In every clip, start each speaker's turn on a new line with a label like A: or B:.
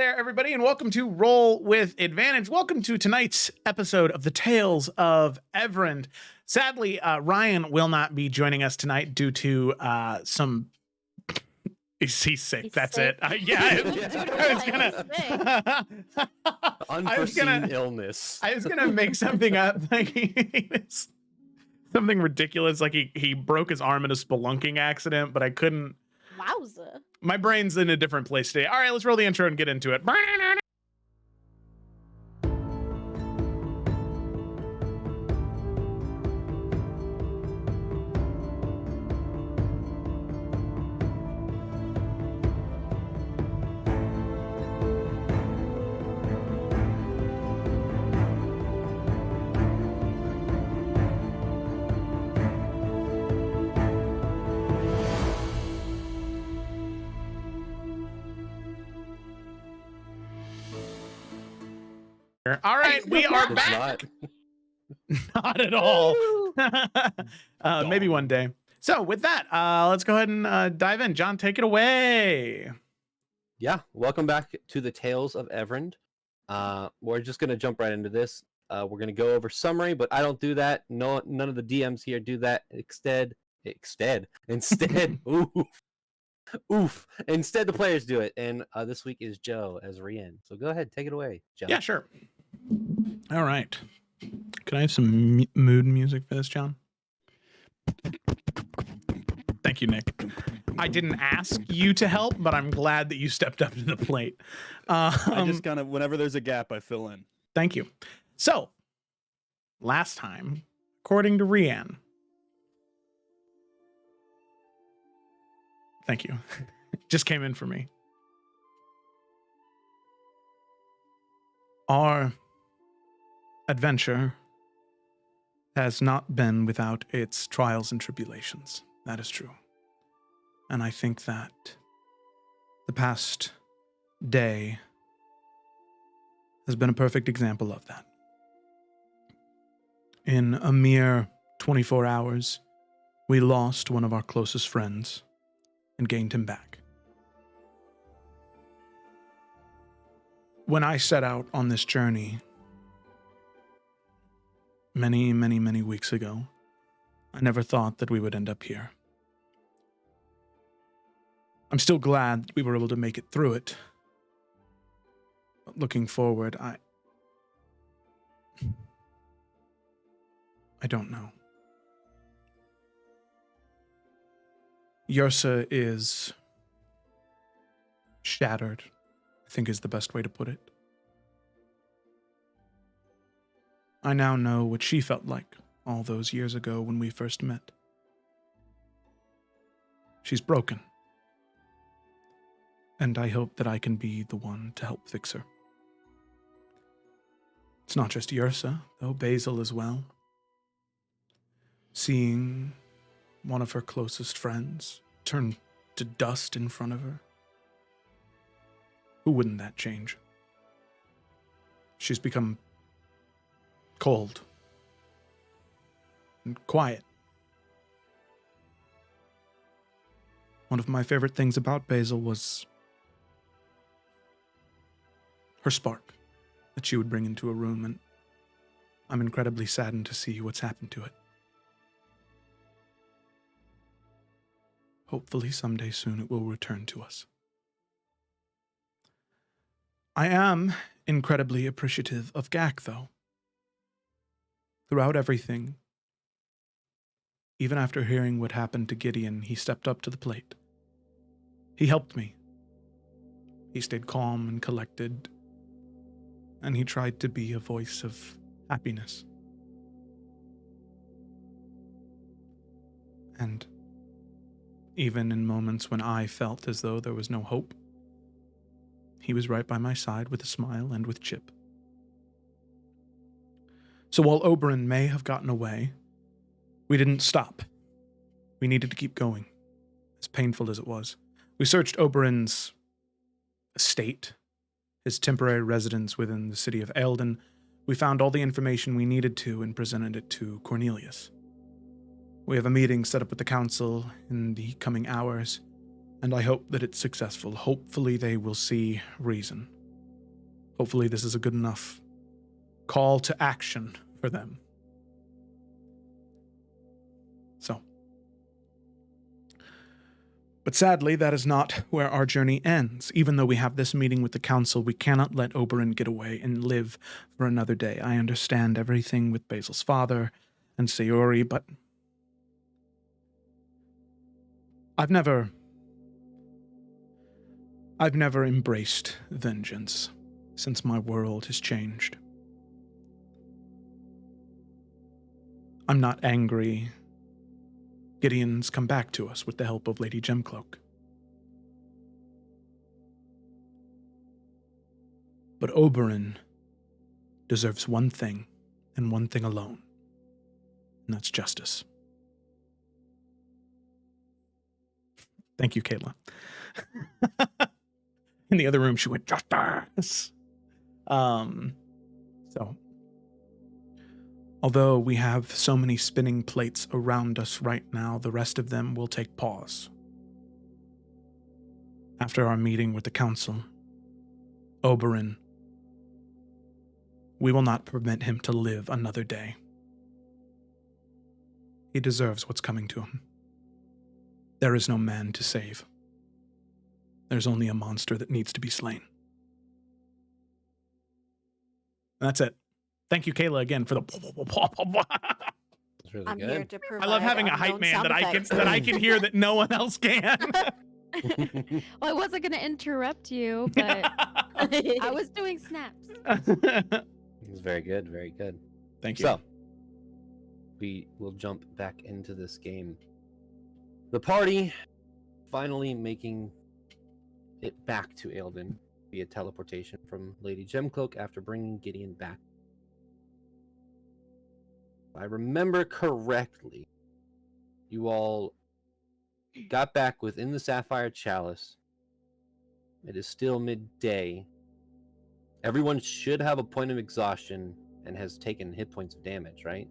A: there, everybody, and welcome to Roll with Advantage. Welcome to tonight's episode of the Tales of Evrand. Sadly, Ryan will not be joining us tonight due to some... He's sick. That's
B: sick.
A: It. I was gonna...
C: Unforeseen illness.
A: I was gonna make something up, like something ridiculous, like he broke his arm in a spelunking accident, but I couldn't.
B: Wowza.
A: My brain's in a different place today. All right, let's roll the intro and get into it. All right, we are back. Not at all. Maybe one day. So with that, let's go ahead and dive in. John, take it away.
C: Yeah, welcome back to the Tales of Evrand. We're just gonna jump right into this. We're gonna go over summary, but I don't do that. No, none of the DMs here do that. Instead, oof. Instead, the players do it. And this week is Joe as Rien. So go ahead, take it away, Joe.
A: Yeah, sure. All right. Can I have some mood music for this, John? Thank you, Nick. I didn't ask you to help, but I'm glad that you stepped up to the plate.
D: I just kind of, whenever there's a gap, I fill in.
A: Thank you. So, last time, according to Rianne. Thank you. Just came in for me. Our adventure has not been without its trials and tribulations. That is true. And I think that the past day has been a perfect example of that. In a mere 24 hours, we lost one of our closest friends and gained him back. When I set out on this journey many, many, many weeks ago, I never thought that we would end up here. I'm still glad that we were able to make it through it. But looking forward, I don't know. Yrsa is shattered, I think is the best way to put it. I now know what she felt like all those years ago when we first met. She's broken. And I hope that I can be the one to help fix her. It's not just Yrsa, though, Basil as well. Seeing one of her closest friends turn to dust in front of her. Who wouldn't that change? She's become cold and quiet. One of my favorite things about Basil was her spark that she would bring into a room, and I'm incredibly saddened to see what's happened to it. Hopefully someday soon it will return to us. I am incredibly appreciative of Gak, though. Throughout everything, even after hearing what happened to Gideon, he stepped up to the plate. He helped me. He stayed calm and collected, and he tried to be a voice of happiness. And even in moments when I felt as though there was no hope, he was right by my side with a smile and with Chip. So while Oberyn may have gotten away, we didn't stop. We needed to keep going, as painful as it was. We searched Oberyn's estate, his temporary residence within the city of Eldon. We found all the information we needed to and presented it to Cornelius. We have a meeting set up with the council in the coming hours, and I hope that it's successful. Hopefully they will see reason. Hopefully this is a good enough call to action for them. So. But sadly, that is not where our journey ends. Even though we have this meeting with the council, we cannot let Oberyn get away and live for another day. I understand everything with Basil's father and Sayori, but I've never embraced vengeance since my world has changed. I'm not angry. Gideon's come back to us with the help of Lady Gemcloak. But Oberyn deserves one thing, and one thing alone, and that's justice. Thank you, Kayla. In the other room, she went, justice! So, although we have so many spinning plates around us right now, the rest of them will take pause. After our meeting with the council, Oberyn, we will not permit him to live another day. He deserves what's coming to him. There is no man to save. There's only a monster that needs to be slain. And that's it. Thank you, Kayla, again for the.
C: It's really
B: I'm
C: good.
B: here to provide
A: I love having a hype
B: unknown
A: man
B: sound
A: that I can hear that no one else can.
E: Well, I wasn't going to interrupt you, but I was doing snaps.
C: It's very good, very good.
A: Thank you.
C: So, we will jump back into this game. The party finally making it back to Eildon via teleportation from Lady Gemcloak after bringing Gideon back. If I remember correctly, you all got back within the Sapphire Chalice. It is still midday. Everyone should have a point of exhaustion and has taken hit points of damage, right?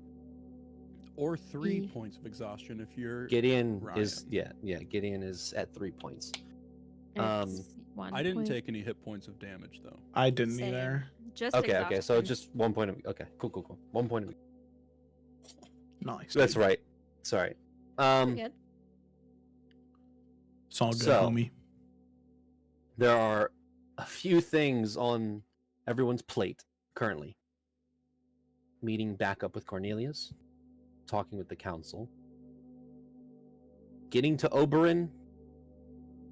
D: Or 3
E: Ye-
D: points of exhaustion if you're.
C: Gideon
D: Ryan.
C: is Gideon is at 3 points.
E: It's
D: I didn't
E: point.
D: take any hit points of damage though.
A: I didn't
B: Same.
A: either.
B: Just
C: Okay, so
B: exhaustion.
C: just 1 point of cool. 1 point of
A: Nice.
C: That's
A: dude.
C: right. Sorry.
B: You're good.
A: It's all good,
C: So-
A: homie.
C: There are a few things on everyone's plate currently. Meeting back up with Cornelius, talking with the council, getting to Oberyn,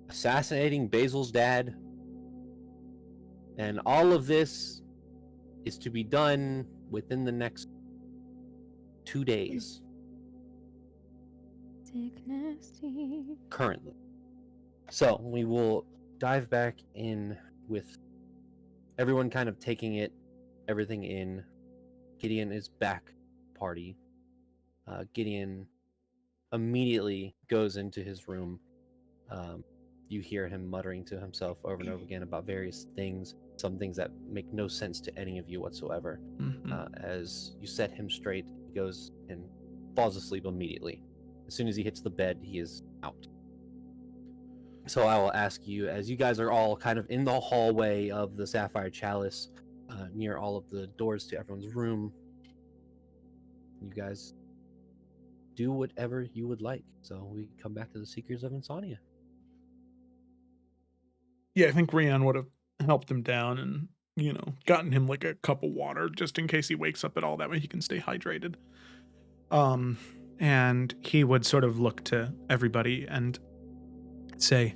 C: assassinating Basil's dad, and all of this is to be done within the next 2 days currently. So we will dive back in with everyone kind of taking everything in. Gideon is back party. Gideon immediately goes into his room. You hear him muttering to himself over and over again about various things, some things that make no sense to any of you whatsoever.
A: Mhm.
C: As you set him straight, he goes and falls asleep immediately. As soon as he hits the bed, he is out. So I will ask you, as you guys are all kind of in the hallway of the Sapphire Chalice, near all of the doors to everyone's room, you guys do whatever you would like. So we come back to the Seekers of Insomnia.
A: Yeah, I think Rian would have helped him down and, gotten him like a cup of water just in case he wakes up at all. That way he can stay hydrated. And he would sort of look to everybody and say,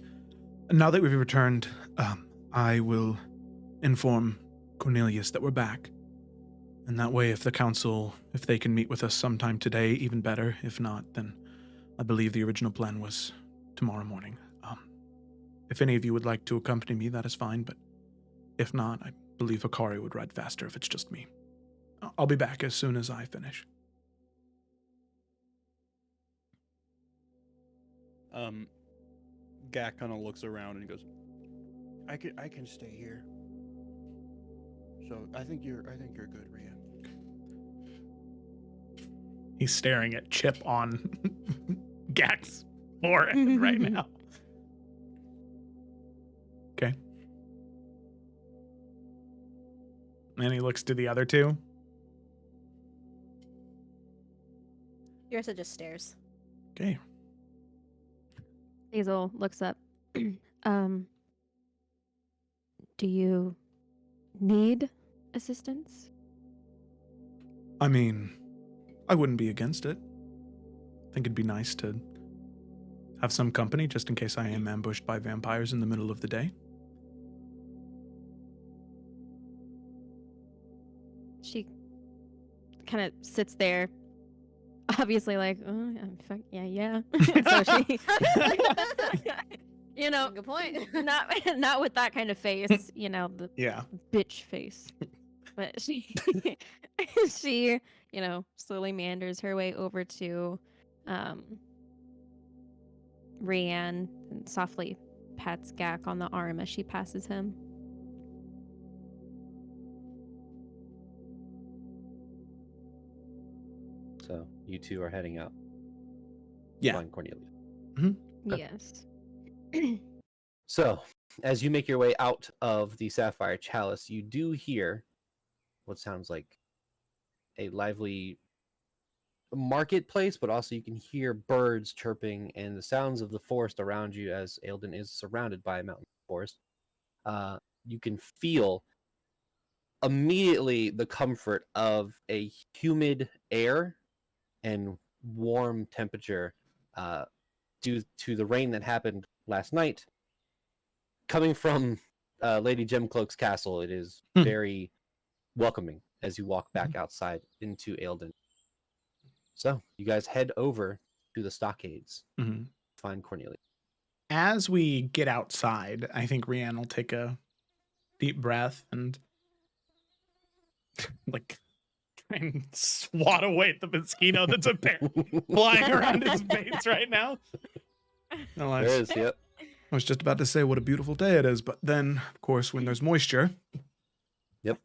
A: now that we've returned, I will inform Cornelius that we're back. And that way, if the council, if they can meet with us sometime today, even better. If not, then I believe the original plan was tomorrow morning. If any of you would like to accompany me, that is fine, but if not, I believe Hikari would ride faster if it's just me. I'll be back as soon as I finish.
D: Gak kind of looks around and he goes, I can stay here. So I think you're good, Rian.
A: He's staring at Chip on Gak's forehead right now. Okay. And he looks to the other two.
B: Yrsa just stares.
A: Okay.
E: Basil looks up. um, do you need assistance?
A: I mean, I wouldn't be against it. I think it'd be nice to have some company just in case I am ambushed by vampires in the middle of the day.
E: She kind of sits there, obviously like, oh, yeah. So she, you know,
B: Good point.
E: not with that kind of face, you know, the
A: Yeah.
E: bitch face, but she, she, you know, slowly meanders her way over to, Rianne and softly pats Gak on the arm as she passes him.
C: So you two are heading out.
A: Yeah.
C: Find Cornelia.
A: Okay.
E: Yes.
C: So, as you make your way out of the Sapphire Chalice, you do hear what sounds like a lively marketplace, but also you can hear birds chirping and the sounds of the forest around you, as Eldon is surrounded by a mountain forest. You can feel immediately the comfort of a humid air and warm temperature due to the rain that happened last night. Coming from Lady Gemcloak's castle, it is very welcoming as you walk back outside into Eldon. So you guys head over to the stockades.
A: Mm-hmm.
C: Find Cornelia.
A: As we get outside, I think Rianne will take a deep breath and like try and swat away the mosquito that's flying around his face right now. No,
C: There is, yep.
A: I was just about to say what a beautiful day it is, but then, of course, when there's moisture.
C: Yep.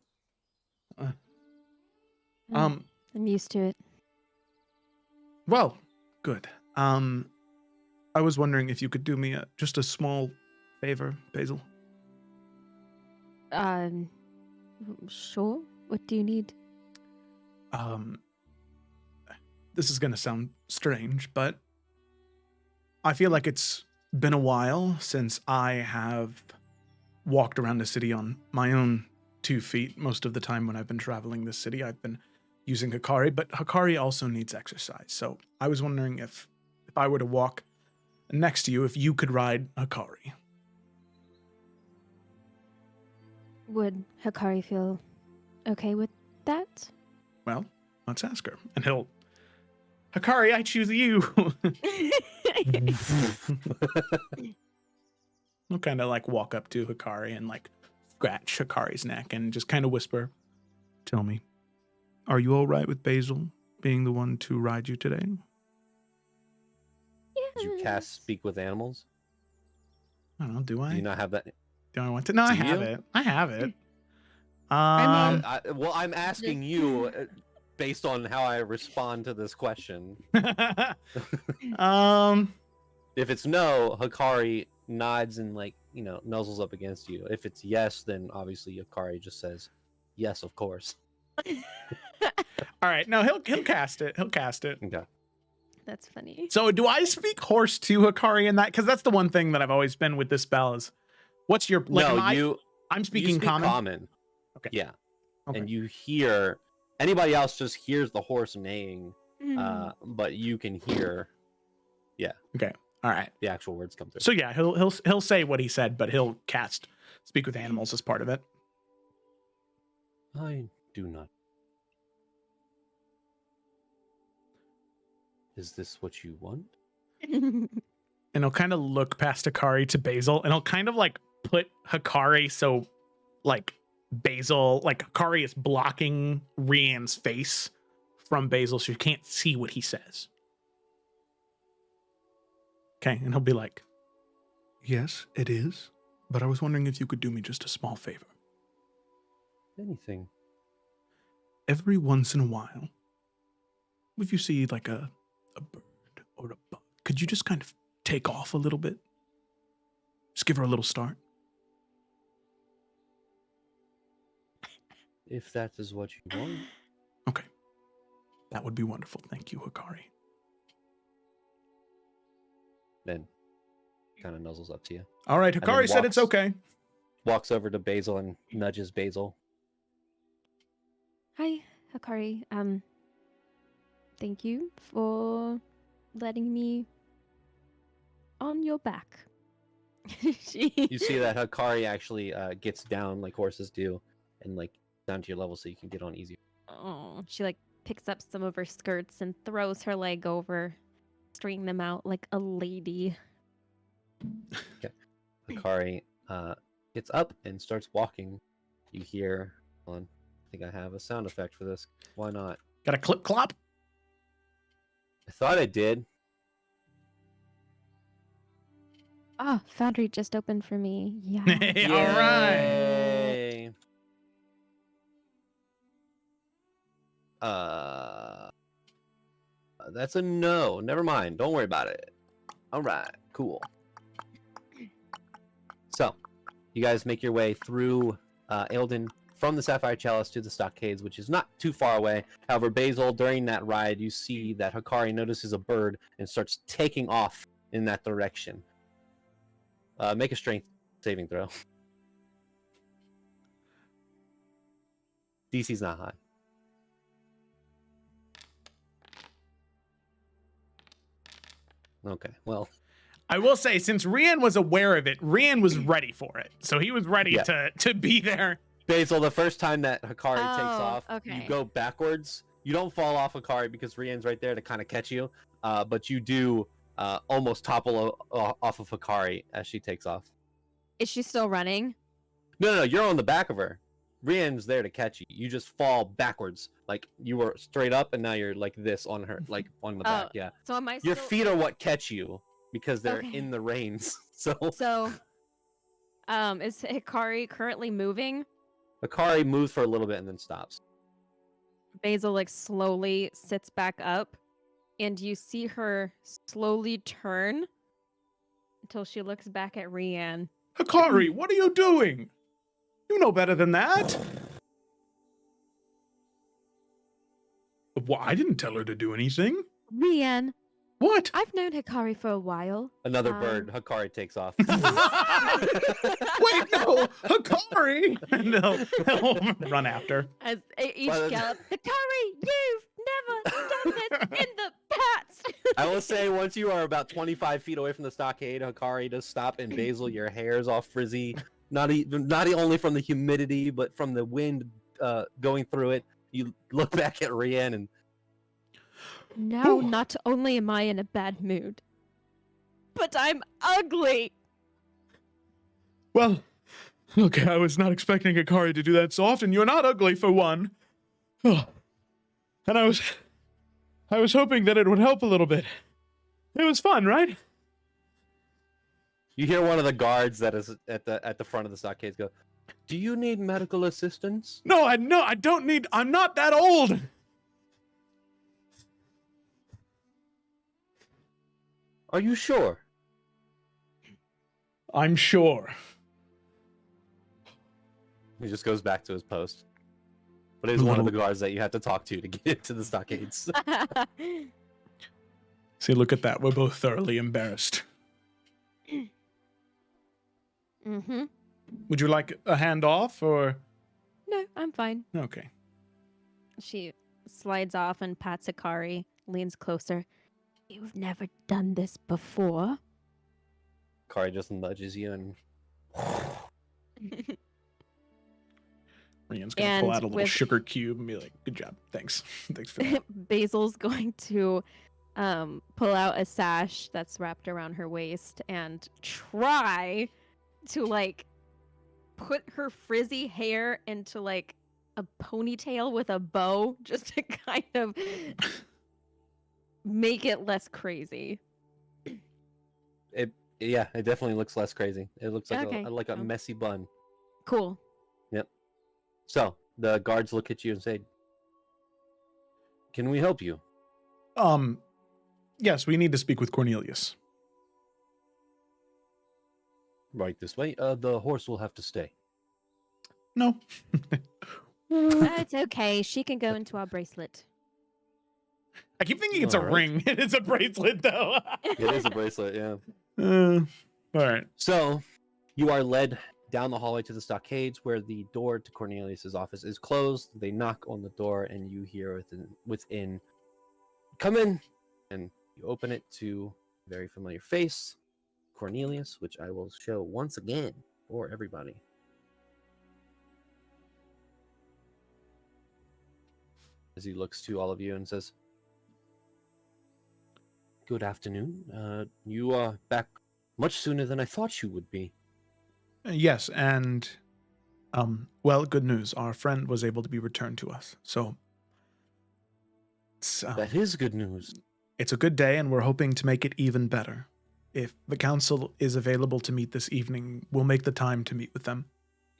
E: I'm used to it.
A: Well, good. I was wondering if you could do me just a small favor, Basil.
E: Sure. What do you need?
A: This is gonna sound strange, but I feel like it's been a while since I have walked around the city on my own 2 feet. Most of the time when I've been traveling this city, I've been using Hikari, but Hikari also needs exercise. So I was wondering if I were to walk next to you, if you could ride Hikari.
E: Would Hikari feel okay with that?
A: Well, let's ask her. And Hikari, I choose you. I'll kind of like walk up to Hikari and like scratch Hikari's neck and just kind of whisper, tell me, are you all right with Basil being the one to ride you today?
C: Did you cast Speak with Animals?
A: I don't know, do I?
C: Do you not have that?
A: Do I want to? No, I
C: Do
A: have
C: you?
A: it. I have it.
C: Well, I'm asking you based on how I respond to this question. If it's no, Hikari nods and nuzzles up against you. If it's yes, then obviously Hikari just says, yes, of course.
A: All right. No, he'll cast it. He'll cast it.
C: Okay.
E: That's funny.
A: So do I speak horse to Hikari in that? Because that's the one thing that I've always been with this spell is, what's your I'm speaking
C: you speak
A: common. Okay.
C: Yeah.
A: Okay.
C: And you hear anybody else just hears the horse neighing, but you can hear. Yeah.
A: Okay. All right.
C: The actual words come through.
A: So yeah, he'll say what he said, but he'll cast speak with animals as part of it.
C: I do not. Is this what you want?
A: And he'll kind of look past Hikari to Basil, and he'll kind of like put Hikari so like Basil, like Hikari is blocking Rianne's face from Basil, so you can't see what he says. Okay, and he'll be like, yes, it is, but I was wondering if you could do me just a small favor.
C: Anything.
A: Every once in a while, if you see like a bird or a bug, could you just kind of take off a little bit? Just give her a little start.
C: if that is what you want.
A: Okay. That would be wonderful. Thank you, Hikari.
C: Then kind of nuzzles up to you.
A: All right,
C: then
A: Hikari said it's
C: walks-
A: okay.
C: Walks over to Basil and nudges Basil.
E: Hi, Hikari. Thank you for letting me on your back.
C: You see that Hikari actually gets down like horses do, and like down to your level so you can get on easier.
E: Oh, she like picks up some of her skirts and throws her leg over, straightening them out like a lady.
C: Hikari gets up and starts walking. You hear, hold on, I think I have a sound effect for this. Why not?
A: Got a clip clop?
C: I thought I did.
E: Ah, Foundry just opened for me. Yeah.
A: Hey, all right.
C: Yay! That's a no. Never mind. Don't worry about it. All right, cool. So, you guys make your way through Eldon from the Sapphire Chalice to the Stockades, which is not too far away. However, Basil, during that ride, you see that Hikari notices a bird and starts taking off in that direction. Make a strength saving throw. DC's not high. Okay, well,
A: I will say, since Rian was aware of it, Rian was ready for it. So he was ready
C: Yeah.
A: to be there.
C: Basil, the first time that Hikari takes
E: Oh,
C: off,
E: okay.
C: you go backwards. You don't fall off Hikari because Rian's right there to kind of catch you, but you do almost topple off of Hikari as she takes off.
E: Is she still running?
C: No, you're on the back of her. Rian's there to catch you. You just fall backwards, like you were straight up, and now you're like this on her, like on the back. Yeah,
E: So am I
C: your
E: still...
C: feet are what catch you because they're
E: Okay.
C: in the reins. So
E: So, is Hikari currently moving?
C: Hikari moves for a little bit and then stops.
E: Basil like slowly sits back up, and you see her slowly turn until she looks back at Rian.
A: Hikari, what are you doing? You know better than that. Well, I didn't tell her to do anything.
E: Rian,
A: What?
E: I've known Hikari for a while.
C: Another bird. Hikari takes off.
A: Wait, no, Hikari! And they'll run after.
E: As each
C: Well,
E: gallop, Hikari, you've never done this in the past.
C: I will say, once you are about 25 feet away from the stockade, Hikari does stop, and Basil, your hair is all frizzy. Not only from the humidity, but from the wind going through it. You look back at Rian, and
E: Now,
A: Ooh.
E: not only am I in a bad mood, but I'm ugly.
A: Well, okay, I was not expecting Hikari to do that so often. You're not ugly, for one. Oh. And I was hoping that it would help a little bit. It was fun, right?
C: you hear one of the guards that is at the front of the stockades go, "Do you need medical assistance?"
A: No, I don't need. I'm not that old.
C: Are you sure?
A: I'm sure.
C: He just goes back to his post. But it is one of the guards that you have to talk to get into the stockades.
A: See, look at that. We're both thoroughly embarrassed.
E: Mm-hmm.
A: Would you like a hand off, or?
E: No, I'm fine.
A: Okay.
E: She slides off and pats Hikari, leans closer. You've never done this before.
C: Hikari just nudges you and
A: Rian's gonna
E: And
A: pull out a little
E: with-
A: sugar cube and be like, "Good job, thanks, thanks for that."
E: Basil's going to pull out a sash that's wrapped around her waist and try to like put her frizzy hair into like a ponytail with a bow just to kind of make it less crazy.
C: it definitely looks less crazy. It looks like
E: Okay.
C: like a
E: Oh.
C: messy bun.
E: Cool.
C: So the guards look at you and say, "Can we help you?"
A: Yes, we need to speak with Cornelius.
C: Right this way. The horse will have to stay.
A: No,
E: It's okay. She can go into our bracelet.
A: I keep thinking it's a
C: All right.
A: ring. It's a bracelet, though.
C: It is a bracelet, yeah.
A: All right.
C: So, you are led down the hallway to the stockades where the door to Cornelius's office is closed. They knock on the door, and you hear within, "Come in!" And you open it to a very familiar face, Cornelius, which I will show once again for everybody. As he looks to all of you and says, "Good afternoon. You are back much sooner than I thought you would be."
A: Yes, and well, good news. Our friend was able to be returned to us. So
C: That is good news.
A: it's a good day, and we're hoping to make it even better. If the council is available to meet this evening, we'll make the time to meet with them.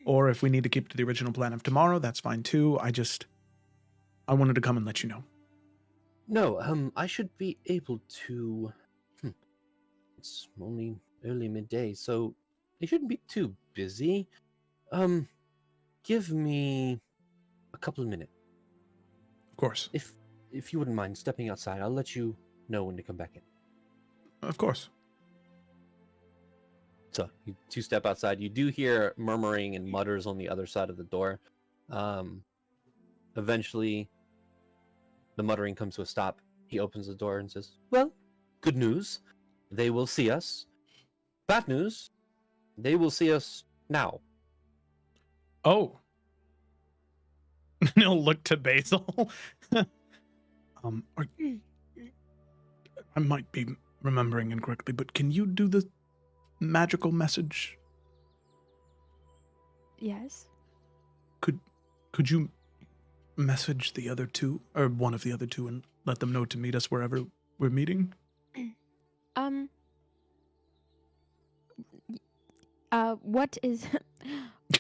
A: Or if we need to keep to the original plan of tomorrow, that's fine too. I wanted to come and let you know.
C: No, I should be able to. It's only early midday, so it shouldn't be too busy. Give me a couple of minutes.
A: Of course.
C: If you wouldn't mind stepping outside, I'll let you know when to come back in.
A: Of course.
C: So you two step outside. You do hear murmuring and mutters on the other side of the door. Eventually, the muttering comes to a stop. He opens the door and says, "Well, good news. They will see us. Bad news. They will see us now."
A: Oh. He'll look to Basil. I might be remembering incorrectly, but can you do the magical message?
E: Yes.
A: Could you message the other two, or one of the other two, and let them know to meet us wherever we're meeting?
E: What is?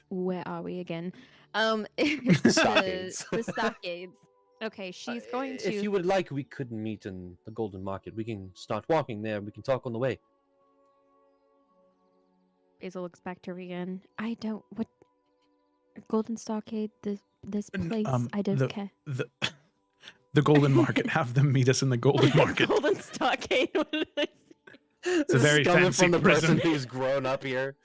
E: Where are we again?
C: Stockades.
E: The stockades. Okay, she's going to.
C: If you would like, we could meet in the Golden Market. We can start walking there. We can talk on the way.
E: Basil looks back to Rian. I don't. What? Golden Stockade. This place. I don't care.
A: The Golden Market. Have them meet us in the Golden Market.
E: Golden Stockade. What did I say?
A: It's a very
C: coming
A: fancy
C: from the
A: prison.
C: person who's grown up here.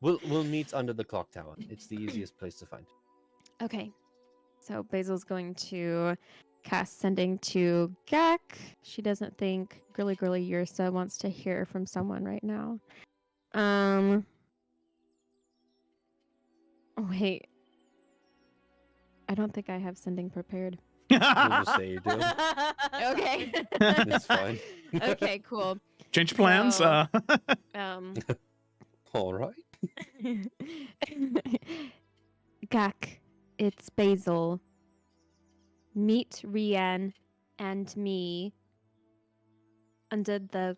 C: We'll meet under the clock tower. It's the easiest place to find.
E: Okay. So Basil's going to cast sending to Gak. She doesn't think Girly Yursa wants to hear from someone right now. Wait. I don't think I have sending prepared.
C: We'll just say you do.
E: Okay.
C: It's fine.
E: Okay, cool.
A: Change your plans.
E: So-
C: All right.
E: Gak, it's Basil. Meet Rian and me under the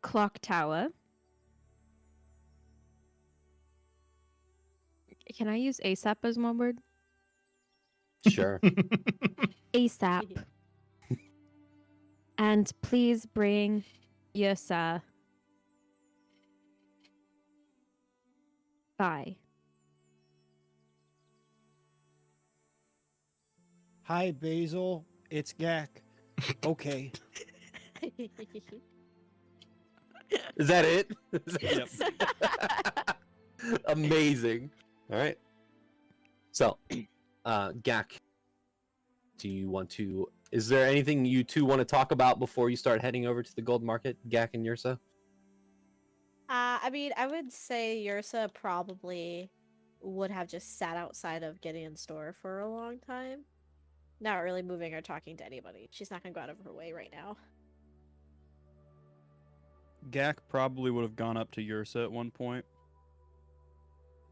E: clock tower. Can I use ASAP as one word?
C: Sure.
E: ASAP. And please bring Yursa. Bye.
D: Hi, Basil. It's Gak. Okay.
C: Is that it?
D: Yep.
C: Amazing. All right. So, Gak, do you want to? Is there anything you two want to talk about before you start heading over to the gold market, Gak and Yursa?
B: I mean, I would say Yursa probably would have just sat outside of Gideon's store for a long time. Not really moving or talking to anybody. She's not gonna go out of her way right now.
D: Gak probably would have gone up to Yursa at one point.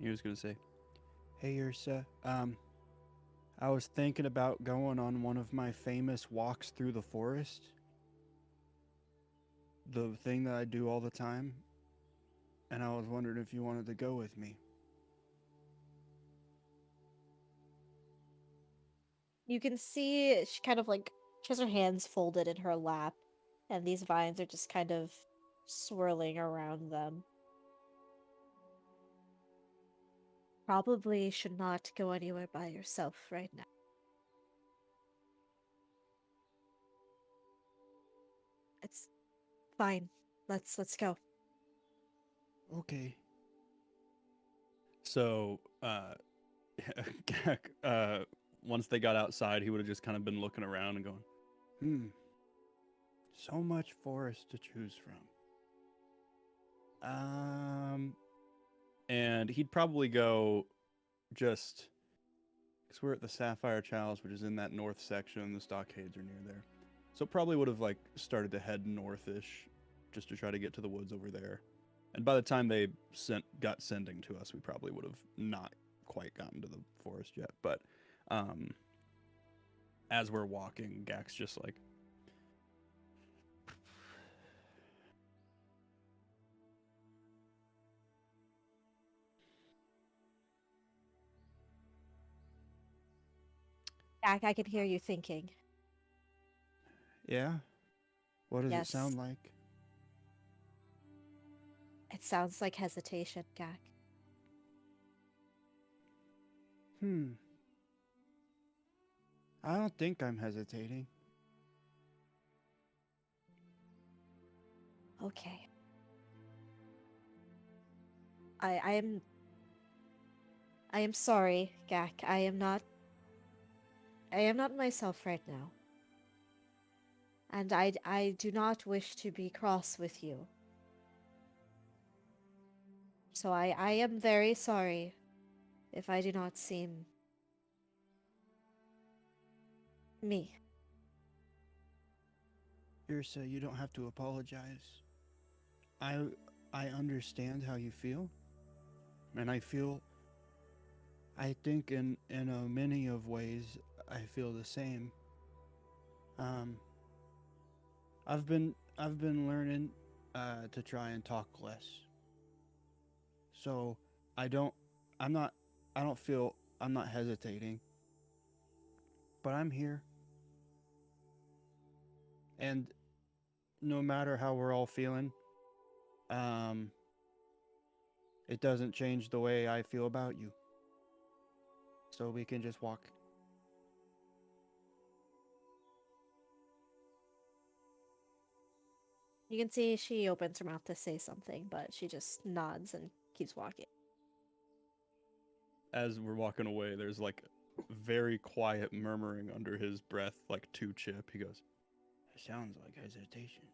D: He was gonna say, "Hey, Yursa. I was thinking about going on one of my famous walks through the forest. The thing that I do all the time. And I was wondering if you wanted to go with me."
B: You can see she kind of she has her hands folded in her lap, and these vines are just kind of swirling around them. probably should not go anywhere by yourself right now. It's fine. Let's go.
D: Okay. So, Gak, once they got outside, he would have just kind of been looking around and going, so much forest to choose from. And he'd probably go just, because we're at the Sapphire Chalice, which is in that north section, the stockades are near there. So probably would have, like, started to head northish just to try to get to the woods over there. And by the time they got sending to us, we probably would have not quite gotten to the forest yet. But as we're walking, Gak's just like,
B: Jack, I can hear you thinking.
D: yeah? What does
B: Yes.
D: it sound like?
B: It sounds like hesitation, Gak.
D: I don't think I'm hesitating.
B: Okay. I am sorry, Gak. I am not myself right now. And I do not wish to be cross with you. So I am very sorry if I do not seem me.
D: Ursa, you don't have to apologize. I understand how you feel. And I think in many of ways I feel the same. I've been learning to try and talk less. So I'm not hesitating. But I'm here. And no matter how we're all feeling, it doesn't change the way I feel about you. So we can just walk.
B: You can see she opens her mouth to say something, but she just nods and keeps walking.
D: As we're walking away, there's like very quiet murmuring under his breath, like to Chip. He goes, "It sounds like hesitation."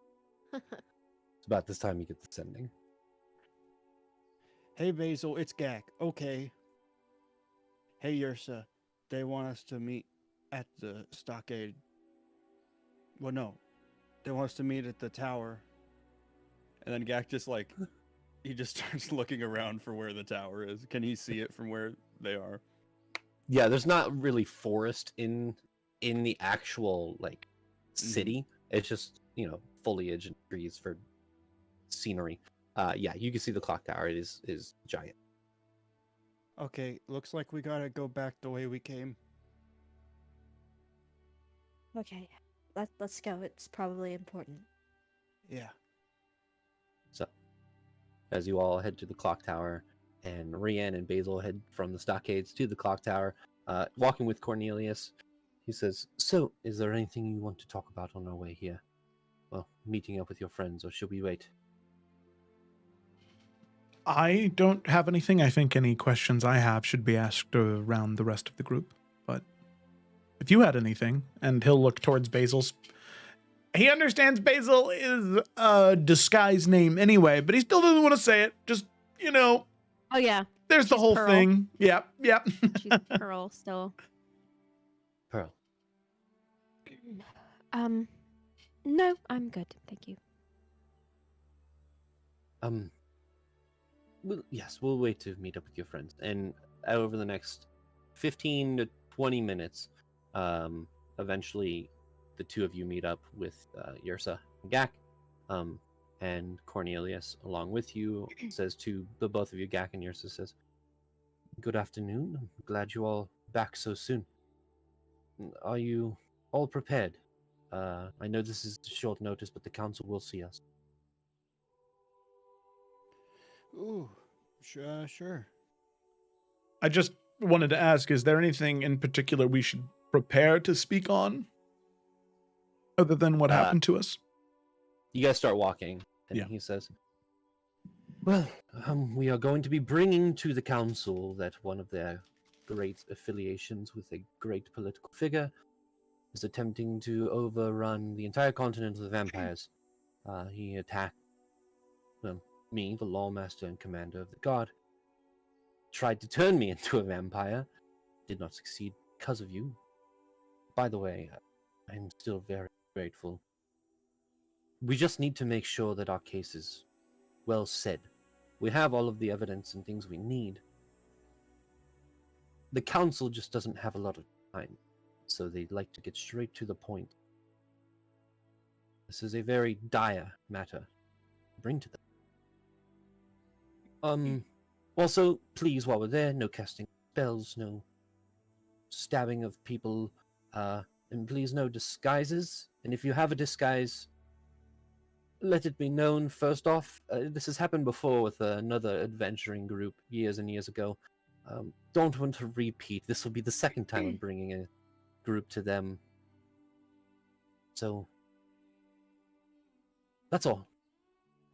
C: It's about this time you get the sending.
D: Hey Basil, it's Gak. Okay. Hey Ursa, they want us to meet at the stockade. Well, no, they want us to meet at the tower. And then Gak just like, he just starts looking around for where the tower is. Can he see it from where they are?
C: Yeah, there's not really forest in the actual like city. It's just, foliage and trees for scenery. Yeah, you can see the clock tower. It is giant.
D: Okay, looks like we gotta go back the way we came.
B: Okay, let's go. It's probably important.
D: Yeah.
C: So, as you all head to the clock tower, and Rianne and Basil head from the stockades to the clock tower, walking with Cornelius, he says, "So, is there anything you want to talk about on our way here? Well, meeting up with your friends, or should we wait?"
A: I don't have anything. I think any questions I have should be asked around the rest of the group. But if you had anything, and he'll look towards Basil's. He understands Basil is a disguised name anyway, but he still doesn't want to say it. Just,
E: Oh yeah,
A: there's the
E: she's
A: whole
E: Pearl.
A: thing. Yep.
E: she's Pearl still.
C: Pearl.
E: No, I'm good, thank you.
C: We'll wait to meet up with your friends, and over the next 15 to 20 minutes, eventually the two of you meet up with Yrsa and Gak, and Cornelius along with you says to the both of you, Gak and Yrsa says, "Good afternoon. I'm glad you all back so soon. Are you all prepared? I know this is short notice, but the council will see us."
D: Ooh, Sure.
A: I just wanted to ask, is there anything in particular we should prepare to speak on? Other than what happened to us?
C: You guys start walking, and
A: Yeah.
C: he says, well, we are going to be bringing to the council that one of their great affiliations with a great political figure is attempting to overrun the entire continent of the vampires. He attacked me, the lawmaster and commander of the guard, tried to turn me into a vampire, did not succeed because of you. By the way, I'm still very grateful. We just need to make sure that our case is well said. We have all of the evidence and things we need. The council just doesn't have a lot of time, so they'd like to get straight to the point. This is a very dire matter to bring to them. Also, please, while we're there, no casting spells, no stabbing of people, and please no disguises. And if you have a disguise, let it be known first off. This has happened before with another adventuring group years and years ago. Don't want to repeat. This will be the second time I'm bringing a group to them. So, that's all.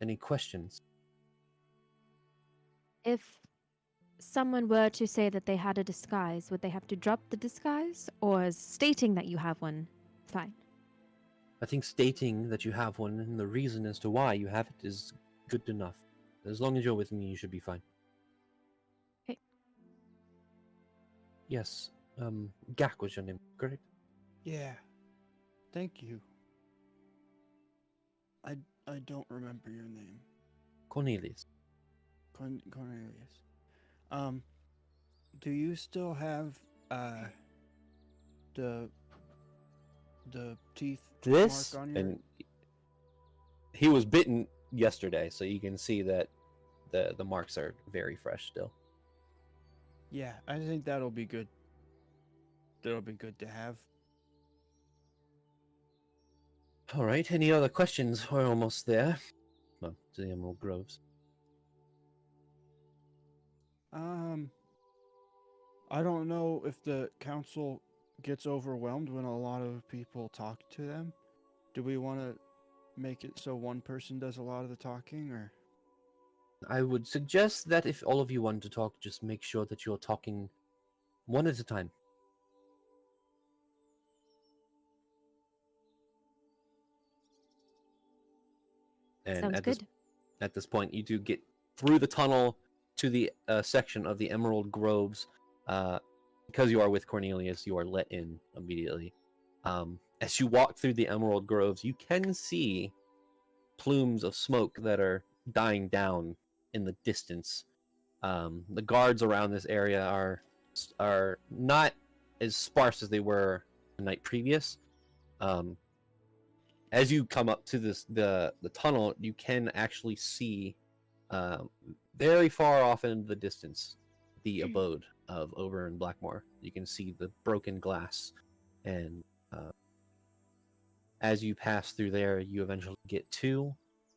C: Any questions?
E: If someone were to say that they had a disguise, would they have to drop the disguise? Or is stating that you have one fine?
C: I think stating that you have one and the reason as to why you have it is good enough. As long as you're with me, you should be fine.
E: Okay.
C: Yes, Gak was your name, correct?
D: Yeah. Thank you. I don't remember your name.
C: Cornelius.
D: Cornelius. Do you still have the teeth
C: This
D: mark on your...
C: and he was bitten yesterday, so you can see that the marks are very fresh still.
D: Yeah, I think that'll be good. That'll be good to have.
C: All right. Any other questions? We're almost there. Well, to the Emerald Groves.
D: I don't know if the council gets overwhelmed when a lot of people talk to them. Do we want to make it so one person does a lot of the talking, or?
C: I would suggest that if all of you want to talk, just make sure that you're talking one at a time. And
E: Sounds good.
C: At this point, you do get through the tunnel to the section of the Emerald Groves. Because you are with Cornelius, you are let in immediately. As you walk through the Emerald Groves, you can see plumes of smoke that are dying down in the distance. The guards around this area are not as sparse as they were the night previous. As you come up to the tunnel, you can actually see very far off in the distance the abode of over in Blackmore. You can see the broken glass, and as you pass through there, you eventually get to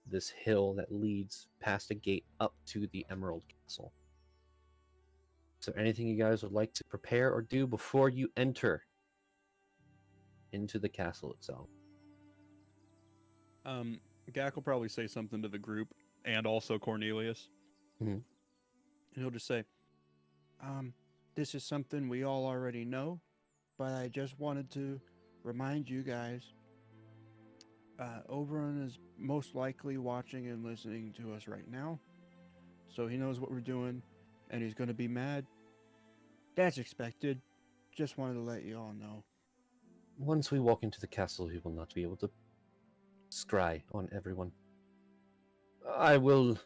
C: this hill that leads past a gate up to the Emerald Castle. Is there anything you guys would like to prepare or do before you enter into the castle itself?
D: Gak will probably say something to the group and also Cornelius.
C: Mhm.
D: And he'll just say, this is something we all already know, but I just wanted to remind you guys, Oberon is most likely watching and listening to us right now, so he knows what we're doing, and he's going to be mad. That's expected. Just wanted to let you all know.
C: Once we walk into the castle, he will not be able to scry on everyone. I will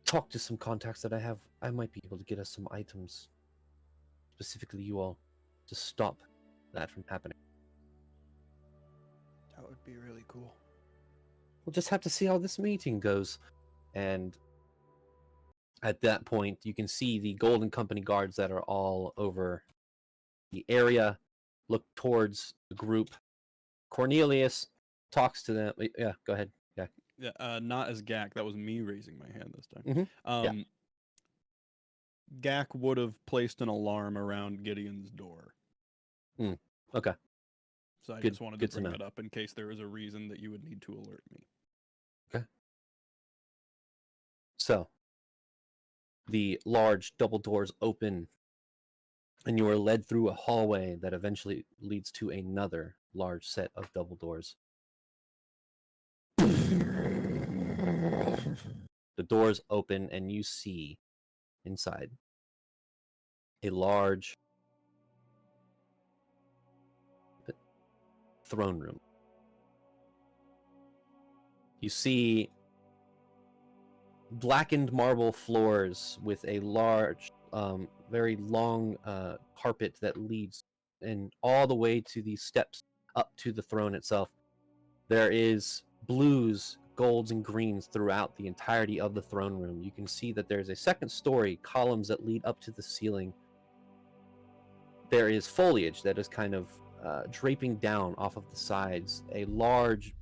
C: talk to some contacts that I have. I might be able to get us some items, specifically you all, to stop that from happening.
D: That would be really cool.
C: We'll just have to see how this meeting goes. And at that point, you can see the Golden Company guards that are all over the area look towards the group. Cornelius talks to them. Yeah, go ahead. Yeah.
D: Yeah, not as Gak. That was me raising my hand this time.
C: Mhm.
D: Gak would have placed an alarm around Gideon's door.
C: Okay.
D: So I
C: Good-
D: just wanted
C: good
D: to
C: to
D: bring
C: know.
D: that up in case there was a reason that you would need to alert me.
C: So, the large double doors open, and you are led through a hallway that eventually leads to another large set of double doors. The doors open, and you see inside a large throne room. You see blackened marble floors with a large, very long carpet that leads and all the way to these steps up to the throne itself. There is blues, golds, and greens throughout the entirety of the throne room. You can see that there's a second story, columns that lead up to the ceiling. There is foliage that is kind of draping down off of the sides. A large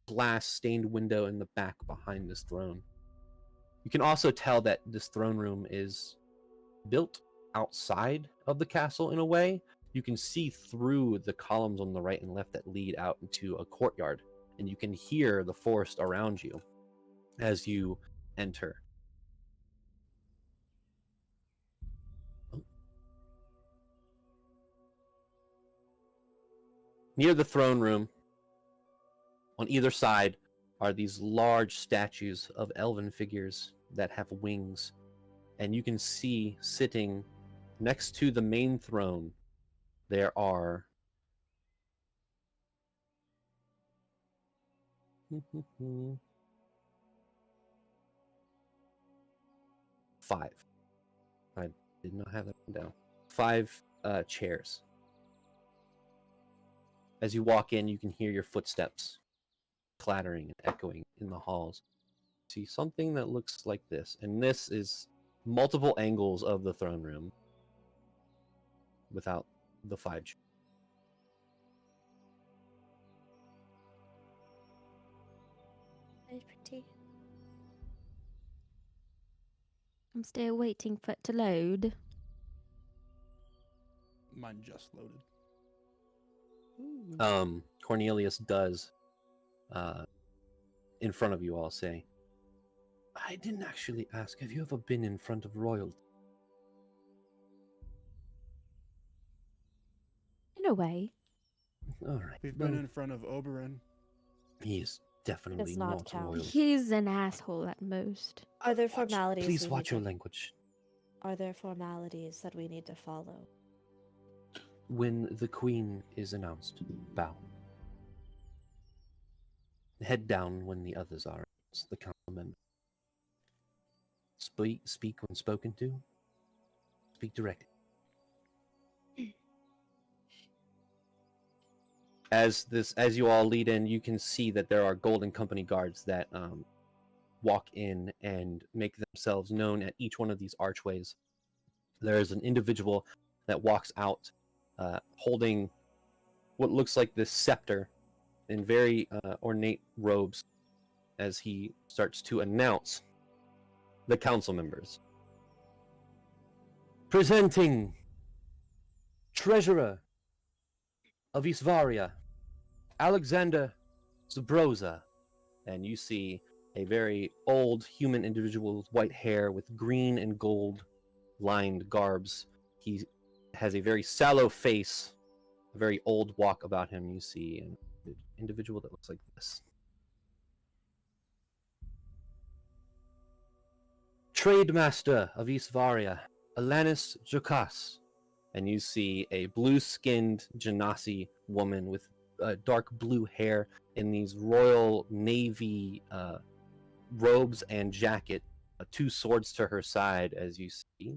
C: glass stained window in the back behind this throne. You can also tell that this throne room is built outside of the castle in a way. You can see through the columns on the right and left that lead out into a courtyard, and you can hear the forest around you as you enter. Near the throne room, on either side, are these large statues of elven figures that have wings, and you can see sitting next to the main throne, there are five. I did not have that down. Five chairs. As you walk in, you can hear your footsteps clattering and echoing in the halls. See something that looks like this, and this is multiple angles of the throne room without the five chairs.
B: Very pretty.
E: I'm still waiting for it to load.
D: Mine just loaded.
C: Cornelius does, in front of you all, say, I didn't actually ask, have you ever been in front of royalty?
E: In a way.
C: All right.
D: We've
C: well,
D: been in front of Oberon.
C: He is definitely
B: Does not
C: not
B: count.
C: royal.
E: He's an asshole at most.
B: Are there formalities?
C: Please
B: we
C: watch
B: need
C: your
B: to-
C: language.
B: Are there formalities that we need to follow?
C: When the queen is announced, bow. Head down when the others are. It's the council member. Speak when spoken to. Speak directly. As you all lead in, you can see that there are Golden Company guards that walk in and make themselves known at each one of these archways. There is an individual that walks out holding what looks like this scepter in very ornate robes as he starts to announce the council members. Presenting Treasurer of Isvaria, Alexander Zbroza. And you see a very old human individual with white hair with green and gold lined garbs. He has a very sallow face, a very old walk about him. You see an individual that looks like this. Trademaster of Isvaria, Alanis Jokas. And you see a blue-skinned Genasi woman with dark blue hair in these royal navy robes and jacket, two swords to her side, as you see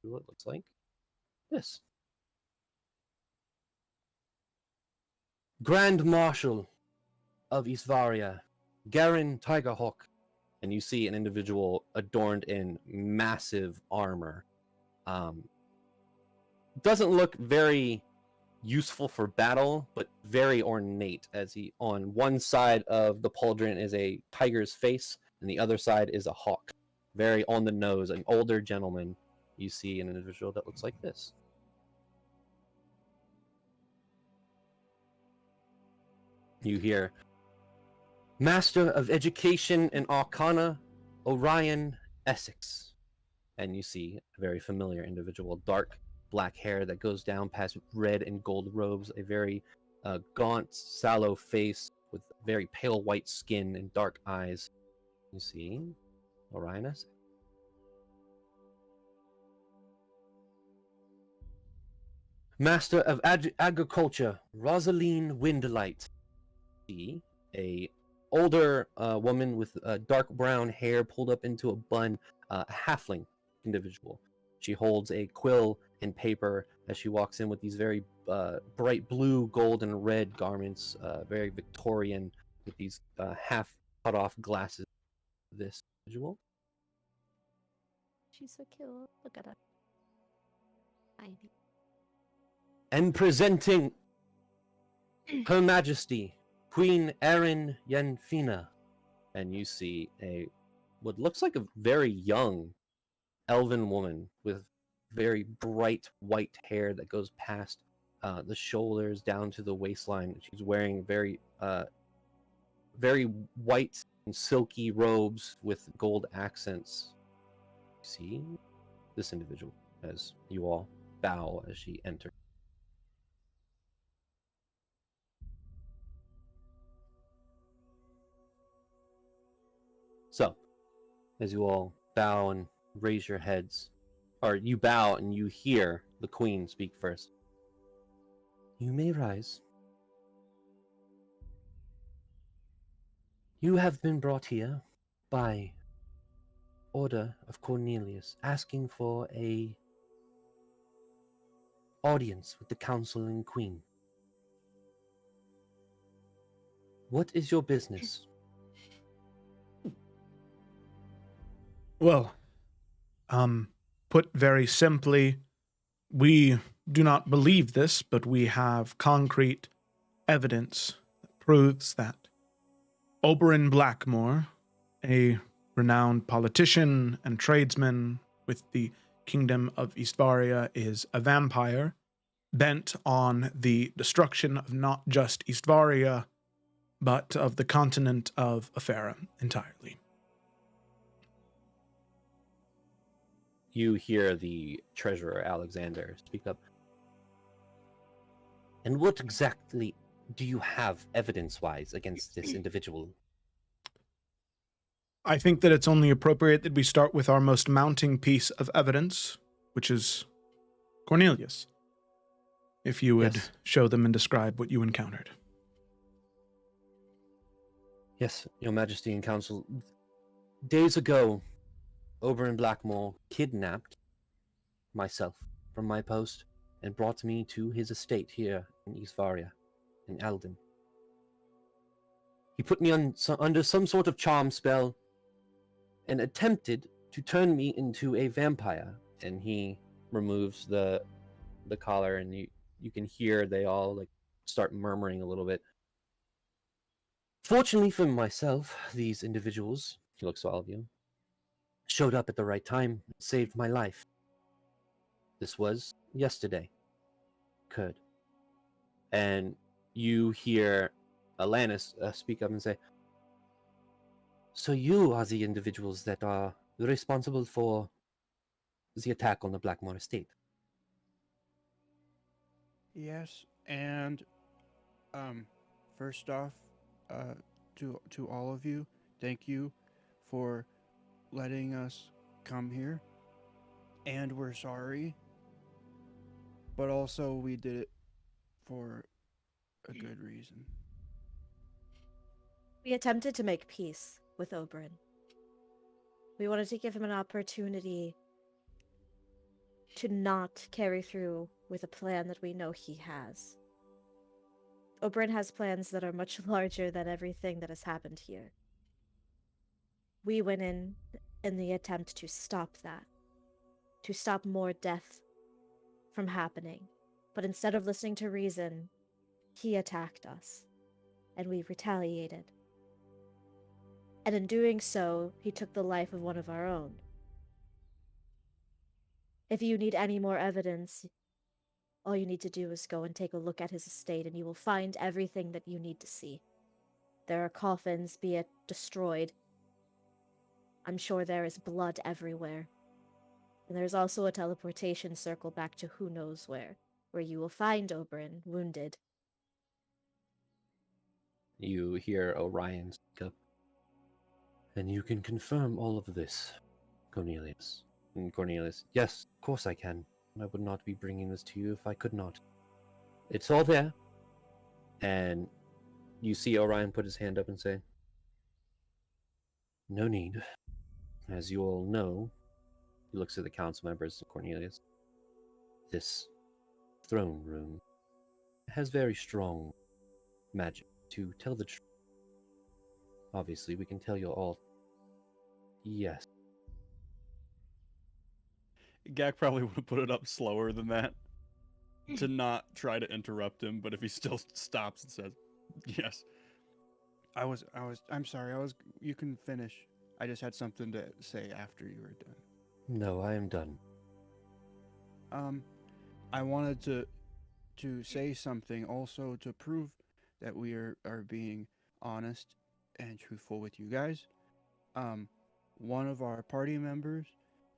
C: what it looks like this. Grand Marshal of Isvaria, Garin Tigerhawk. And you see an individual adorned in massive armor. Doesn't look very useful for battle, but very ornate. As he, on one side of the pauldron is a tiger's face, and the other side is a hawk. Very on the nose, an older gentleman. You see an individual that looks like this. You hear, Master of Education and Arcana, Orion Essex. And you see a very familiar individual, dark black hair that goes down past red and gold robes, a very gaunt, sallow face with very pale white skin and dark eyes. You see Orion Essex. Master of Agriculture, Rosaline Windlight. See a older woman with dark brown hair pulled up into a bun, a halfling individual. She holds a quill and paper as she walks in with these very bright blue, gold, and red garments, very Victorian, with these half cut off glasses. This individual.
E: She's so cute. Look at her. Tiny.
C: And presenting Her Majesty, Queen Erin Yenfina. And you see a what looks like a very young elven woman with very bright white hair that goes past the shoulders down to the waistline. She's wearing very white and silky robes with gold accents. See this individual as you all bow as she enters. So, as you all bow and raise your heads, or you bow and you hear the queen speak first. You may rise. You have been brought here by order of Cornelius, asking for a audience with the council and queen. What is your business?
A: Well, put very simply, we do not believe this, but we have concrete evidence that proves that Oberyn Blackmore, a renowned politician and tradesman with the Kingdom of Eastvaria, is a vampire bent on the destruction of not just Eastvaria, but of the continent of Afera entirely.
C: You hear the treasurer Alexander speak up. And what exactly do you have evidence-wise against this individual?
A: I think that it's only appropriate that we start with our most mounting piece of evidence, which is Cornelius. If you would
C: Yes.
A: show them and describe what you encountered.
C: Yes, Your Majesty and Council. Days ago, Oberyn Blackmore kidnapped myself from my post and brought me to his estate here in Eastvaria, in Alden. He put me under some sort of charm spell and attempted to turn me into a vampire. And he removes the collar, and you can hear they all like start murmuring a little bit. Fortunately for myself, these individuals, he looks to all of you, showed up at the right time and saved my life. This was yesterday. Occurred. And you hear Alanis speak up and say, so you are the individuals that are responsible for the attack on the Blackmore estate.
D: Yes, and first off, to all of you, thank you for letting us come here. And we're sorry, but also we did it for a good reason.
B: We attempted to make peace with Oberyn. We wanted to give him an opportunity to not carry through with a plan that we know he has. Oberyn has plans that are much larger than everything that has happened here. We went in the attempt to stop that, to stop more death from happening, But instead of listening to reason, he attacked us, and we retaliated. And in doing so, he took the life of one of our own. If you need any more evidence, all you need to do is go and take a look at his estate, and you will find everything that you need to see. There are coffins, be it destroyed. I'm sure there is blood everywhere. And there's also a teleportation circle back to who knows where you will find Oberyn wounded.
C: You hear Orion speak up. And you can confirm all of this, Cornelius. And Cornelius, yes, of course I can. I would not be bringing this to you if I could not. It's all there. And you see Orion put his hand up and say, no need. As you all know, he looks at the council members and Cornelius. This throne room has very strong magic to tell the truth. Obviously, we can tell you all. Yes.
D: Gak probably would have put it up slower than that to not try to interrupt him, but if he still stops and says, yes. I'm sorry, you can finish. I just had something to say after you were done.
C: No, I am done.
D: I wanted to say something also to prove that we are being honest and truthful with you guys. One of our party members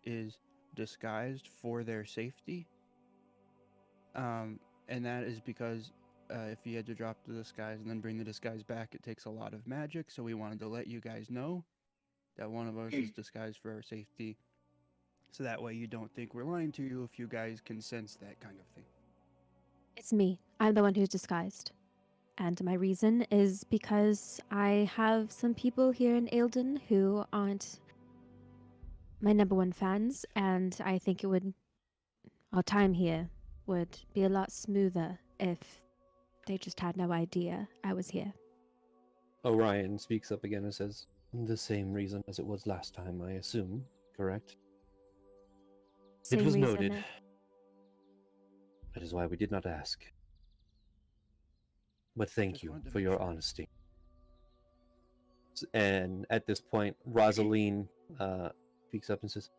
D: is disguised for their safety. And that is because if he had to drop the disguise and then bring the disguise back, it takes a lot of magic. So we wanted to let you guys know that one of us is disguised for our safety. So that way you don't think we're lying to you if you guys can sense that kind of thing.
E: It's me. I'm the one who's disguised. And my reason is because I have some people here in Aelden who aren't my number one fans, and I think our time here would be a lot smoother if they just had no idea I was here.
C: Orion speaks up again and says, the same reason as it was last time, I assume, correct?
E: Same
C: it was
E: reason
C: noted. That is why we did not ask. But thank
D: Just
C: you
D: wanted to
C: for
D: make
C: your
D: sure.
C: honesty. And at this point, Rosaline speaks up and says,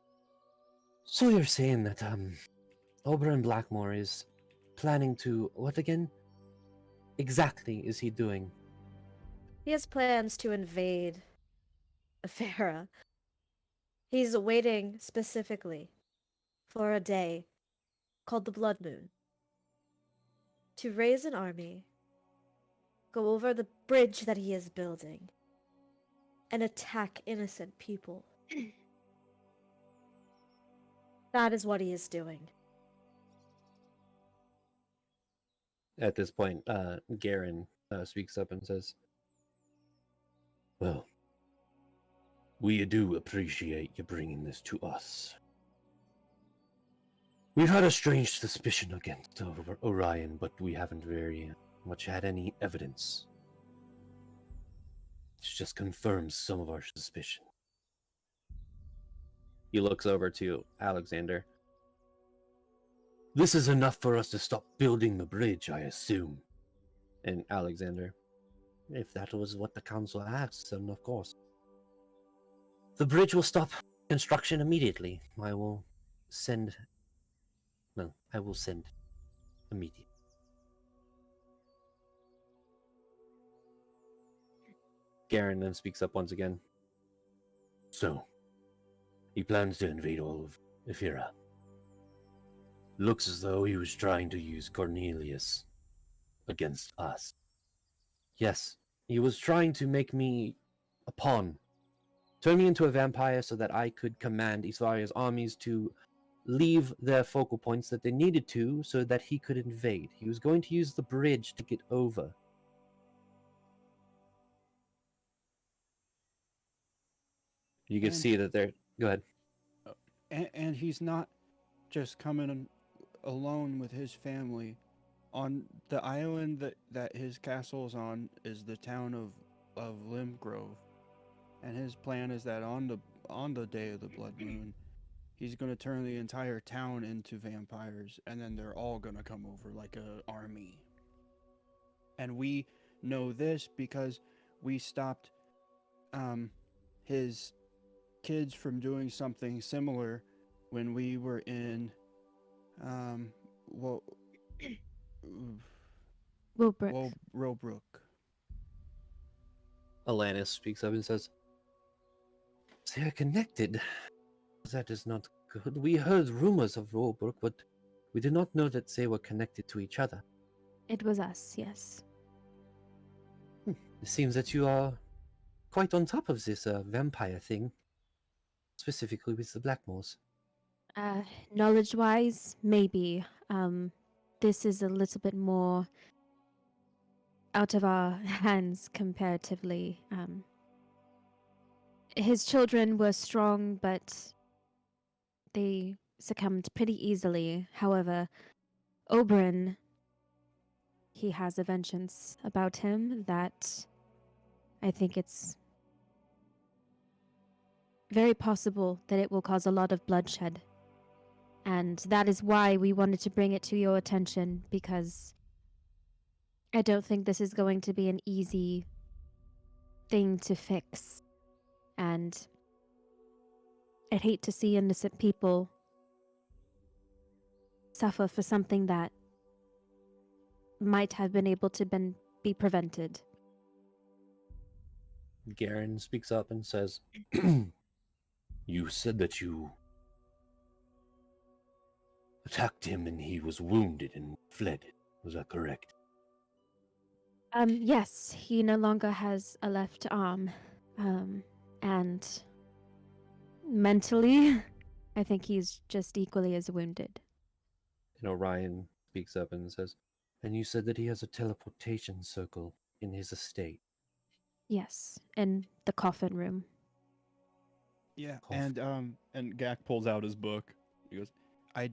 C: so you're saying that Oberyn Blackmore is planning to, what again? Exactly is he doing?
B: He has plans to invade Afera. He's waiting specifically for a day called the Blood Moon to raise an army, go over the bridge that he is building, and attack innocent people. That is what he is doing.
C: At this point, Garen speaks up and says, well, we do appreciate you bringing this to us. We've had a strange suspicion against Orion, but we haven't very much had any evidence. It just confirms some of our suspicion. He looks over to Alexander. This is enough for us to stop building the bridge, I assume. And Alexander, if that was what the council asked, then of course. The bridge will stop construction immediately. I will send immediately. Garen then speaks up once again. So, he plans to invade all of Ephira. Looks as though he was trying to use Cornelius against us. Yes, he was trying to make me a pawn. Turn me into a vampire so that I could command Isvaria's armies to leave their focal points that they needed to so that he could invade. He was going to use the bridge to get over. You can
D: And-
C: see that they're... Go ahead.
D: And he's not just coming alone with his family. On the island that his castle's on is the town of Limgrove. And his plan is that on the day of the Blood Moon, he's going to turn the entire town into vampires, and then they're all going to come over like a army. And we know this because we stopped his kids from doing something similar when we were in well
E: Wilbrook.
D: Robrook.
C: Alanis speaks up and says, "They are connected. That is not good. We heard rumors of Robrook, but we did not know that they were connected to each other.
E: It was us, yes.
C: It seems that you are quite on top of this vampire thing, specifically with the Blackmores."
E: Knowledge-wise, maybe. This is a little bit more out of our hands comparatively. His children were strong, but they succumbed pretty easily. However, Oberyn, he has a vengeance about him that I think it's very possible that it will cause a lot of bloodshed. And that is why we wanted to bring it to your attention, because I don't think this is going to be an easy thing to fix. And I'd hate to see innocent people suffer for something that might have been able to be prevented.
C: Garen speaks up and says, "You said that you attacked him and he was wounded and fled. Was that correct?"
E: Yes, he no longer has a left arm. And mentally, I think he's just equally as wounded.
C: And Orion speaks up and says, "And you said that he has a teleportation circle in his estate."
E: Yes, in the coffin room.
D: Yeah,
C: Cough.
D: and Gak pulls out his book. He goes, I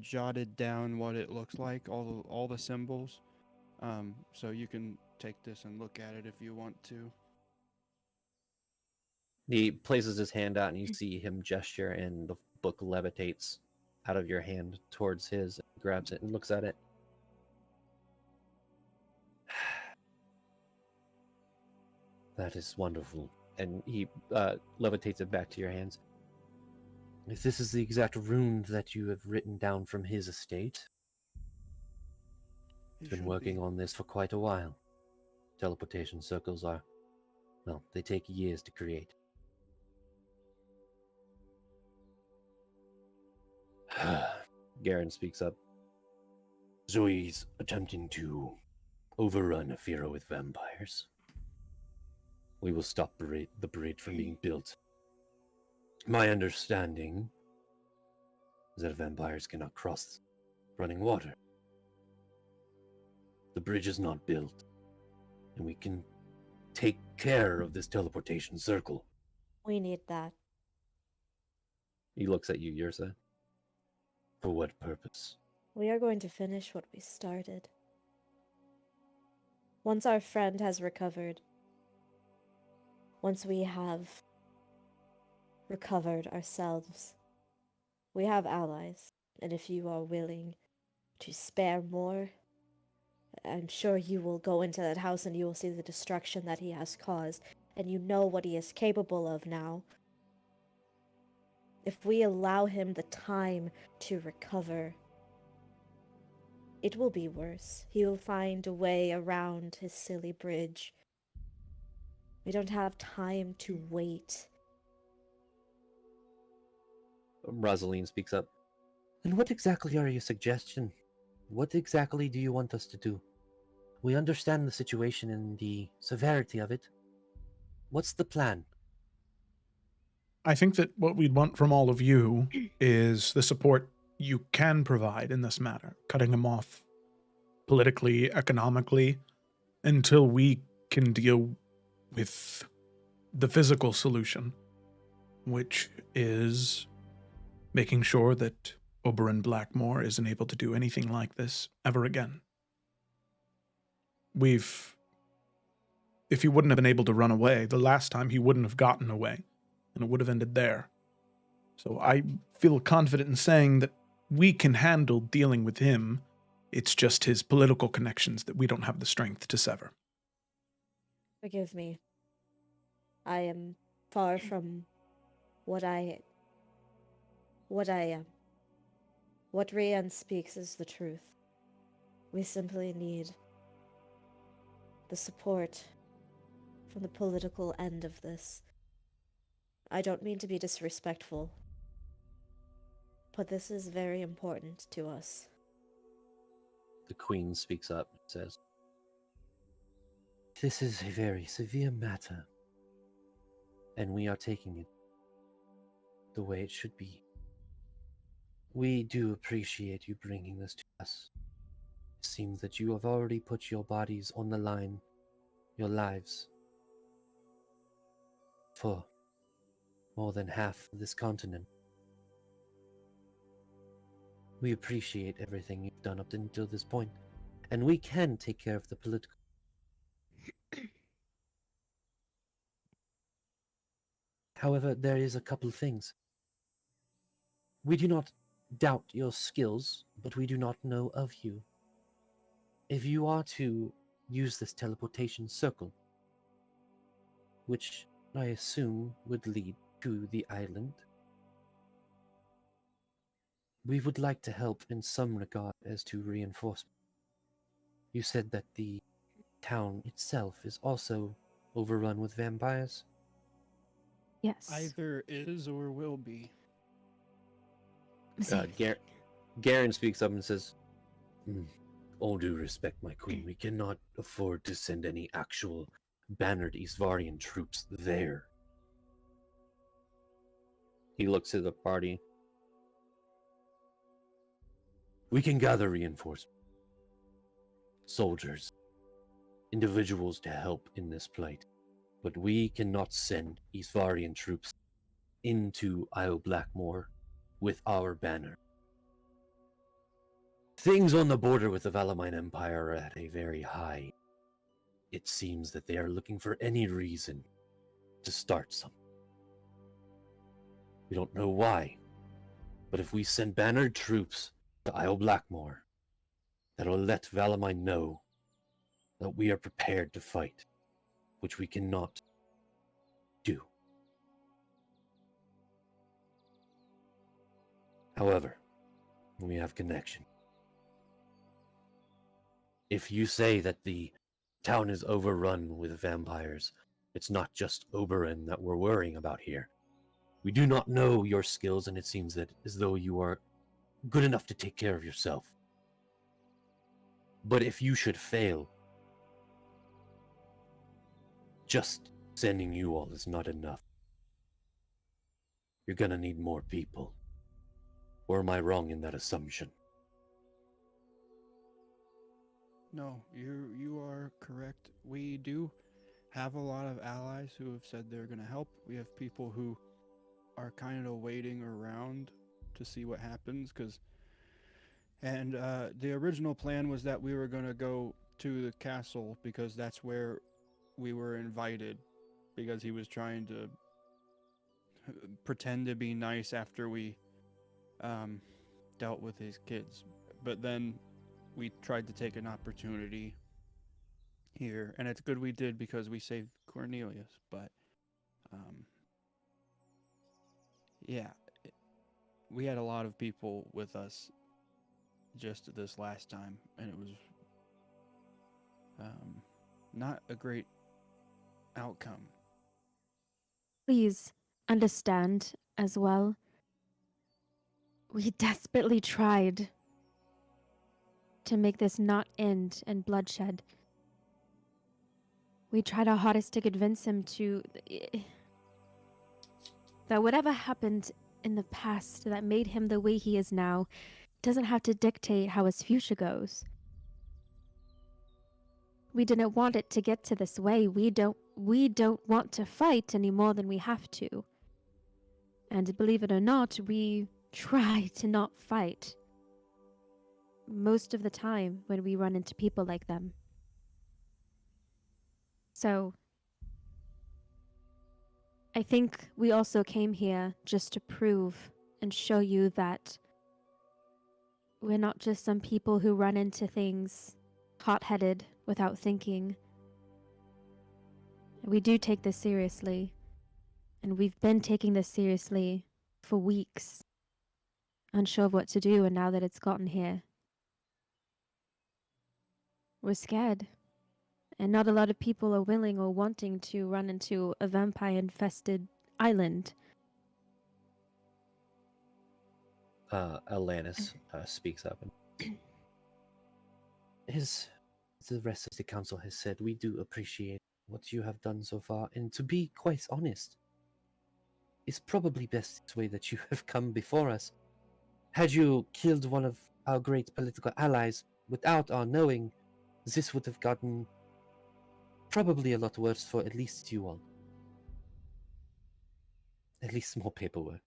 D: jotted down what it looks like, all the symbols. So you can take this and look at it if you want to."
C: He places his hand out and you see him gesture and the book levitates out of your hand towards his, grabs it and looks at it. "That is wonderful." And he levitates it back to your hands. "If this is the exact rune that you have written down from his estate, he's been working on this for quite a while. Teleportation circles are, well, they take years to create." Garen speaks up. "Zoe's attempting to overrun Afira with vampires. We will stop the bridge from being built. My understanding is that vampires cannot cross running water. The bridge is not built, and we can take care of this teleportation circle."
B: We need that.
C: He looks at you, Yrsa. "For what purpose?"
B: We are going to finish what we started. Once our friend has recovered, once we have recovered ourselves, we have allies. And if you are willing to spare more, I'm sure you will go into that house and you will see the destruction that he has caused, and you know what he is capable of now. If we allow him the time to recover, it will be worse. He will find a way around his silly bridge. We don't have time to wait.
C: Rosaline speaks up. "And what exactly are your suggestions? What exactly do you want us to do? We understand the situation and the severity of it. What's the plan?"
A: I think that what we'd want from all of you is the support you can provide in this matter, cutting him off politically, economically, until we can deal with the physical solution, which is making sure that Oberyn Blackmore isn't able to do anything like this ever again. If he wouldn't have been able to run away, the last time he wouldn't have gotten away, and it would have ended there. So I feel confident in saying that we can handle dealing with him. It's just his political connections that we don't have the strength to sever.
B: Forgive me. I am far from what I am. What Rian speaks is the truth. We simply need the support from the political end of this. I don't mean to be disrespectful, but this is very important to us.
C: The queen speaks up and says, "This is a very severe matter, and we are taking it the way it should be. We do appreciate you bringing this to us. It seems that you have already put your bodies on the line, your lives, for more than half of this continent. We appreciate everything you've done up until this point, and we can take care of the political. However, there is a couple things. We do not doubt your skills, but we do not know of you. If you are to use this teleportation circle, which I assume would lead to the island, we would like to help in some regard as to reinforcement. You said that the town itself is also overrun with vampires?
E: Yes.
D: Either is or will be.
E: See,
C: Garen speaks up and says, "All due respect, my queen, we cannot afford to send any actual bannered Isvarian troops there." He looks at the party. "We can gather reinforcements, soldiers, individuals to help in this plight, but we cannot send Isvarian troops into Isle Blackmore with our banner. Things on the border with the Valamine Empire are at a very high. It seems that they are looking for any reason to start something. We don't know why, but if we send bannered troops to Isle Blackmore, that'll let Valamine know that we are prepared to fight, which we cannot do. However, we have connection. If you say that the town is overrun with vampires, it's not just Oberon that we're worrying about here. We do not know your skills, and it seems that as though you are good enough to take care of yourself. But if you should fail, just sending you all is not enough. You're gonna need more people. Or am I wrong in that assumption?"
D: No, you are correct. We do have a lot of allies who have said they're going to help. We have people who are kind of waiting around to see what happens the original plan was that we were going to go to the castle because that's where we were invited, because he was trying to pretend to be nice after we dealt with his kids. But then we tried to take an opportunity here, and it's good we did because we saved Cornelius. But yeah, we had a lot of people with us just this last time, and it was not a great outcome.
E: please understand as well. We desperately tried to make this not end in bloodshed. We tried our hardest to convince him that whatever happened in the past that made him the way he is now doesn't have to dictate how his future goes. We didn't want it to get to this way. We don't want to fight any more than we have to. And believe it or not, we try to not fight most of the time when we run into people like them. So, I think we also came here just to prove and show you that we're not just some people who run into things hot-headed without thinking. We do take this seriously, and we've been taking this seriously for weeks, unsure of what to do, and now that it's gotten here, we're scared. And not a lot of people are willing or wanting to run into a vampire-infested island.
C: Alanis speaks up. As the rest of the council has said, we do appreciate what you have done so far, and to be quite honest, it's probably best this way that you have come before us. Had you killed one of our great political allies without our knowing, this would have gotten probably a lot worse for at least you all. At least more paperwork.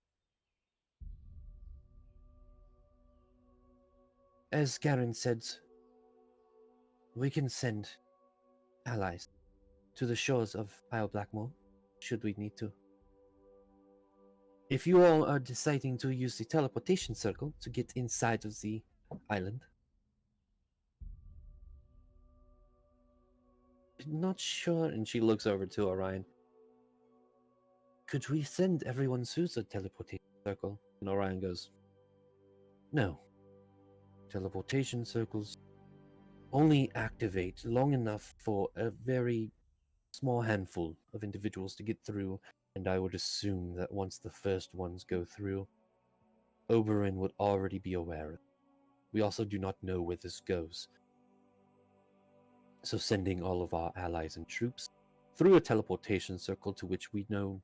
C: As Garen said, we can send allies to the shores of Isle Blackmore, should we need to. If you all are deciding to use the teleportation circle to get inside of the island, not sure, and she looks over to Orion. Could we send everyone through the teleportation circle? And Orion goes, no. Teleportation circles only activate long enough for a very small handful of individuals to get through, and I would assume that once the first ones go through, Oberyn would already be aware of it. We also do not know where this goes. So sending all of our allies and troops through a teleportation circle to which we know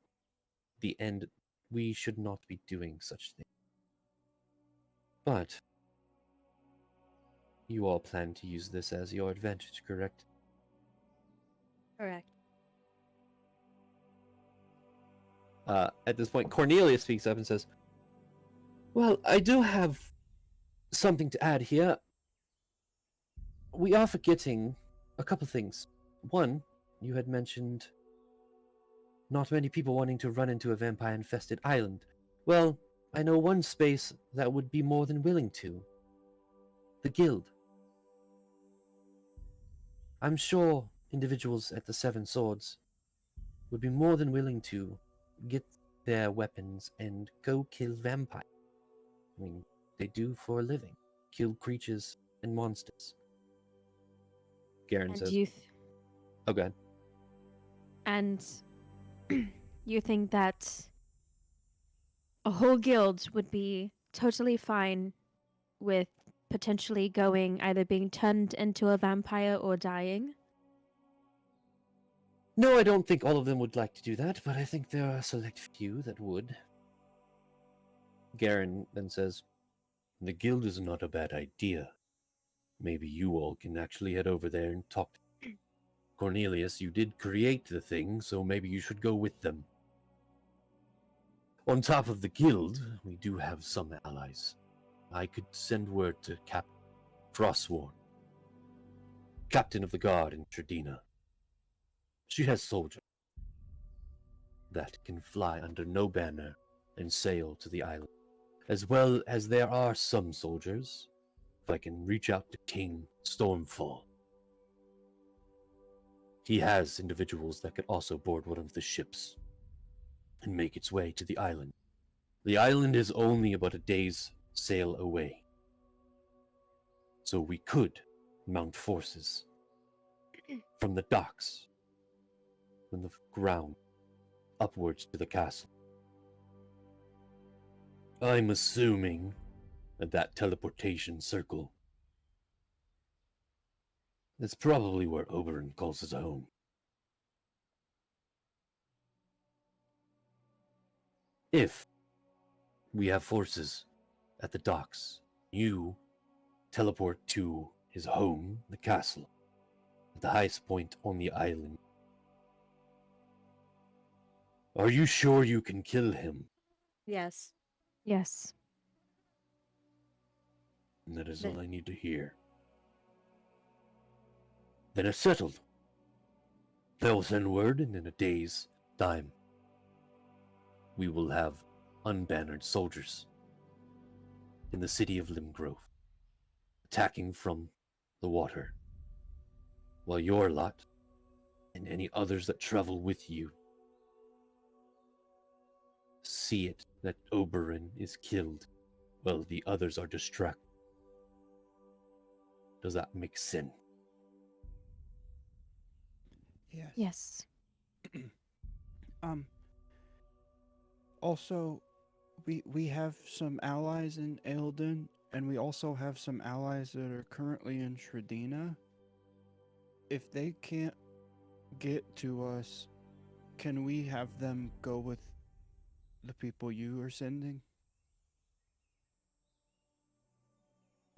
C: the end, we should not be doing such things. But you all plan to use this as your advantage, correct?
B: Correct.
C: At this point, Cornelia speaks up and says, well, I do have something to add here. We are forgetting a couple things. One, you had mentioned not many people wanting to run into a vampire-infested island. Well, I know one space that would be more than willing to. The Guild. I'm sure individuals at the Seven Swords would be more than willing to get their weapons and go kill vampires. I mean, they do for a living. Kill creatures and monsters. Garen
E: And
C: says,
E: you
C: oh, go ahead.
E: and you think that a whole guild would be totally fine with potentially going either being turned into a vampire or dying?
C: No, I don't think all of them would like to do that, but I think there are a select few that would. Garen then says, the guild is not a bad idea. Maybe you all can actually head over there and talk to Cornelius. You did create the thing, so maybe you should go with them. On top of the guild, we do have some allies. I could send word to Captain Frostworn, captain of the guard in Tredina. She has soldiers that can fly under no banner and sail to the island. As well as there are some soldiers, if I can reach out to King Stormfall. He has individuals that could also board one of the ships and make its way to the island. The island is only about a day's sail away. So we could mount forces from the docks, from the ground, upwards to the castle. I'm assuming that teleportation circle is probably where Oberyn calls his home. If we have forces at the docks, you teleport to his home, the castle, at the highest point on the island. Are you sure you can kill him?
B: Yes.
E: Yes.
C: And that is
B: The-
C: all I need to hear. Then it's settled. They'll send word, and in a day's time, we will have unbannered soldiers in the city of Limgrove, attacking from the water, while your lot, and any others that travel with you, see it that Oberyn is killed, while the others are distracted. Does that make sense?
D: Yes.
E: Yes.
D: Um. Also, we have some allies in Eldon, and we also have some allies that are currently in Shredina. If they can't get to us, can we have them go with the people you are sending?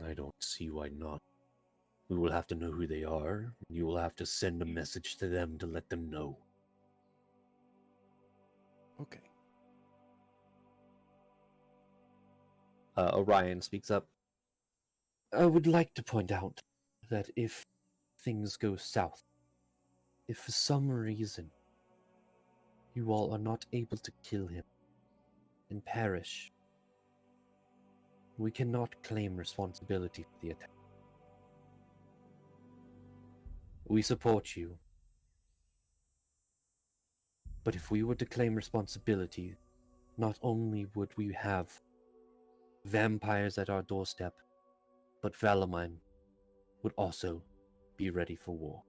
C: I don't see why not. We will have to know who they are, and you will have to send a message to them to let them know.
D: Okay.
C: Orion speaks up. I would like to point out that if things go south, if for some reason you all are not able to kill him and perish, we cannot claim responsibility for the attack. We support you, but if we were to claim responsibility, not only would we have vampires at our doorstep, but Valamine would also be ready for war.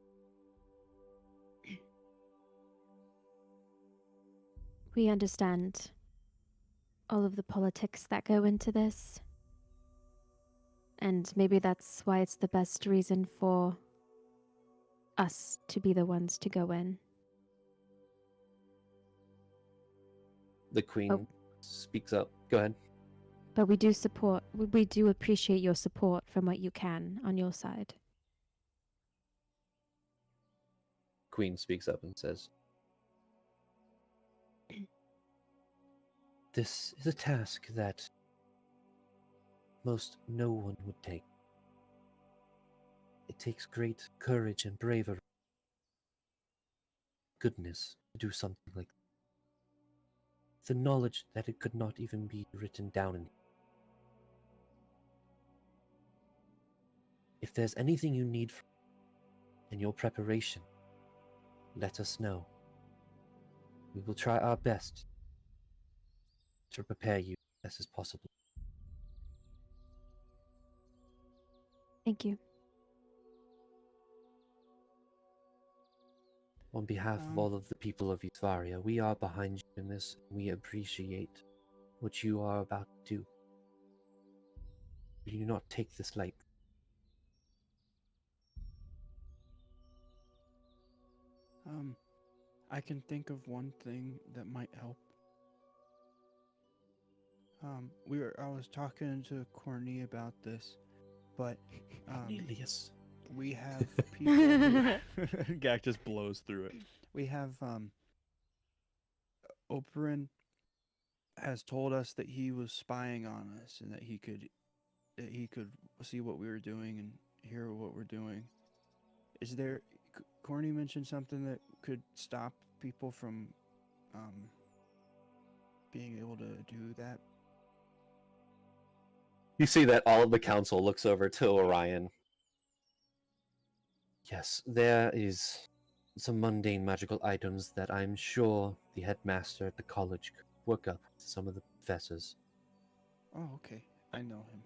E: We understand all of the politics that go into this. And maybe that's why it's the best reason for us to be the ones to go in.
C: The queen speaks up. Go ahead.
E: But we do support, we do appreciate your support from what you can on your side.
C: Queen speaks up and says, "This is a task that most no one would take. It takes great courage and bravery, goodness, to do something like that. The knowledge that it could not even be written down in. If there's anything you need in your preparation, let us know. We will try our best to prepare you as is possible."
E: Thank you.
C: On behalf of all of the people of Ytvaria, we are behind you in this. We appreciate what you are about to do. We do not take this lightly.
D: I can think of one thing that might help. I was talking to Corny about this, but
C: Cornelius.
D: we have people. Who, Gak just blows through it. We have Oberyn has told us that he was spying on us and that he could see what we were doing and hear what we're doing. Is there? Corny mentioned something that could stop people from being able to do that.
C: You see that all of the council looks over to Orion. Yes, there is some mundane magical items that I'm sure the headmaster at the college could work up with some of the professors.
D: Oh, okay. I know him.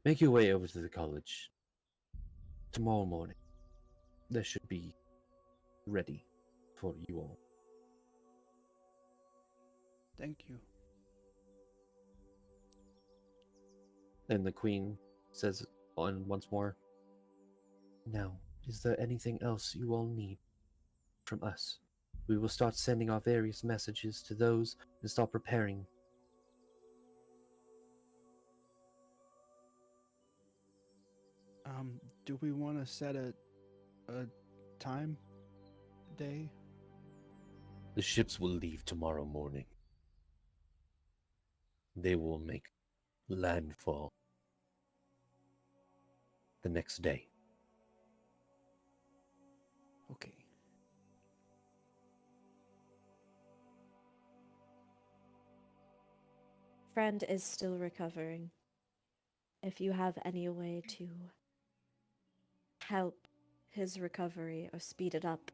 C: Make your way over to the college tomorrow morning. They should be ready for you all.
D: Thank you.
C: And the queen says once more, "Now, is there anything else you all need from us? We will start sending our various messages to those and start preparing."
D: Do we want to set a time, day?
C: The ships will leave tomorrow morning. They will make landfall the next day.
D: Okay.
B: Friend is still recovering. If you have any way to help his recovery or speed it up.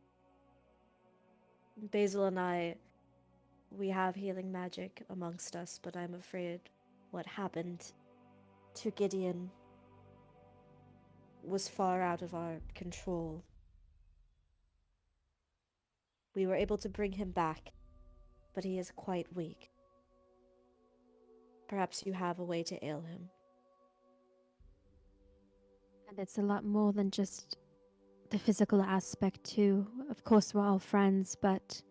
B: Basil and I, we have healing magic amongst us, but I'm afraid what happened to Gideon was far out of our control. We were able to bring him back, but he is quite weak. Perhaps you have a way to ail him.
E: And it's a lot more than just the physical aspect, too. Of course, we're all friends, but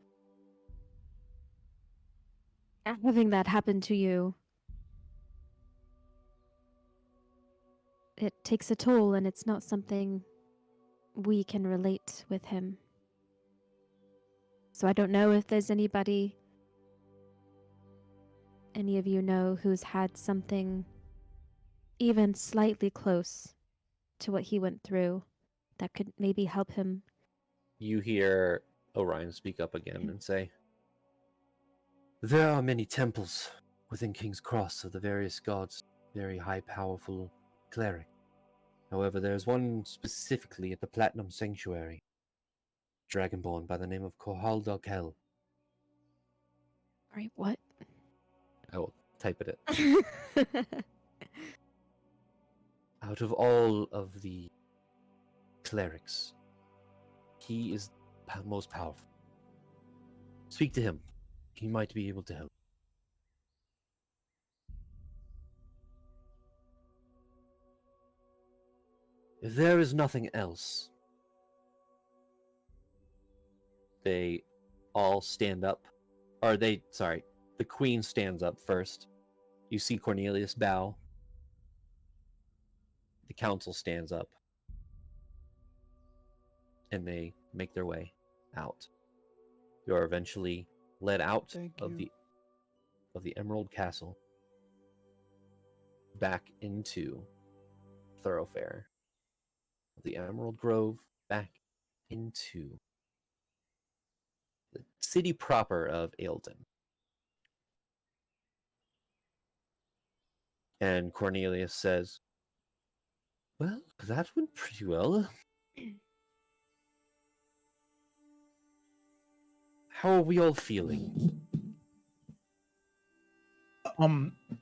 E: having that happen to you, it takes a toll, and it's not something we can relate with him. So I don't know if there's any of you know, who's had something even slightly close to what he went through that could maybe help him.
C: You hear Orion speak up again and say, "There are many temples within King's Cross of the various gods, very high powerful cleric. However, there's one specifically at the Platinum Sanctuary, dragonborn by the name of Kohal Dalkel.
E: Right, what?
C: I will type it. Out of all of the clerics, he is most powerful. Speak to him. He might be able to help." If there is nothing else, they all stand up. The queen stands up first. You see Cornelius bow. The council stands up. And they make their way out. You are eventually led out
D: Thank
C: of
D: you.
C: the Emerald Castle, back into thoroughfare of the Emerald Grove, back into the city proper of Ailton. And Cornelius says, "Well, that went pretty well. How are we all feeling?"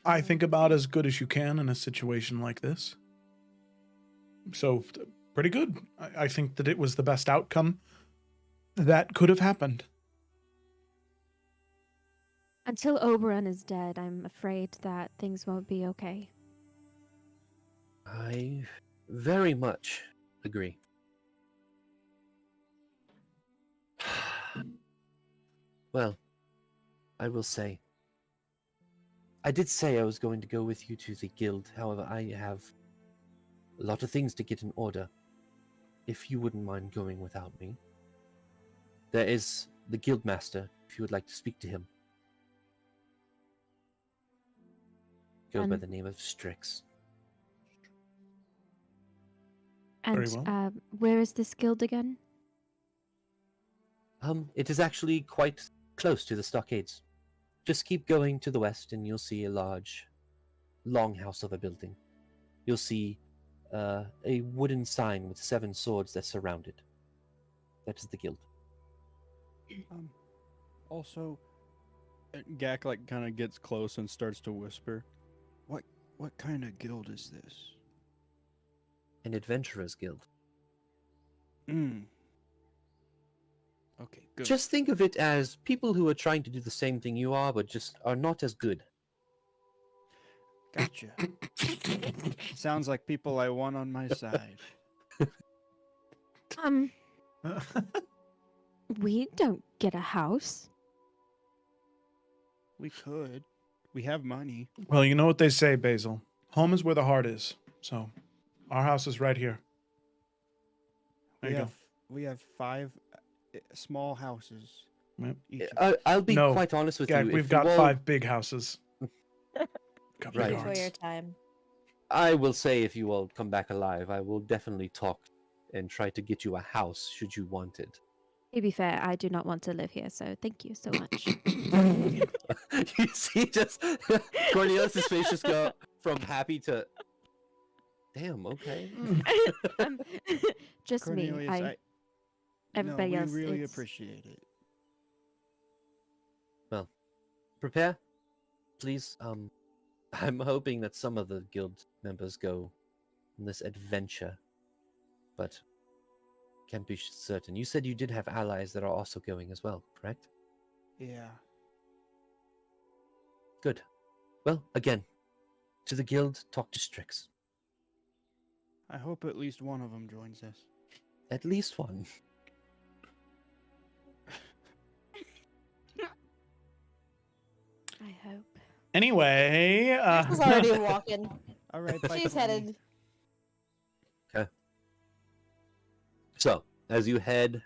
A: I think about as good as you can in a situation like this. So, pretty good. I think that it was the best outcome that could have happened.
E: Until Oberon is dead, I'm afraid that things won't be okay.
C: I very much agree. Well, I will say, I did say I was going to go with you to the guild. However, I have a lot of things to get in order. If you wouldn't mind going without me. There is the guild master, if you would like to speak to him. Goes by
E: And-
C: the name of Strix.
A: Very
E: And
A: well.
E: where is this guild again?
C: It is actually quite close to the stockades. Just keep going to the west and you'll see a large longhouse of a building. You'll see a wooden sign with 7 swords that surround it. That is the guild.
D: Also, Gak like kind of gets close and starts to whisper, "What kind of guild is this?"
C: An adventurer's guild.
D: Okay, good.
C: Just think of it as people who are trying to do the same thing you are, but just are not as good.
D: Gotcha. Sounds like people I want on my side.
E: We don't get a house.
D: We could. We have money.
A: Well, you know what they say, Basil. Home is where the heart is. So, our house is right here. There you go.
D: We have 5 small houses.
A: Yep.
D: Each
C: I'll be
A: No,
C: quite honest with
A: Gag,
C: you.
A: we've
C: if
A: got
C: you all,
A: 5 big houses. Got
C: Right.
A: big
B: Thank you for your
A: hearts.
B: time.
C: I will say if you all come back alive, I will definitely talk and try to get you a house should you want it.
E: To be fair, I do not want to live here, so thank you so much.
C: You see, just Cornelius' face just go from happy to, damn, okay.
E: Um, just me.
D: Cornelius,
E: Everybody
D: no,
E: else.
D: we really
E: it's-
D: appreciate it.
C: Well, prepare, please. I'm hoping that some of the guild members go on this adventure, but can't be certain. You said you did have allies that are also going as well, correct?
D: Yeah.
C: Good. Well, again, to the guild, talk to Strix.
D: I hope at least one of them joins us.
C: At least one.
E: I hope.
A: Anyway,
B: She's already walking.
D: All right, bye,
B: She's
D: Corny.
B: headed.
C: So, as you head,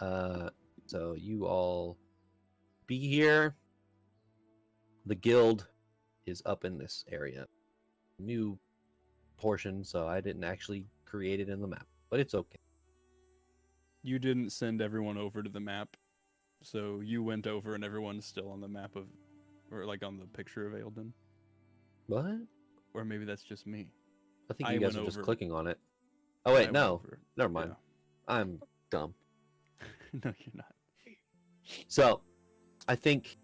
C: so you all be here. The guild is up in this area. New portion, so I didn't actually create it in the map, but it's okay.
D: You didn't send everyone over to the map, so you went over and everyone's still on the map of, or like on the picture of Aelden.
C: What?
D: Or maybe that's just me.
C: I think
D: I
C: you guys
D: went
C: are just
D: over.
C: clicking on it. Oh
D: I
C: wait,
D: went
C: no.
D: over.
C: Never mind. I'm dumb.
D: Yeah. No, you're not.
C: So, I think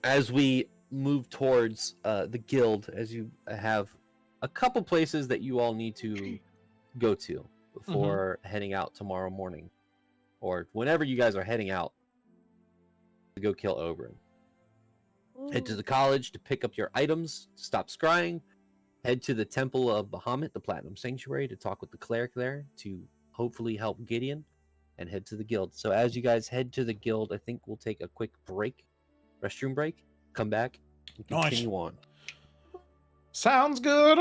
C: as we move towards the guild, as you have a couple places that you all need to go to before heading out tomorrow morning, or whenever you guys are heading out to go kill Oberyn. Head to
B: Ooh.
C: the college to pick up your items, to stop scrying. Head to the Temple of Bahamut, the Platinum Sanctuary, to talk with the cleric there to hopefully help Gideon, and head to the guild. So as you guys head to the guild, I think we'll take a quick break, restroom break, come back, and
A: Nice.
C: continue on.
A: sounds good.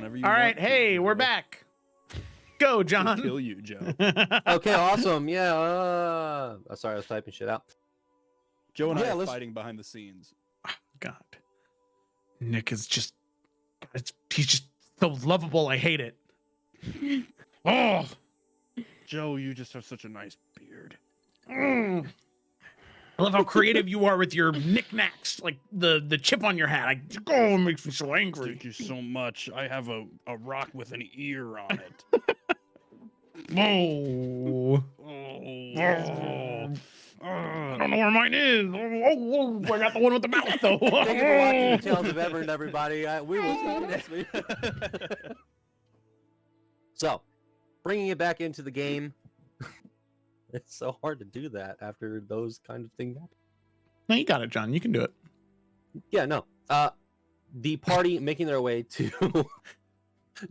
D: whenever you
A: All
D: want
A: right,
D: to,
A: hey, we're
D: Joe.
A: back. Go,
D: We'll
A: John.
D: kill you, Joe.
C: Okay, awesome. Yeah. Sorry, I was typing shit out.
D: Joe and
C: Yeah,
D: I are
C: let's-
D: fighting behind the scenes.
A: God. Nick is just, he's just so lovable. I hate it. Oh.
D: Joe, you just have such a nice beard.
A: Mm. I love how creative you are with your knickknacks, like the chip on your hat. It makes me so angry.
D: Thank you so much. I have a rock with an ear on it.
A: Oh.
D: Oh.
A: I don't know where mine is. Oh, I got the one with the mouth though.
C: Thank you for watching the Tales of Evrand, everybody. We will see you next week. So, bringing it back into the game. It's so hard to do that after those kind of things happen.
A: No, you got it, John. You can do it.
C: Yeah, no. The party making their way to.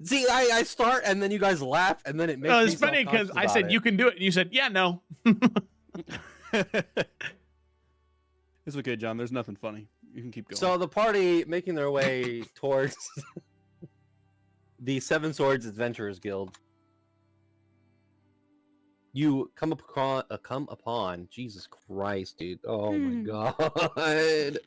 C: See, I start and then you guys laugh and then it makes.
A: No,
C: me
A: it's funny because
C: self-conscious
A: I said
C: about
A: you
C: it.
A: can do it, and you said, "Yeah, no."
D: It's okay, John. There's nothing funny. You can keep going.
C: So the party making their way towards the Seven Swords Adventurers Guild. You come upon Jesus Christ, dude. Oh my god.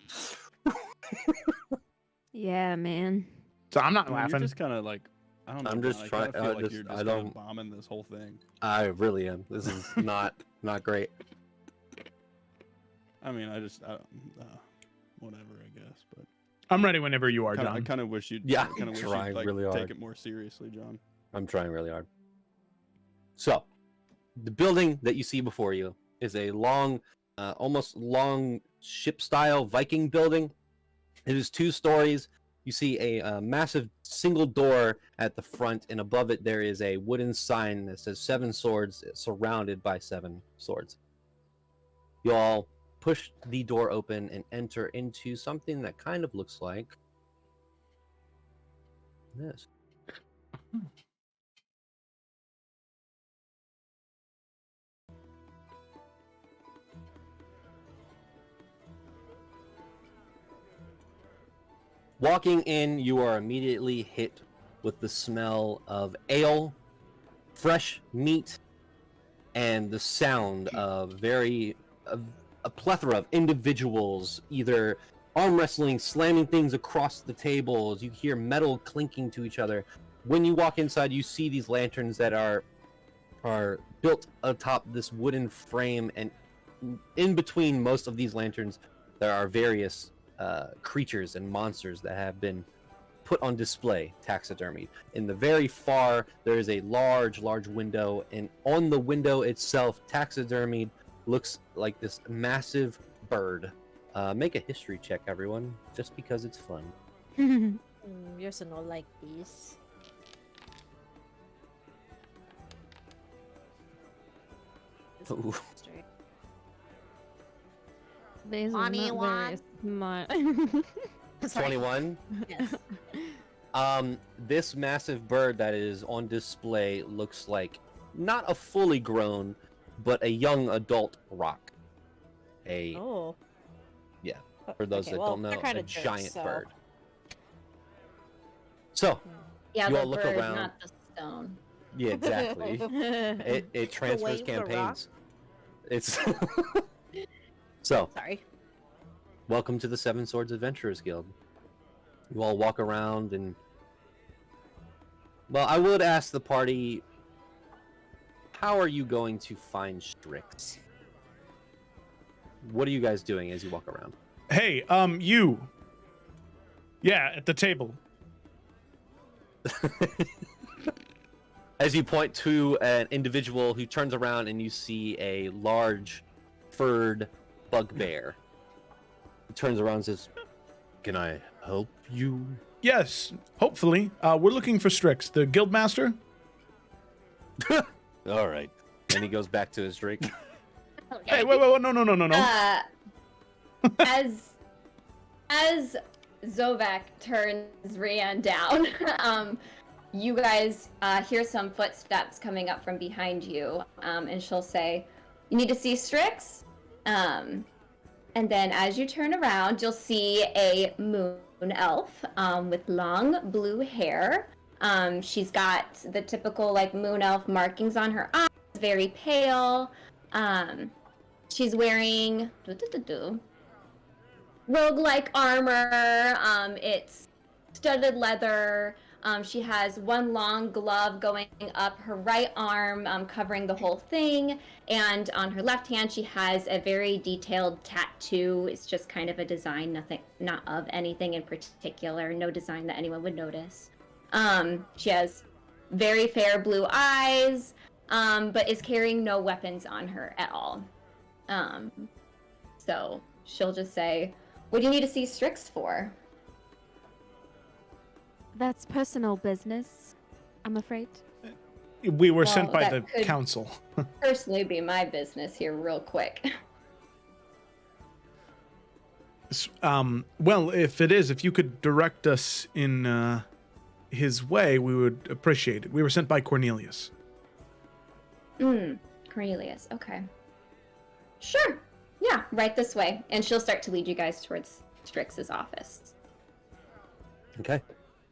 E: Yeah, man.
A: So I'm not
D: I mean,
A: laughing.
D: you're just kind of like, I don't know.
C: I'm just
D: John,
C: trying-
D: I kinda
C: I
D: feel like
C: just-
D: you're
C: I
D: just kind
C: don't-
D: of bombing this whole thing.
C: I really am. This is not great.
D: I mean, whatever, I guess. But
A: I'm ready whenever you are,
D: I
A: John.
D: kind of wish you'd.
C: Yeah,
D: I kind
C: I'm
D: of wish
C: trying
D: you'd like,
C: really
D: take
C: hard.
D: it more seriously, John.
C: I'm trying really hard. So, the building that you see before you is a long, almost long ship-style Viking building. It is 2 stories. You see a massive single door at the front, and above it there is a wooden sign that says 7 swords, surrounded by 7 swords. You all push the door open and enter into something that kind of looks like this. Walking in, you are immediately hit with the smell of ale, fresh meat, and the sound of a plethora of individuals either arm wrestling, slamming things across the tables. You hear metal clinking to each other. When you walk inside, you see these lanterns that are built atop this wooden frame, and in between most of these lanterns, there are various creatures and monsters that have been put on display, taxidermied. In the very far, there is a large window, and on the window itself, taxidermied, looks like this massive bird. Make a history check, everyone, just because it's fun.
B: You're so not like this. This is
C: Ooh.
B: straight.
E: These are not very
B: 21.
E: smart.
B: Sorry.
C: 21.
B: Yes.
C: This massive bird that is on display looks like not a fully grown, but a young adult rock.
B: Oh.
C: Yeah, for those
B: Okay,
C: that
B: well,
C: don't know,
B: they're kinda
C: a
B: jerks,
C: giant
B: so-
C: bird. So,
F: Yeah,
C: You
F: the
C: all look
F: bird,
C: around.
F: not the stone.
C: yeah, exactly. It transfers
B: wave the rock.
C: campaigns. It's so.
B: Sorry.
C: Welcome to the Seven Swords Adventurers Guild. You all walk around and... Well, I would ask the party, how are you going to find Strix? What are you guys doing as you walk around?
A: Hey, you. Yeah, at the table.
C: As you point to an individual who turns around and you see a large furred bugbear. He turns around and says, "Can I help you?"
A: Yes, hopefully. We're looking for Strix, the guildmaster.
C: All right. And he goes back to his drink.
A: Hey, wait, no.
F: As Zovak turns Rian down, you guys hear some footsteps coming up from behind you, and she'll say, "You need to see Strix." And then as you turn around, you'll see a moon elf with long blue hair, She's got the typical like moon elf markings on her eyes, very pale. She's wearing roguelike armor. It's studded leather. She has one long glove going up her right arm, covering the whole thing. And on her left hand, she has a very detailed tattoo. It's just kind of a design, not of anything in particular. No design that anyone would notice. She has very fair blue eyes, but is carrying no weapons on her at all. So she'll just say, "What do you need to see Strix for?"
E: That's personal business, I'm afraid.
A: We were sent
F: Well,
A: by
F: that
A: the
F: could-
A: council.
F: Personally, be my business here, real quick.
A: Well, if you could direct us in his way, we would appreciate it. We were sent by Cornelius.
F: Cornelius. Okay. Sure. Yeah, right this way, and she'll start to lead you guys towards Strix's office.
C: Okay.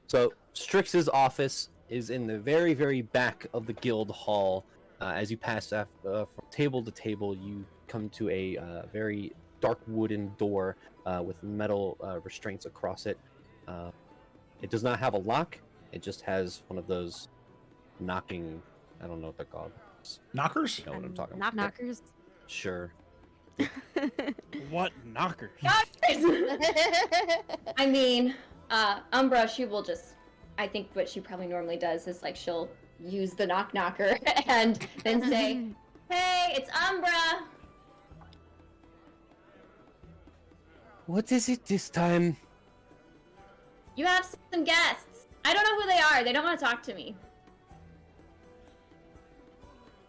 C: So Strix's office is in the very, very back of the guild hall. As you pass from table to table, you come to a very dark wooden door with metal restraints across it. It does not have a lock. It just has one of those knocking. I don't know what they're called.
A: Knockers?
C: You know what I'm talking about?
E: Knockers.
C: Sure.
D: What knockers?
F: I mean, Umbra, she will just, I think what she probably normally does is like she'll use the knocker and then say, "Hey, it's Umbra."
C: What is it this time?
F: You have some guests. I don't know who they are. They don't want to talk to me.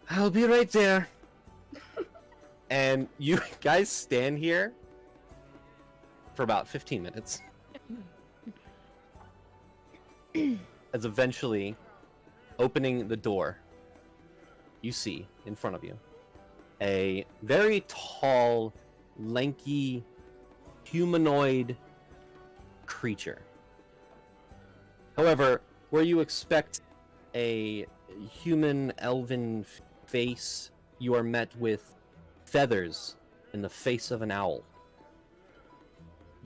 C: I'll be right there. And you guys stand here for about 15 minutes. As eventually, opening the door, you see in front of you a very tall, lanky, humanoid creature. However, where you expect a human elven face, you are met with feathers in the face of an owl.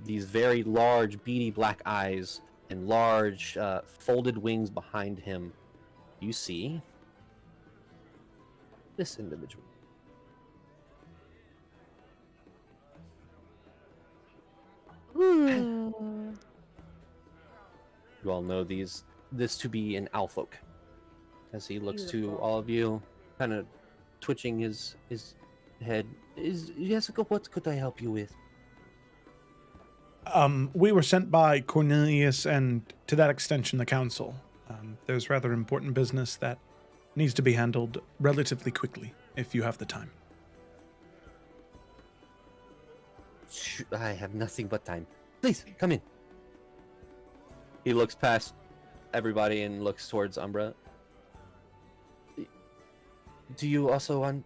C: These very large, beady black eyes and large, folded wings behind him. You see this individual.
E: Ooh.
C: You all know this to be an Alfolk. As he looks to
B: Beautiful.
C: all of you, kind of twitching his head. Jessica, what could I help you with?
A: We were sent by Cornelius and, to that extension, the council. There's rather important business that needs to be handled relatively quickly, if you have the time.
C: I have nothing but time. Please, come in. He looks past everybody and looks towards Umbra. Do you also want...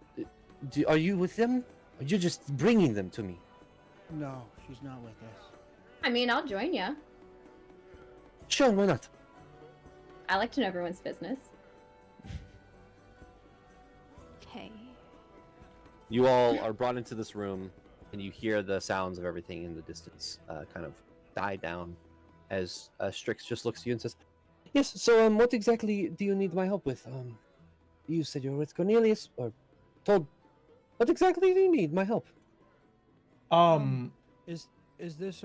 C: are you with them? Or are you just bringing them to me?
D: No, she's not with us.
F: I mean, I'll join you.
C: Sure, why not?
F: I like to know everyone's business.
E: Okay.
C: You all are brought into this room, and you hear the sounds of everything in the distance kind of die down as Strix just looks at you and says, "Yes, so what exactly do you need my help with? You said you were with Cornelius, or told... What exactly do you need my help?"
D: Is this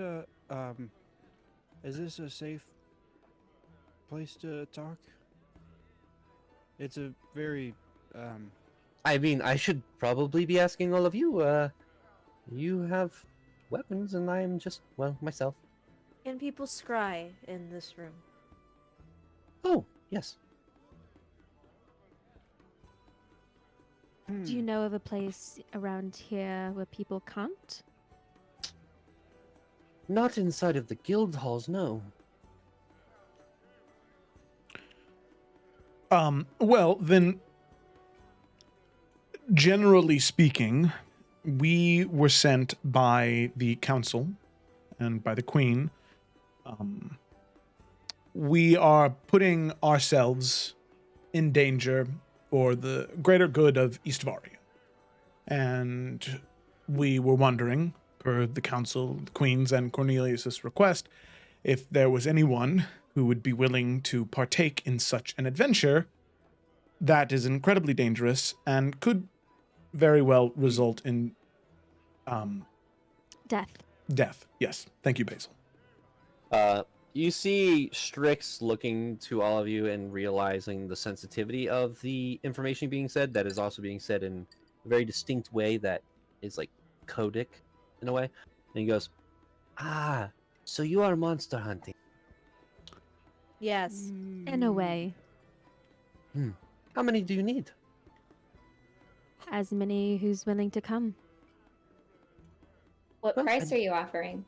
D: a safe place to talk? It's a very
C: I mean, I should probably be asking all of you. You have weapons, and I am just, well, myself.
B: Can people scry in this room?
C: Oh, yes.
E: Do you know of a place around here where people can't?
C: Not inside of the guild halls, no.
A: Well, then, generally speaking, we were sent by the council and by the queen we are putting ourselves in danger for the greater good of Eastvaria. And we were wondering, per the council, the Queen's, and Cornelius's request, if there was anyone who would be willing to partake in such an adventure that is incredibly dangerous and could very well result in
E: Death.
A: death. Yes. Thank you, Basil.
C: You see Strix looking to all of you and realizing the sensitivity of the information being said that is also being said in a very distinct way that is like codic in a way. And he goes, "Ah, so you are monster hunting.
B: Yes.
E: In a way.
C: How many do you need?"
E: As many who's willing to come.
F: What
C: Well,
F: price are you offering?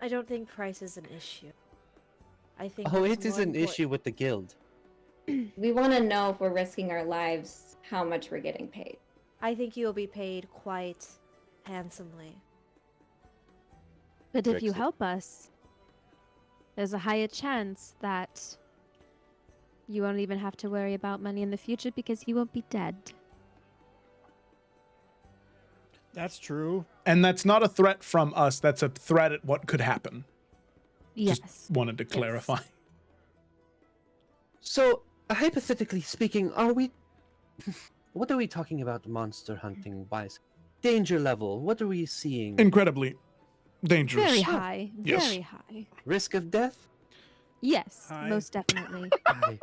B: I don't think price is an issue. I think
C: Oh,
B: what's
C: it is
B: more
C: an
B: import-
C: issue with the guild.
F: We want to know if we're risking our lives, how much we're getting paid.
B: I think you'll be paid quite handsomely.
E: But if you
C: Brexit.
E: help us, there's a higher chance that you won't even have to worry about money in the future because you won't be dead.
D: That's true.
A: And that's not a threat from us, that's a threat at what could happen.
E: Yes.
A: Just wanted to clarify.
C: So, hypothetically speaking, are we... What are we talking about monster hunting wise? Danger level, what are we seeing?
A: Incredibly dangerous.
E: Very high.
A: Yes.
E: Very high.
C: Risk of death?
E: Yes,
D: High.
E: most definitely.
C: Aye.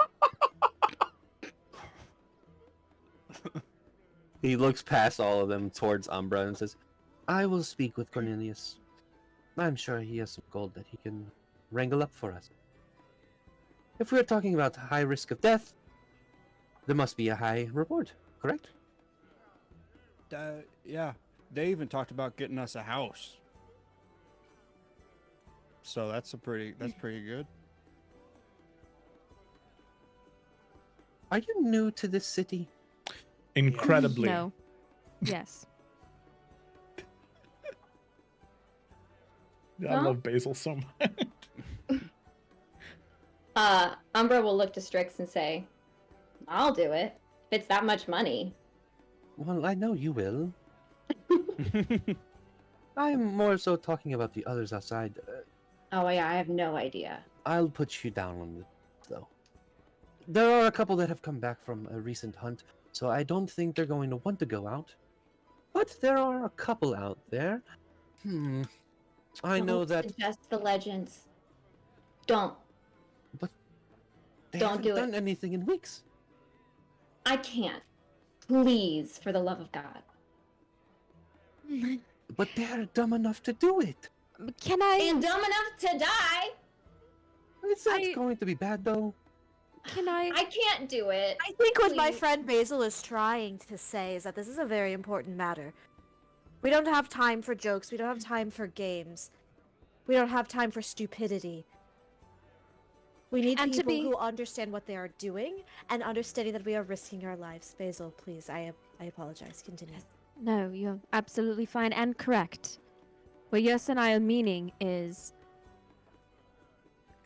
C: He looks past all of them towards Umbra and says, "I will speak with Cornelius. I'm sure he has some gold that he can wrangle up for us. If we're talking about high risk of death, there must be a high reward, correct?"
D: Yeah, they even talked about getting us a house. So that's pretty good.
C: Are you new to this city?
A: Incredibly.
E: No. Yes.
A: I
F: Well-
A: love Basil so much.
F: Umbra will look to Strix and say, "I'll do it. If it's that much money."
C: Well, I know you will. I'm more so talking about the others outside.
F: Oh yeah, I have no idea.
C: I'll put you down on this, though. There are a couple that have come back from a recent hunt, so I don't think they're going to want to go out. But there are a couple out there. I know
F: Don't
C: that
F: suggest the legends. Don't.
C: they
F: don't
C: haven't
F: do it.
C: done anything in weeks.
F: I can't. Please, for the love of God.
C: But they're dumb enough to do it.
E: Can I?
F: And dumb enough to die.
C: It's not going to be bad, though.
E: Can I?
F: I can't do it.
B: I think what my
F: Please.
B: friend Basil is trying to say is that this is a very important matter. We don't have time for jokes. We don't have time for games. We don't have time for stupidity. We need
E: And to
B: people
E: be-
B: who understand what they are doing and understanding that we are risking our lives. Basil, please, I apologize. Continue.
E: No, you're absolutely fine and correct. What Yos and I are meaning is,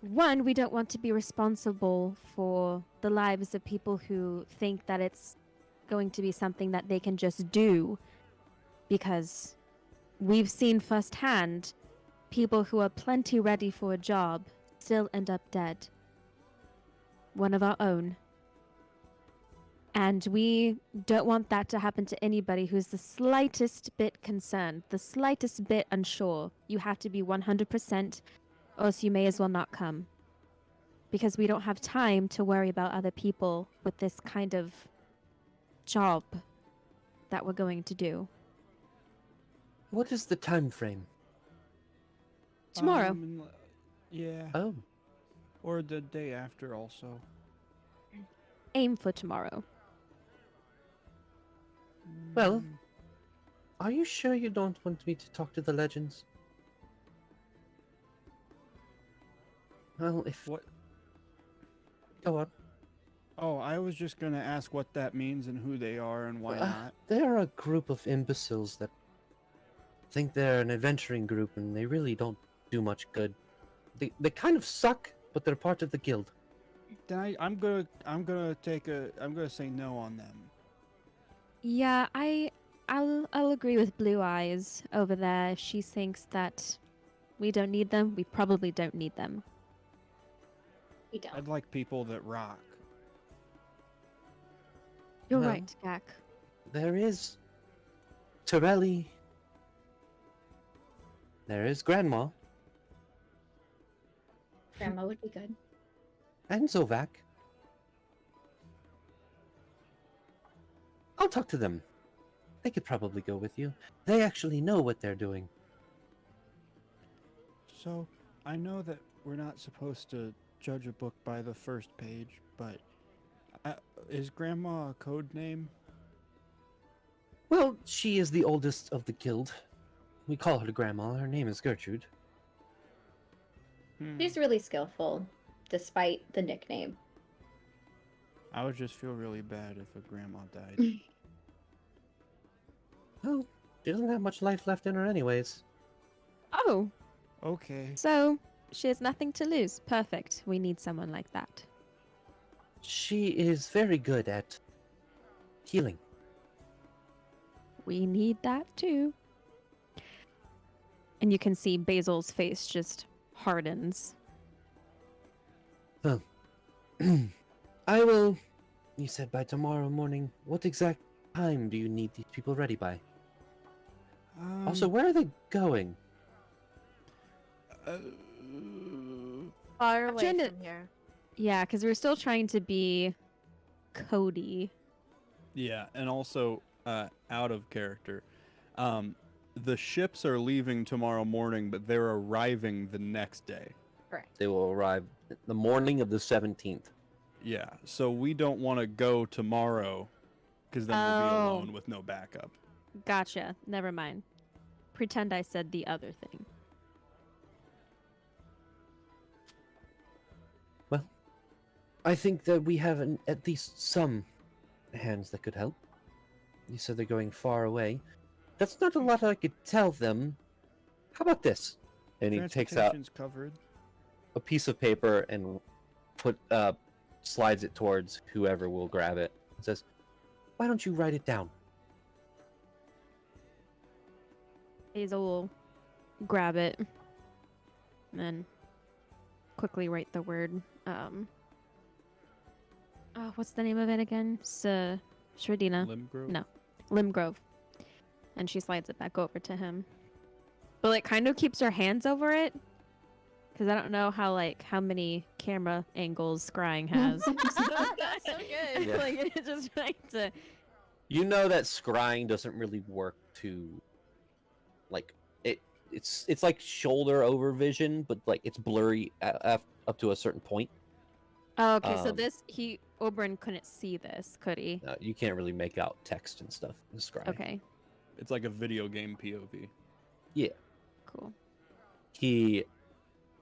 E: one, we don't want to be responsible for the lives of people who think that it's going to be something that they can just do, because we've seen firsthand people who are plenty ready for a job still end up dead. One of our own. And we don't want that to happen to anybody who's the slightest bit concerned, the slightest bit unsure. You have to be 100%, or else you may as well not come. Because we don't have time to worry about other people with this kind of job that we're going to do.
C: What is the time frame?
E: Tomorrow.
D: Yeah.
C: Oh,
D: Or the day after also.
E: Aim for tomorrow.
C: well, are you sure you don't want me to talk to the legends? Well, if...
D: What?
C: Go on.
D: Oh, I was just gonna ask what that means and who they are and why not.
C: They're a group of imbeciles that think they're an adventuring group, and they really don't do much good. They kind of suck, but they're part of the guild.
D: Then I'm gonna say no on them.
E: Yeah, I'll agree with Blue Eyes over there. She thinks that we don't need them. We probably don't need them.
F: We don't.
D: I'd like people that rock.
E: You're
C: Well,
E: right, Gak.
C: There is Torelli. There is Grandma
F: Grandma would be good.
C: and Zovac. I'll talk to them. They could probably go with you. They actually know what they're doing.
D: So, I know that we're not supposed to judge a book by the first page, but is Grandma a code name?
C: Well, she is the oldest of the guild. We call her Grandma. Her name is Gertrude.
F: She's really skillful, despite the nickname.
D: I would just feel really bad if a grandma died.
C: Well, she doesn't have much life left in her anyways.
E: Oh,
D: Okay.
E: so she has nothing to lose. Perfect. We need someone like that.
C: She is very good at healing.
E: We need that too. And you can see Basil's face just hardens.
C: I will... You said by tomorrow morning. What exact time do you need these people ready by? Also, where are they going?
B: Far
E: I'm
B: away
E: trying to-
B: from here.
E: Yeah, because we're still trying to be Cody.
D: Yeah, and also out of character. The ships are leaving tomorrow morning, but they're arriving the next day.
F: Correct.
C: They will arrive the morning of the 17th.
D: Yeah, so we don't want to go tomorrow, because then we'll be
E: Oh.
D: alone with no backup.
E: Gotcha. Never mind. Pretend I said the other thing.
C: Well, I think that we have at least some hands that could help. You said they're going far away. That's not a lot I could tell them. How about this? And he takes out
D: Transportation's covered.
C: a piece of paper and slides it towards whoever will grab it. It says, "Why don't you write it down?"
E: Basil will grab it and then quickly write the word. What's the name of it again? Shredina.
D: Limgrove?
E: No. Limgrove. And she slides it back over to him. But like kind of keeps her hands over it. Because I don't know how many camera angles Scrying has.
B: So good.
C: Yeah.
E: Like it's just trying to
C: You know that scrying doesn't really work to, like, it's like shoulder over vision, but like it's blurry up to a certain point.
E: Oh, okay, so
C: Um,
E: Oberyn couldn't see this, could he?
C: You can't really make out text and stuff in scrying.
E: Okay,
D: It's like a video game POV.
E: cool.
C: He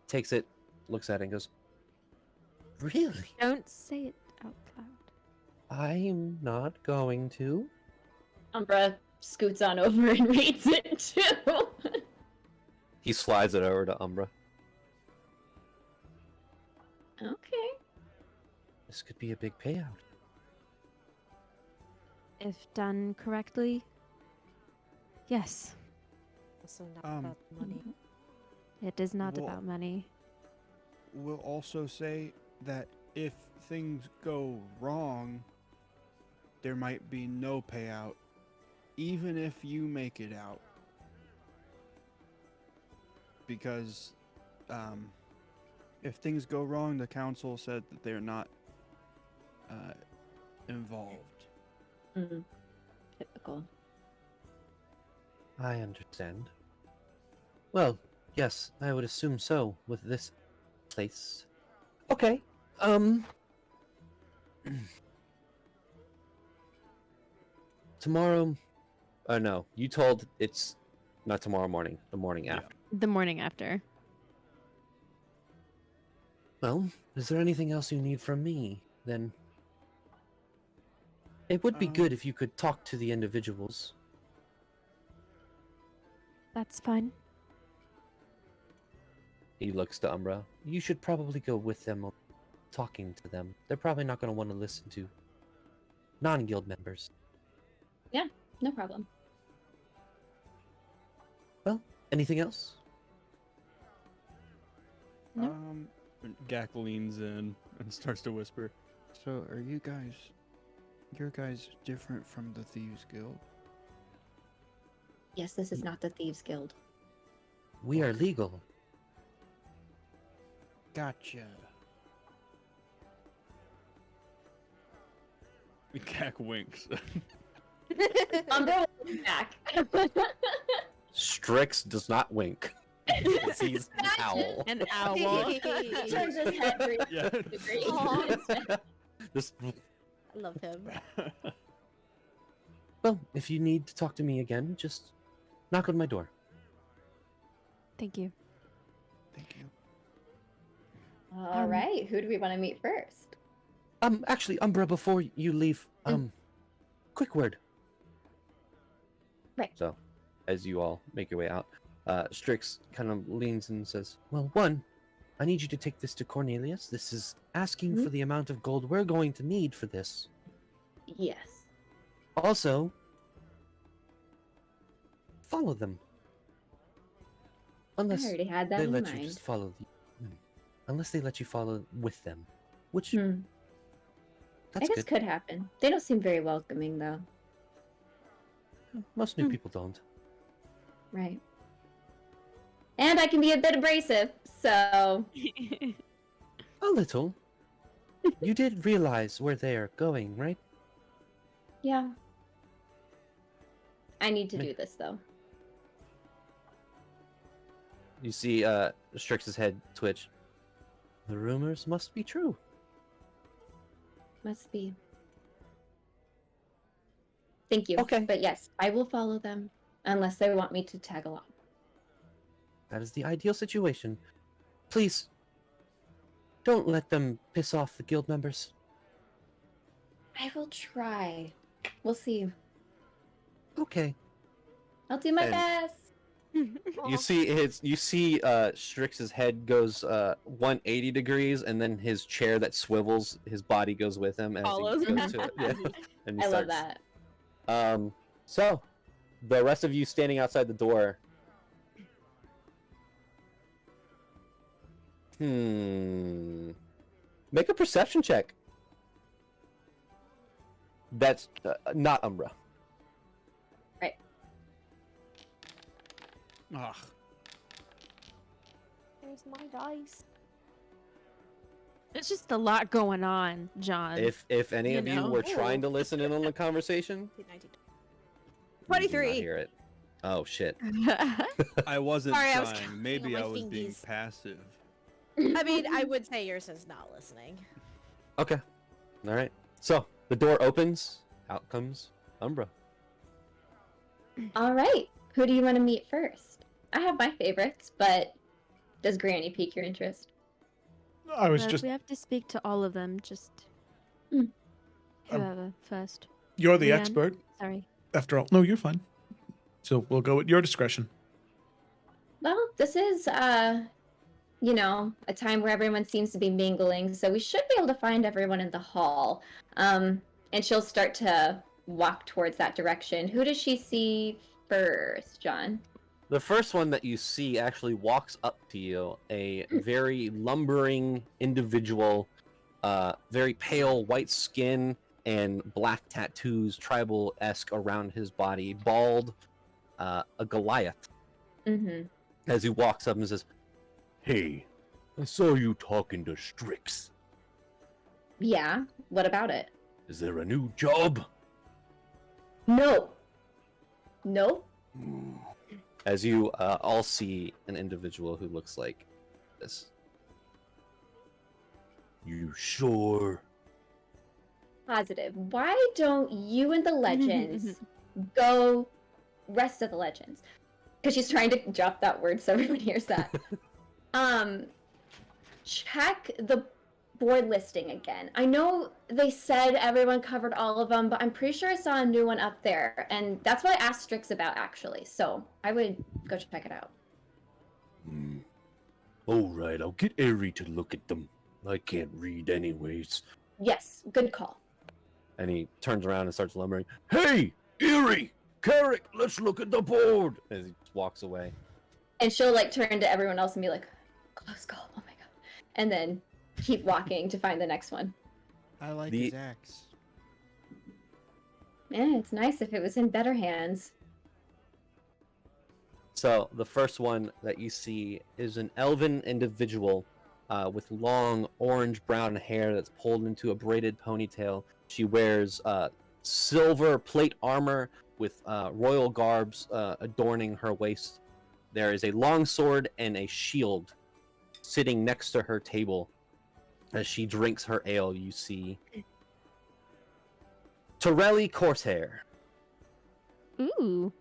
C: takes it, looks at it, and goes, "Really?
E: Don't say it out loud.
C: I'm not going to."
F: Umbra scoots on over and reads it too.
C: He slides it over to Umbra.
F: Okay.
C: This could be a big payout.
E: If done correctly, yes,
B: Also not
D: Um,
B: about the money.
E: it is not
D: Well-
E: about money.
D: We'll also say that if things go wrong, there might be no payout, even if you make it out. Because if things go wrong, the council said that they're not involved.
F: Typical.
C: I understand. Well, yes, I would assume so with this place. Okay. Tomorrow. Oh no, you told it's not tomorrow morning. The morning
D: Yeah.
C: after.
E: The morning after.
C: Well, is there anything else you need from me? Then it would be good if you could talk to the individuals.
E: That's fine.
C: He looks to Umbra. You should probably go with them, talking to them. They're probably not going to want to listen to non-guild members.
F: No problem.
C: Well, anything else?
E: No.
D: Gak leans in and starts to whisper. So, are you guys different from the Thieves Guild?
F: Yes, this is not the Thieves Guild.
C: We are legal.
D: Gotcha. Gak winks.
F: Umbra will look back.
C: Strix does not wink. Because he's an owl.
E: An owl.
F: Turns his head 3
D: Yeah.
F: degrees.
B: Aw.
C: Just,
B: I love him.
C: well, if you need to talk to me again, just knock on my door.
E: Thank you.
D: Thank you.
F: All right, who do we want to meet first?
C: Actually, Umbra, before you leave, quick word.
F: Right.
C: So, as you all make your way out, Strix kind of leans and says, well, one, I need you to take this to Cornelius. This is asking for the amount of gold we're going to need for this.
F: Yes.
C: Also, follow them.
F: I
C: Unless
F: already had that
C: they
F: in
C: let you
F: mind.
C: just follow unless they let you follow with them. Which,
F: I
C: that's
F: guess
C: good.
F: could happen. They don't seem very welcoming, though.
C: Most new people don't.
F: Right. And I can be a bit abrasive, so
C: A little. You did realize where they are going, right?
F: yeah. I need to
C: Me-
F: do this, though.
C: You see Strix's head twitch. The rumors must be true.
F: Must be. Thank you.
C: Okay.
F: But yes, I will follow them unless they want me to tag along.
C: That is the ideal situation. Please, don't let them piss off the guild members.
F: I will try. We'll see.
C: Okay.
F: I'll do my
C: And-
F: best.
C: You see Strix's head goes 180 degrees, and then his chair that swivels, his body goes with him as
E: Follows.
C: he goes to it. Yeah. And he
F: I love
C: starts.
F: that.
C: So the rest of you standing outside the door. Make a perception check. That's not Umbra.
D: Ugh.
B: There's my dice.
E: It's just a lot going on, John.
C: If any
E: you
C: of you
E: know.
C: were trying to listen in on the conversation,
B: 19.
C: you do not
B: 23.
C: hear it. Oh shit.
D: I wasn't
B: Sorry, I was
D: trying.
B: counting
D: Maybe
B: on
D: I
B: my
D: was being
B: fingies.
D: passive.
B: I mean, I would say yours is not listening.
C: Okay. All right. So the door opens. Out comes Umbra.
F: All right. Who do you want to meet first? I have my favorites, but does Granny pique your interest?
A: I was
E: But
A: just.
E: we have to speak to all of them. Just
F: Mm.
E: whoever first.
A: You're the
E: Leanne.
A: expert,
E: Sorry.
A: after all. No, you're fine. So we'll go at your discretion.
F: Well, this is, you know, a time where everyone seems to be mingling, so we should be able to find everyone in the hall. And she'll start to walk towards that direction. Who does she see first, John?
C: The first one that you see actually walks up to you, a very lumbering individual, very pale white skin and black tattoos, tribal-esque around his body, bald, a Goliath,
F: Mm-hmm.
C: as he walks up and says, "Hey, I saw you talking to Strix.
F: Yeah, what about it?
C: Is there a new job?"
F: No. No?
C: As you all see an individual who looks like this. You sure?
F: Positive. Why don't you and the legends go rest of the legends? Because she's trying to drop that word so everyone hears that. Check the board listing again. I know they said everyone covered all of them, but I'm pretty sure I saw a new one up there, and that's what I asked Strix about, actually. So I would go check it out.
C: All right, I'll get Ari to look at them. I can't read anyways.
F: Yes, good call.
C: And he turns around and starts lumbering. Hey, Erie, Carrick, let's look at the board. As he walks away.
F: And she'll like turn to everyone else and be like, close call, oh my god. And then keep walking to find the next one.
D: I like
C: The-
D: his axe.
F: Yeah, it's nice if it was in better hands.
C: So the first one that you see is an elven individual with long orange-brown hair that's pulled into a braided ponytail. She wears silver plate armor with royal garbs adorning her waist. There is a long sword and a shield sitting next to her table. As she drinks her ale, you see Torelli Corsair.
E: Ooh.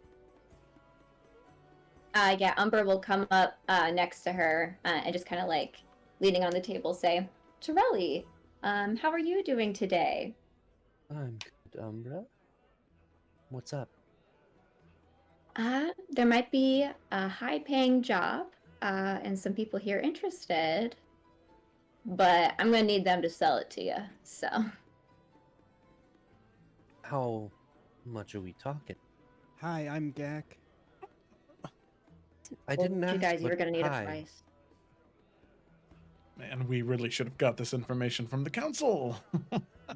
F: Yeah, Umber will come up next to her and just kind of like leaning on the table say, Torelli, how are you doing today?
C: I'm good, Umbra. What's up?
F: There might be a high-paying job and some people here interested, but I'm gonna need them to sell it to you. So
C: How much are we talking?
D: Hi, I'm Gak.
C: I didn't ask.
F: you guys, you were
C: but
F: gonna need a
C: hi.
F: price.
A: Man, we really should have got this information from the council.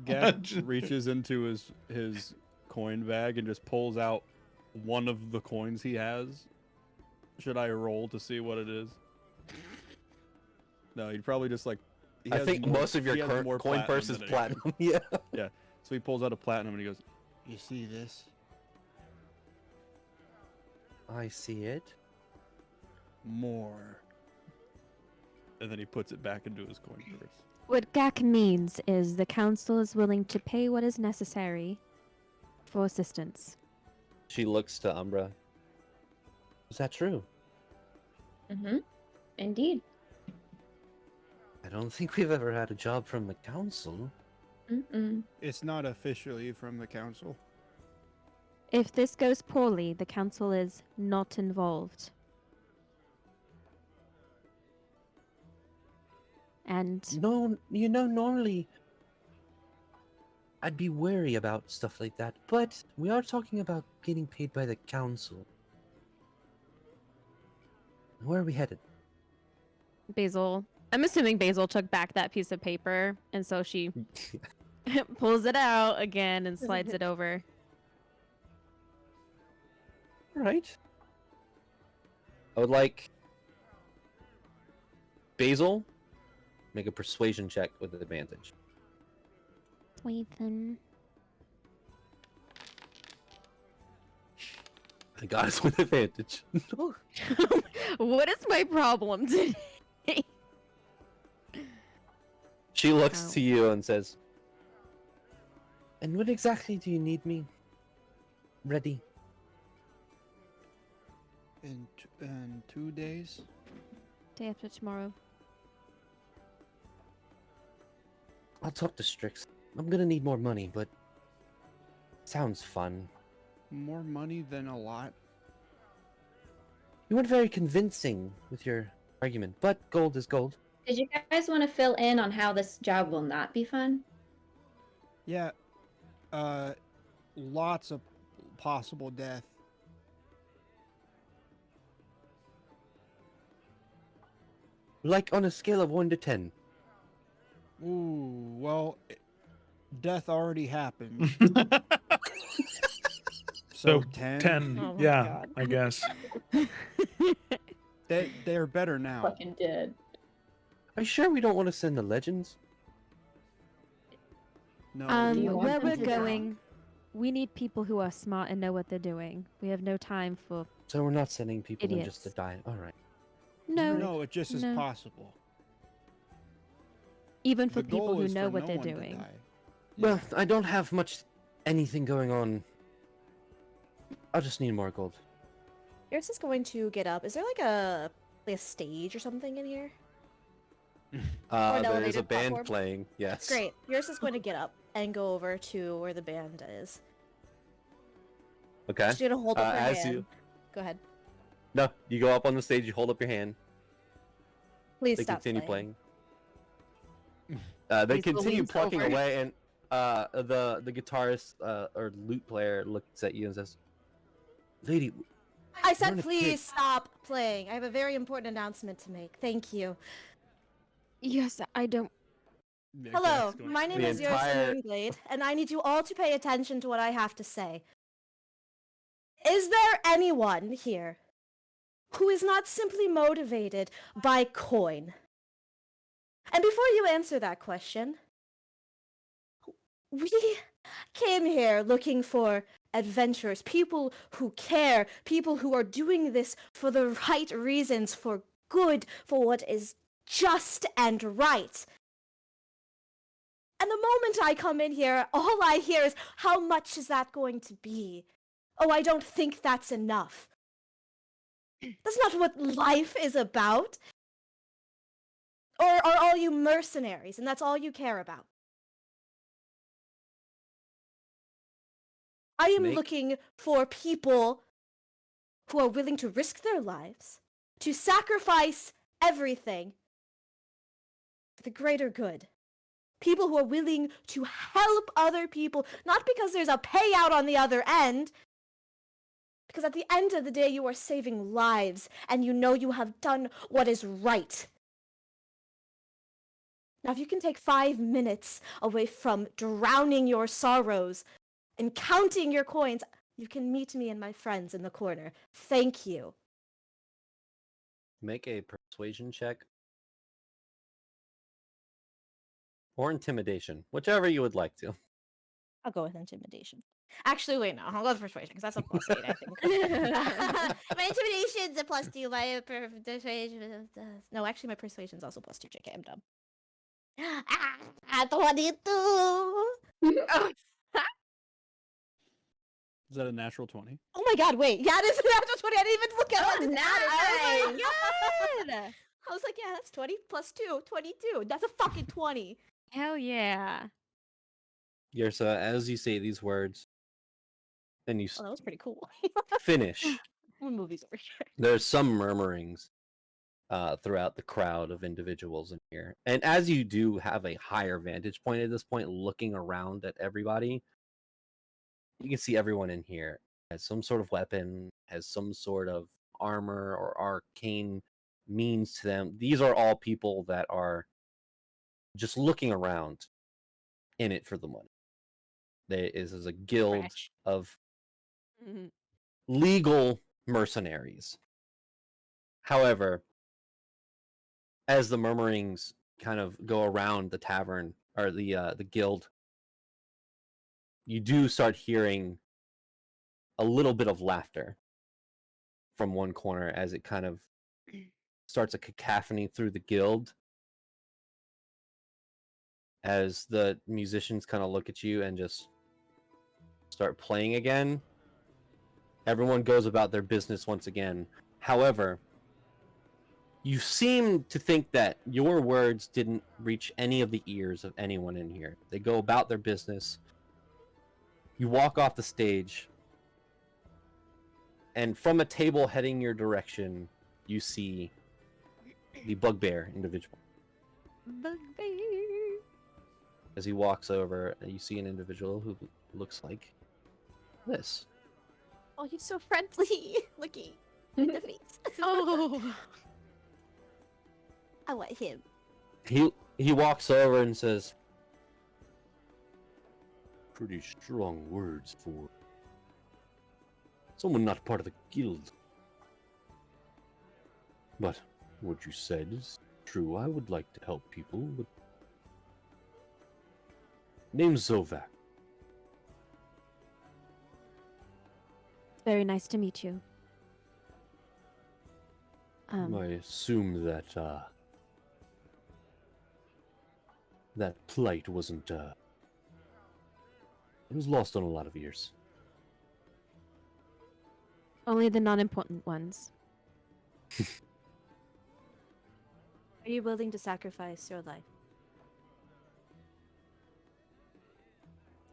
D: Gak reaches into his coin bag and just pulls out one of the coins he has. Should I roll to see what it is? No, he'd probably just like. he
C: I
D: has
C: think
D: more-
C: most of your
D: he has
C: current
D: more
C: coin purse is
D: than anything.
C: platinum. Yeah.
D: So he pulls out a platinum and he goes, "You see this?
C: I see it.
D: More." And then he puts it back into his coin purse.
E: What GAC means is the council is willing to pay what is necessary for assistance.
C: She looks to Umbra. Is that true?
F: Mm-hmm. Indeed.
C: I don't think we've ever had a job from the council.
F: Mm-mm.
D: It's not officially from the council.
E: If this goes poorly, the council is not involved. And
C: No, normally I'd be wary about stuff like that, but we are talking about getting paid by the council. Where are we headed?
E: Basil, I'm assuming Basil took back that piece of paper, and so she pulls it out again and slides it over.
C: All right. I would like Basil make a persuasion check with advantage.
E: Swathan.
C: I got us with advantage.
E: What is my problem today?
C: She looks
E: Oh.
C: to you and says, "And when exactly do you need me? Ready?"
D: In 2 days?
E: Day after tomorrow.
C: I'll talk to Strix. I'm gonna need more money, but sounds fun.
D: More money than a lot?
C: You weren't very convincing with your argument, but gold is gold.
F: Did you guys want to fill in on how this job will not be fun?
D: Yeah. Lots of possible death.
C: Like on a scale of 1 to 10.
D: Ooh, well, death already happened.
A: So
D: 10?
A: 10.
B: Oh my
A: yeah,
B: God.
A: I guess.
D: They're better now.
F: Fucking dead.
C: Are you sure we don't want to send the legends?
D: No,
F: Do you want
E: Where
F: them
E: we're
F: to die?
E: going, we need people who are smart and know what they're doing. We have no time for
C: So we're not sending people in just to
E: Idiots.
C: die. All right.
E: no,
D: no, it just is
E: No.
D: possible.
E: even for
D: The
E: people
D: goal
E: who
D: is
E: know
D: for
E: what
D: no
E: they're
D: one to
E: doing.
D: die.
C: Well, I don't have much anything going on. I'll just need more gold.
B: Yours is going to get up. Is there like a stage or something in here? an
C: There's a
B: elevated
C: band
B: platform?
C: playing. Yes.
B: Great. Yours is going to get up and go over to where the band is.
C: Okay.
B: She's gonna hold up her
C: as
B: hand.
C: you
B: Go ahead.
C: no, you go up on the stage. You hold up your hand.
B: Please
C: They
B: stop
C: continue
B: playing.
C: They
E: He's
C: continue
E: leans
C: plucking
E: over.
C: away, and the guitarist or lute player looks at you and says, "Lady,
B: I
C: We're
B: said
C: in a
B: please
C: kid-
B: stop playing. I have a very important announcement to make. Thank you.
E: Yes, I don't.
B: Hello, my name
C: The
B: is
C: entire-
B: Yersa Moonblade, and I need you all to pay attention to what I have to say. Is there anyone here who is not simply motivated by coin? And before you answer that question, we came here looking for adventurers, people who care, people who are doing this for the right reasons, for good, for what is just and right. And the moment I come in here, all I hear is, how much is that going to be? Oh, I don't think that's enough. That's not what life is about. Or are all you mercenaries, and that's all you care about? I am
C: Make-
B: looking for people who are willing to risk their lives, to sacrifice everything for the greater good. People who are willing to help other people, not because there's a payout on the other end, because at the end of the day, you are saving lives, and you know you have done what is right. Now, if you can take 5 minutes away from drowning your sorrows and counting your coins, you can meet me and my friends in the corner. Thank you.
C: Make a persuasion check or intimidation, whichever you would like to.
B: I'll go with intimidation. Actually, wait, no. I'll go with persuasion, because that's a +8, I think. My intimidation's a +2. My persuasion is... No, actually, my persuasion's also +2. JK, I'm dumb. 22!
D: Is that a natural 20?
B: Oh my god, wait. Yeah, it is a natural 20. I didn't even look at it. I just
F: nice.
B: added it. Oh my god! I was like, yeah, that's 20 plus 2. 22. That's a fucking 20.
E: Hell yeah.
C: Yersa, as you say these words, and you
B: Oh, that was pretty cool.
C: finish,
B: What movie's over here?
C: there's some murmurings throughout the crowd of individuals in here. And as you do have a higher vantage point at this point, looking around at everybody, you can see everyone in here has some sort of weapon, has some sort of armor or arcane means to them. These are all people that are just looking around in it for the money. This is a guild
B: Fresh.
C: of
E: Mhm.
C: legal mercenaries. However, as the murmurings kind of go around the tavern or the guild, you do start hearing a little bit of laughter from one corner as it kind of starts a cacophony through the guild as the musicians kind of look at you and just start playing again. Everyone goes about their business once again. However, you seem to think that your words didn't reach any of the ears of anyone in here. They go about their business. You walk off the stage, and from a table heading your direction, you see the bugbear individual.
E: Bugbear.
C: As he walks over, you see an individual who looks like this.
B: Oh, he's so friendly. Looking at the face.
E: Oh.
B: I want him.
C: He walks over and says, "Pretty strong words for someone not part of the guild. But what you said is true. I would like to help people, but name's Zovak.
E: Very nice to meet you.
C: I assume that that plight wasn't it was lost on a lot of ears.
E: Only the non-important ones.
B: Are you willing to sacrifice your life?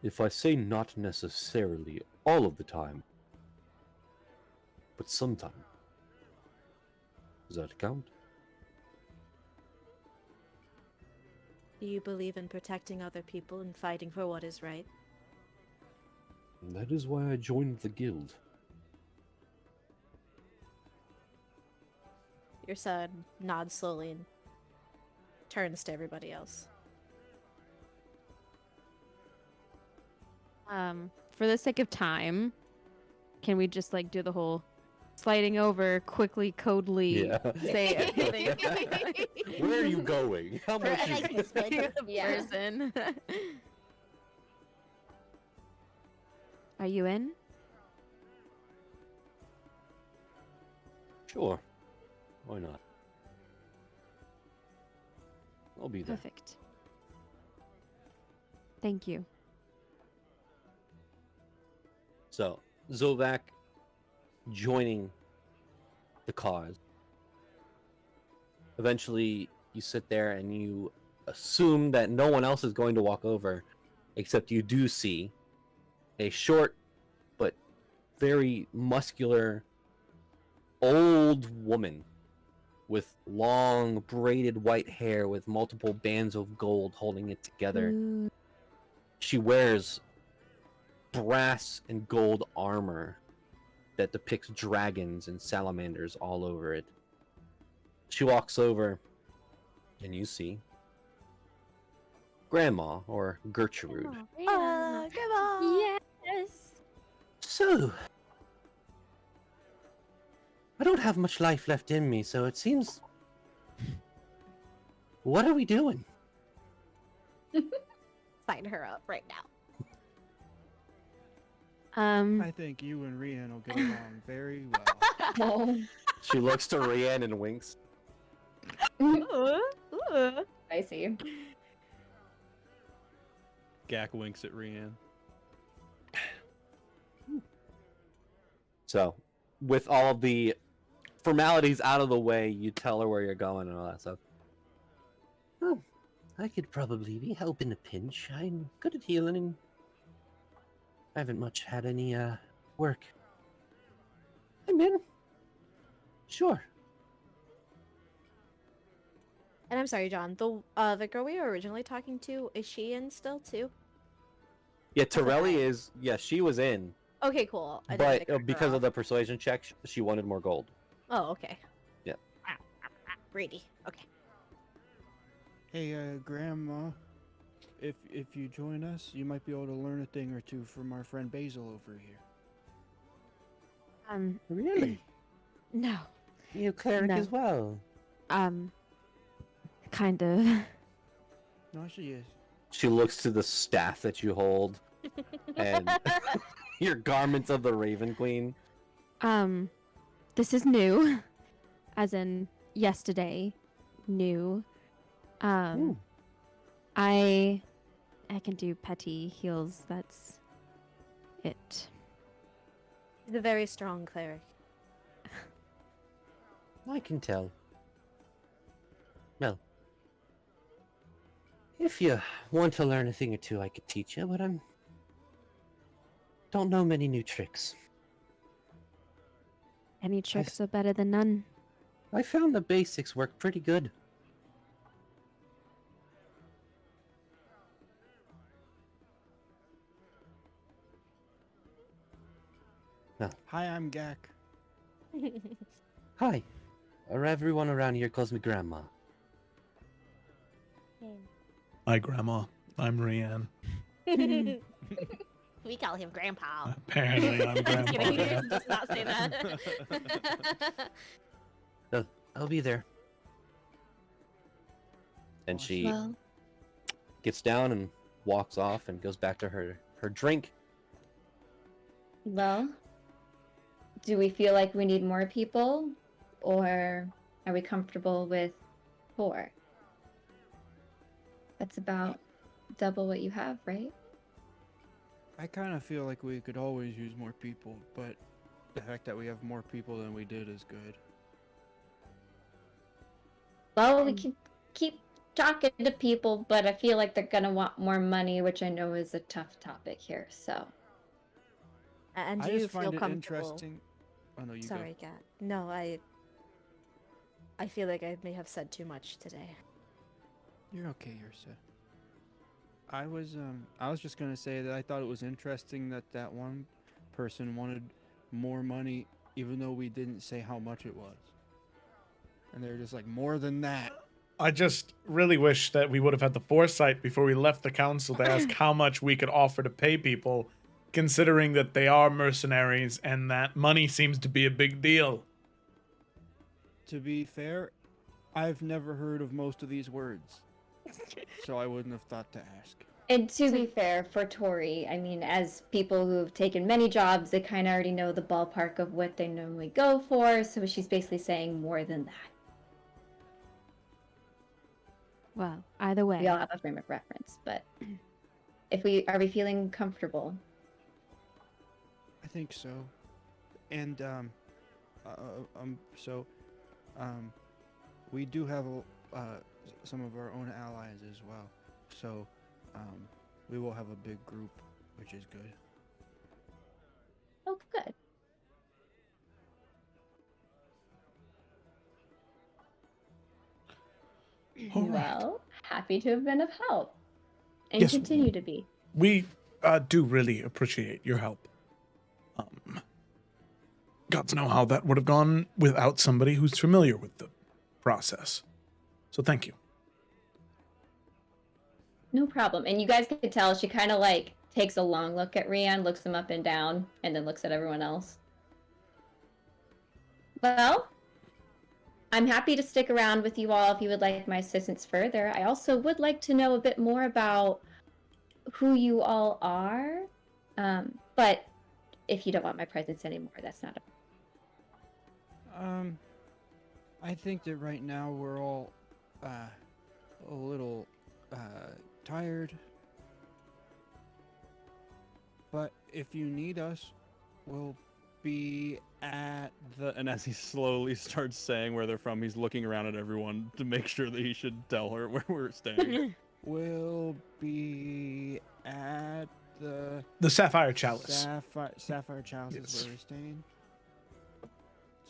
C: If I say not necessarily all of the time, but sometime, does that count?
B: Do you believe in protecting other people and fighting for what is right?
C: That is why I joined the guild.
B: Your son nods slowly and turns to everybody else.
E: For the sake of time, can we just like do the whole sliding over quickly, codely
C: Yeah.
E: say everything?
C: Where are you going? How much
B: And I
C: is
B: can explain
E: The
F: Yeah.
E: person. Are you in?
C: Sure. Why not? I'll be there.
E: Perfect. Thank you.
C: So, Zovak joining the cause. Eventually, you sit there and you assume that no one else is going to walk over, except you do see a short but very muscular old woman with long braided white hair with multiple bands of gold holding it together.
E: Ooh.
C: She wears brass and gold armor that depicts dragons and salamanders all over it. She walks over, and you see Grandma, or Gertrude.
B: Oh, come on!
E: Yes.
C: So, I don't have much life left in me, so it seems... What are we doing?
B: Sign her up right now.
D: I think you and Rian will get along very well.
F: Oh,
C: She looks to Rian and winks.
F: I see.
D: Gak winks at Rian.
C: So, with all the formalities out of the way, you tell her where you're going and all that stuff. Oh, I could probably be help in a pinch. I'm good at healing and I haven't much had any work. I'm in. Sure.
B: And I'm sorry, John. The girl we were originally talking to, is she in still too?
C: Yeah,
B: forgot.
C: Torelli is. Yeah, she was in,
B: Okay, cool. I didn't mean
C: but
B: to cut her
C: because of
B: off.
C: the persuasion check, she wanted more gold.
B: Oh, okay.
C: Yeah.
B: Greedy. Okay.
D: Hey, Grandma, if you join us, you might be able to learn a thing or two from our friend Basil over here.
C: Really?
E: No.
C: You cleric
E: No.
C: as well?
E: Kind of.
D: No, she is.
C: She looks to the staff that you hold and your garments of the Raven Queen.
E: This is new, as in yesterday, new.
C: Ooh.
E: I can do petty heals. That's it.
B: He's a very strong cleric.
C: I can tell. Well, if you want to learn a thing or two, I could teach you, but don't know many new tricks.
E: Any tricks are better than none.
C: I found the basics work pretty good.
D: Hi, I'm Gak.
C: Hi. Everyone around here calls me Grandma.
A: Hi, Grandma. I'm Rianne.
B: We call him Grandpa.
A: Apparently, I'm
B: Just kidding.
A: Grandpa.
B: Just not say that.
C: I'll be there. And she
F: Well,
C: gets down and walks off and goes back to her drink.
F: well, do we feel like we need more people, or are we comfortable with 4? That's about double what you have, right?
D: I kind of feel like we could always use more people, but the fact that we have more people than we did is good.
F: Well, we
E: And-
F: can keep talking to people, but I feel like they're gonna want more money, which I know is a tough topic here. So,
B: And
D: I
B: do you
D: just
B: feel
D: find it
B: comfortable?
D: interesting. Oh no, you
B: Sorry, Kat. No, I feel like I may have said too much today.
D: go. You're okay, Ursa. I was just gonna say that I thought it was interesting that that one person wanted more money, even though we didn't say how much it was, and they're just like, more than that.
A: I just really wish that we would have had the foresight before we left the council to ask how much we could offer to pay people, considering that they are mercenaries and that money seems to be a big deal.
D: To be fair, I've never heard of most of these words, so I wouldn't have thought to ask.
F: and to be fair, for Tori, I mean, as people who've taken many jobs, they kind of already know the ballpark of what they normally go for. So she's basically saying more than that.
E: Well, either way.
F: We all have a frame of reference, but if we are we feeling comfortable?
D: I think so. And we do have some of our own allies as well. So we will have a big group, which is good.
F: Oh, good.
A: All right.
F: Well, happy to have been of help, and
A: Yes.
F: continue to be.
A: We do really appreciate your help. Gods know how that would have gone without somebody who's familiar with the process. So thank you.
F: No problem. And you guys can tell she kind of like takes a long look at Rian, looks him up and down, and then looks at everyone else. Well, I'm happy to stick around with you all if you would like my assistance further. I also would like to know a bit more about who you all are. But if you don't want my presence anymore, that's not a...
D: I think that right now we're all a little tired. But if you need us, we'll be at the... And as he slowly starts saying where they're from, he's looking around at everyone to make sure that he should tell her where we're staying. We'll be at the
A: Sapphire Chalice.
D: Sapphire Chalice
A: Yes.
D: is where we're staying.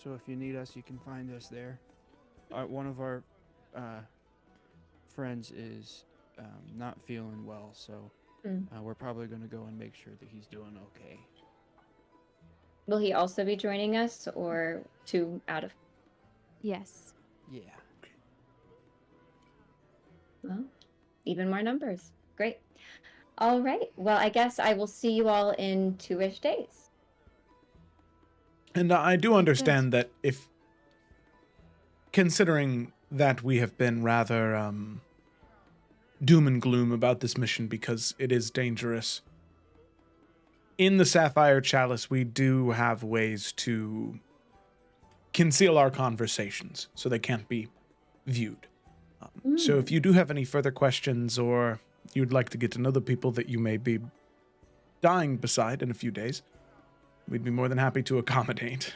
D: So if you need us, you can find us there. One of our friends is not feeling well, so we're probably going to go and make sure that he's doing okay.
F: Will he also be joining us, or two out of...
E: Yes.
D: Yeah.
F: Well, even more numbers. Great. All right. Well, I guess I will see you all in 2-ish days.
A: And I do understand that if, considering that we have been rather doom and gloom about this mission because it is dangerous, in the Sapphire Chalice we do have ways to conceal our conversations so they can't be viewed. So if you do have any further questions or you'd like to get to know the people that you may be dying beside in a few days, we'd be more than happy to accommodate.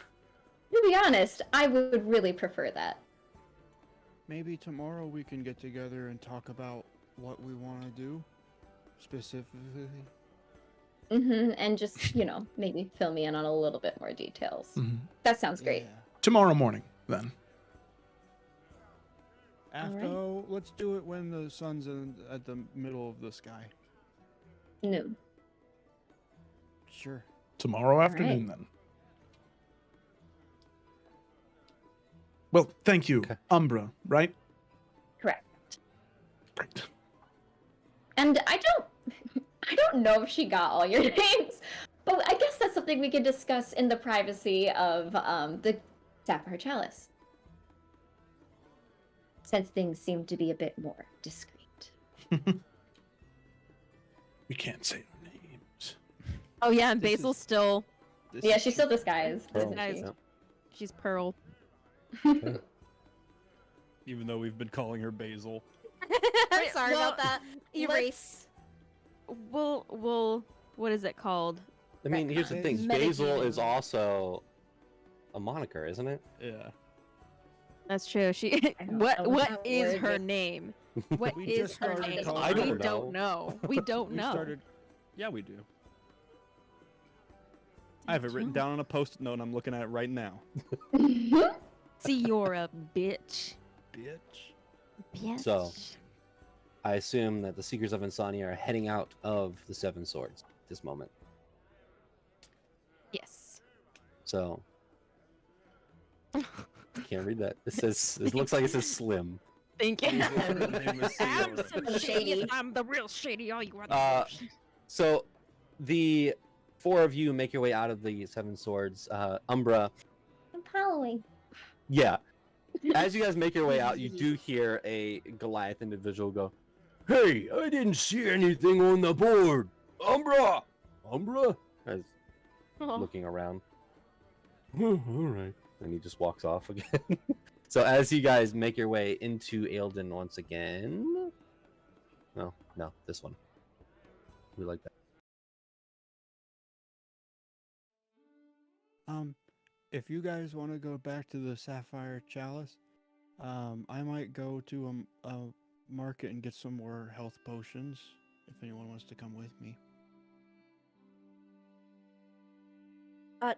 F: To be honest, I would really prefer that.
D: Maybe tomorrow we can get together and talk about what we want to do specifically.
F: And just, maybe fill me in on a little bit more details.
A: Mhm.
F: That sounds great.
D: Yeah.
A: Tomorrow morning, then.
D: Let's do it when the sun's at the middle of the sky.
F: Noon.
D: Sure.
A: Tomorrow afternoon, then. Well, thank you,
C: Okay.
A: Umbra, right?
F: Correct.
A: Great.
F: And I don't know if she got all your names, but I guess that's something we can discuss in the privacy of the Sapphire Chalice. Since things seem to be a bit more discreet.
A: We can't say our names.
E: Oh yeah, and
D: This is-
E: Basil's still.
F: Yeah, she's still disguised.
C: Pearl,
F: isn't she?
C: yeah.
E: She's Pearl.
D: Even though we've been calling her Basil.
B: I'm sorry
E: Well,
B: about that. Erase.
E: We'll. What is it called?
C: I mean, here's the thing.
F: Metagaming.
C: Basil is also a moniker, isn't it?
D: Yeah.
E: That's true. She.
F: I don't
E: What
F: know
E: what
F: that
E: is
F: word
E: her
F: is.
E: name? What
D: We
E: is
D: just
E: her
D: started
E: name?
D: calling
C: I
E: We
C: don't
E: don't know. We don't
D: We
E: know.
D: started. Yeah, we do. I have it written down on a post-it note. And I'm looking at it right now.
E: See, you're a bitch.
D: Bitch.
E: Bitch.
C: So- I assume that the Seekers of Insania are heading out of the Seven Swords at this moment.
E: Yes.
C: So I can't read that. It says. It looks like it says Slim.
E: Thank you.
D: Her name is
E: I'm
D: Sierra.
E: some
F: I'm
E: shady.
F: shady.
E: I'm the real shady. All you are the
C: Uh,
E: bullshit.
C: So the four of you make your way out of the Seven Swords. Umbra,
F: I'm following.
C: yeah. As you guys make your way out, you do hear a Goliath individual go, "Hey, I didn't see anything on the board. Umbra! Umbra?" As
E: Oh.
C: looking around. All right. And he just walks off again. So as you guys make your way into Aelden once again. No, this one. We like that.
D: If you guys want to go back to the Sapphire Chalice, I might go to a market and get some more health potions. If anyone wants to come with me.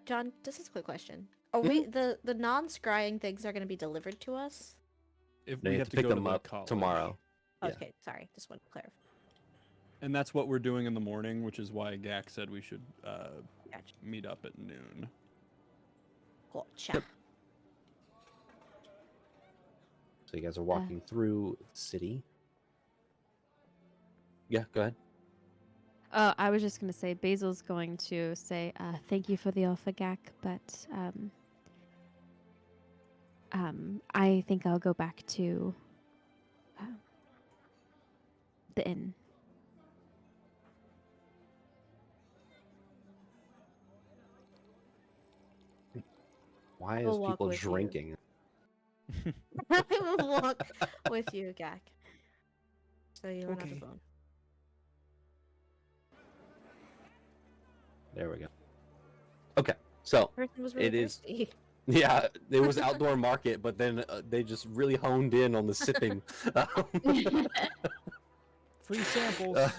B: John, this is a quick question. Are we the non-scrying things are going to be delivered to us?
D: If
C: They
D: we
C: have
D: have
C: to pick
D: go to
C: them
D: the
C: up
D: college.
C: tomorrow. Yeah.
B: Okay, sorry, just want to clarify.
D: And that's what we're doing in the morning, which is why Gak said we should
B: Gotcha.
D: meet up at noon.
B: Gotcha.
C: So you guys are walking through the city. Yeah, go ahead.
E: I was just gonna say Basil's going to say thank you for the offer, Gak, but I think I'll go back to the inn.
C: Why
B: will
C: is
B: walk
C: people
B: with you.
C: drinking?
B: I will walk with you, Gak. So you don't have
D: Okay.
B: to phone.
C: There we go. Okay, so
B: Person was really
C: it is.
B: thirsty.
C: Yeah, it was outdoor market, but then they just really honed in on the sipping.
D: Free samples.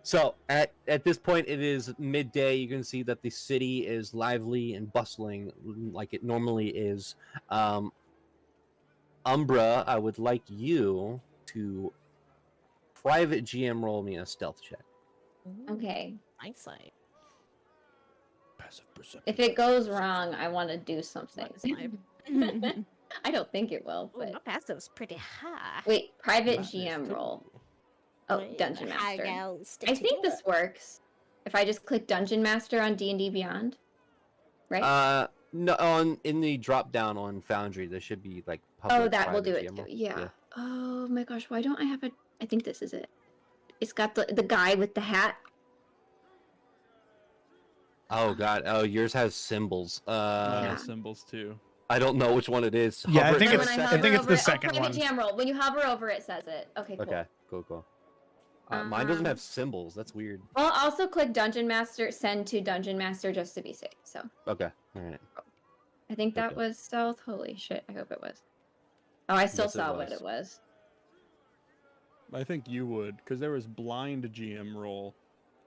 C: So at this point, it is midday. You can see that the city is lively and bustling like it normally is. Umbra, I would like you to private GM roll me a stealth check.
F: Okay.
B: Eyesight.
D: Passive perception.
F: If it goes wrong, I want to do something.
B: Nice.
F: I don't think it will,
B: Ooh,
F: but
B: my passive's pretty high.
F: wait, private
D: That is
F: GM
D: cool.
F: roll. Oh,
B: Wait,
F: Dungeon
B: high
F: Master.
B: gals,
F: I think this works. If I just click Dungeon Master on D&D Beyond, right?
C: No, in the drop down on Foundry, there should be like public.
F: Oh, that will do
C: private
F: it
C: GM
F: too.
C: roll.
F: Yeah. Oh my gosh, why don't I have a? I think this is it. It's got the guy with the hat.
C: Oh god. Oh, yours has symbols.
F: Yeah.
D: Symbols too.
C: I don't know which one it is.
A: Yeah, I
C: Hover
A: think
C: for
F: Then
C: a
A: it's-
F: when I
C: second.
F: hover
A: think it's
F: over
A: the
F: it,
A: second
F: private
A: one.
F: GM roll. When you hover over it, says it. Okay, cool.
C: Okay, cool. Mine doesn't
F: Um,
C: have symbols. That's weird.
F: I'll also click Dungeon Master, send to Dungeon Master just to be safe. So
C: Okay, all right.
F: I think that
C: Okay.
F: was stealth. Holy shit! I hope it was. Oh, I still
C: Yes, it
F: saw what
C: was.
F: it was.
D: I think you would, because there was blind GM roll,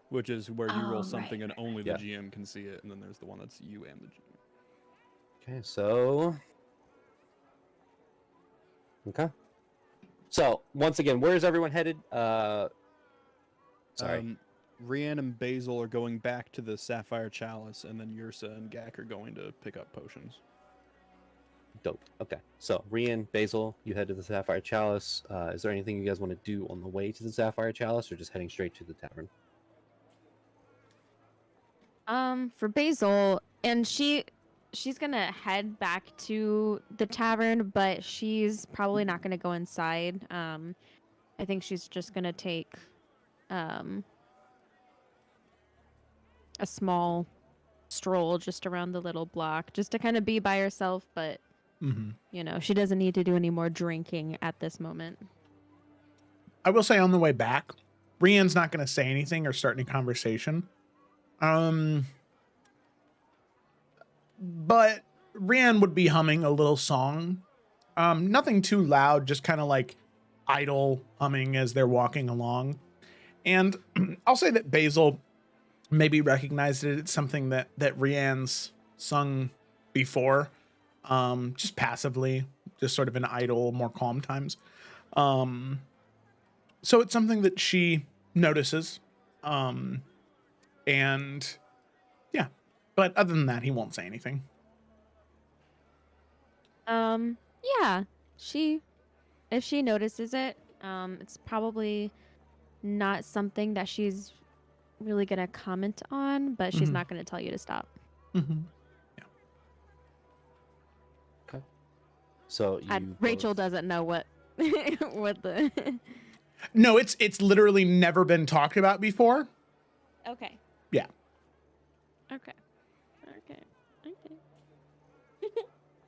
D: which is where you
F: Oh,
D: roll something
F: right,
D: and only the
C: Yeah.
D: GM can see it, and then there's the one that's you and the GM.
C: Okay, so. Okay. So once again, where is everyone headed? Sorry.
D: Rian and Basil are going back to the Sapphire Chalice, and then Yursa and Gak are going to pick up potions.
C: Dope. Okay. So Rian, Basil, you head to the Sapphire Chalice. Is there anything you guys want to do on the way to the Sapphire Chalice, or just heading straight to the tavern?
E: For Basil, and she's gonna head back to the tavern, but she's probably not gonna go inside. I think she's just gonna take a small stroll just around the little block, just to kind of be by herself, but
A: Mm-hmm.
E: you know, she doesn't need to do any more drinking at this moment.
A: I will say on the way back, Brienne's not going to say anything or start any conversation. But Brienne would be humming a little song Nothing too loud, just kind of like idle humming as they're walking along. And I'll say that Basil maybe recognized it. It's something that Rianne's sung before, just passively, just sort of in idle, more calm times. So it's something that she notices. And yeah, but other than that, he won't say anything.
E: Yeah, if she notices it, it's probably not something that she's really gonna comment on, but she's
A: Mhm.
E: not gonna tell you to stop.
A: Mm-hmm.
C: So you
E: Rachel
C: both-
E: doesn't know what what the.
A: No, it's literally never been talked about before.
E: Okay.
A: Yeah.
E: Okay. Okay. Okay.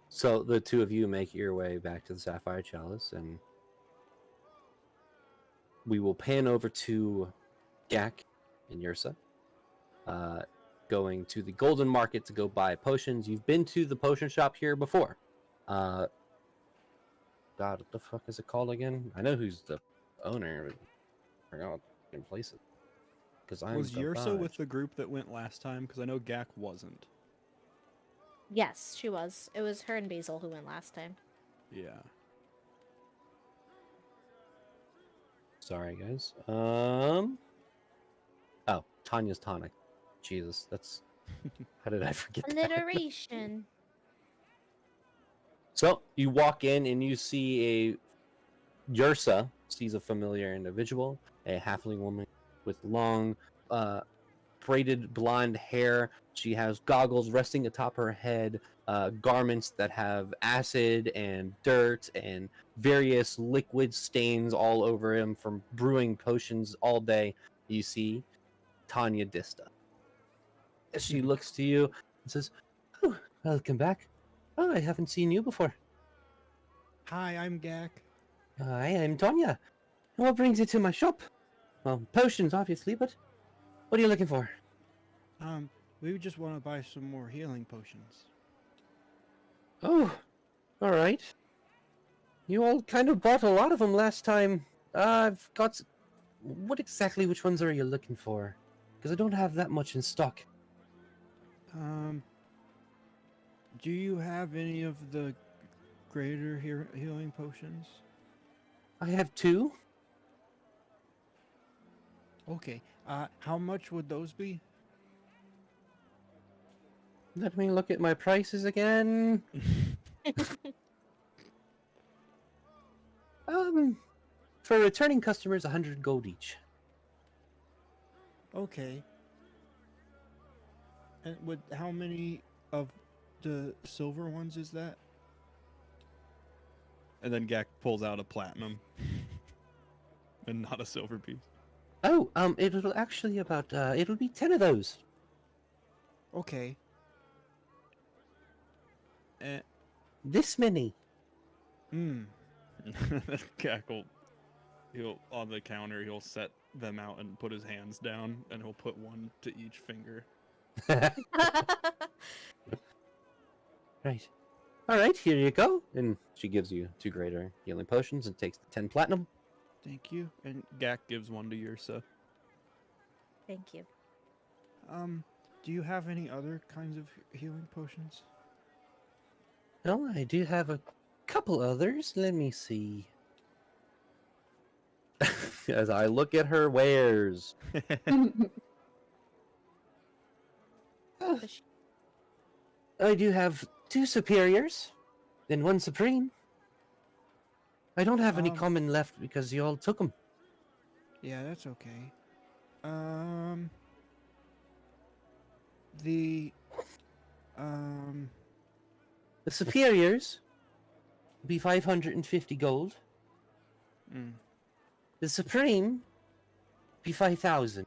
C: So the two of you make your way back to the Sapphire Chalice, and we will pan over to Gak and Yursa, going to the Golden Market to go buy potions. You've been to the potion shop here before. God, what the fuck is it called again? I know who's the owner, but I forgot what fucking place it. Because I'm
D: Was Yursa
C: garbage.
D: with the group that went last time? Because I know Gak wasn't.
B: Yes, she was. It was her and Basil who went last time.
D: Yeah.
C: Sorry, guys. Oh, Tanya's tonic. Jesus, that's. How did I forget that?
B: Alliteration.
C: So you walk in and you see Yursa sees a familiar individual, a halfling woman with long, braided blonde hair. She has goggles resting atop her head, garments that have acid and dirt and various liquid stains all over him from brewing potions all day. You see Tanya Dista. She looks to you and says, "Oh, welcome back. Oh, I haven't seen you before.
D: Hi, I'm Gak.
C: I am Tanya. What brings you to my shop? Well, potions, obviously, but what are you looking for?"
D: We just want to buy some more healing potions.
C: "Oh, all right. You all kind of bought a lot of them last time. I've got. What exactly? Which ones are you looking for? Because I don't have that much in stock."
D: Do you have any of the greater healing potions?
C: I have two.
D: Okay. How much would those be?
C: Let me look at my prices again. For returning customers, 100 gold each.
D: Okay. And how many of the silver ones is that? And then Gak pulls out a platinum. And not a silver piece.
C: Oh, it'll actually it'll be 10 of those.
D: Okay.
C: This many.
D: Gak he'll on the counter, he'll set them out and put his hands down, and he'll put one to each finger.
C: Right. All right, here you go. And she gives you 2 greater healing potions and takes the 10 platinum.
D: Thank you. And Gak gives one to Yursa.
B: Thank you.
D: Do you have any other kinds of healing potions?
C: Well, I do have a couple others. Let me see. As I look at her wares. Oh, I do have 2 superiors and 1 supreme. I don't have any common left because you all took them.
D: Yeah, that's okay. The
C: The superiors be 550 gold. The supreme be 5,000.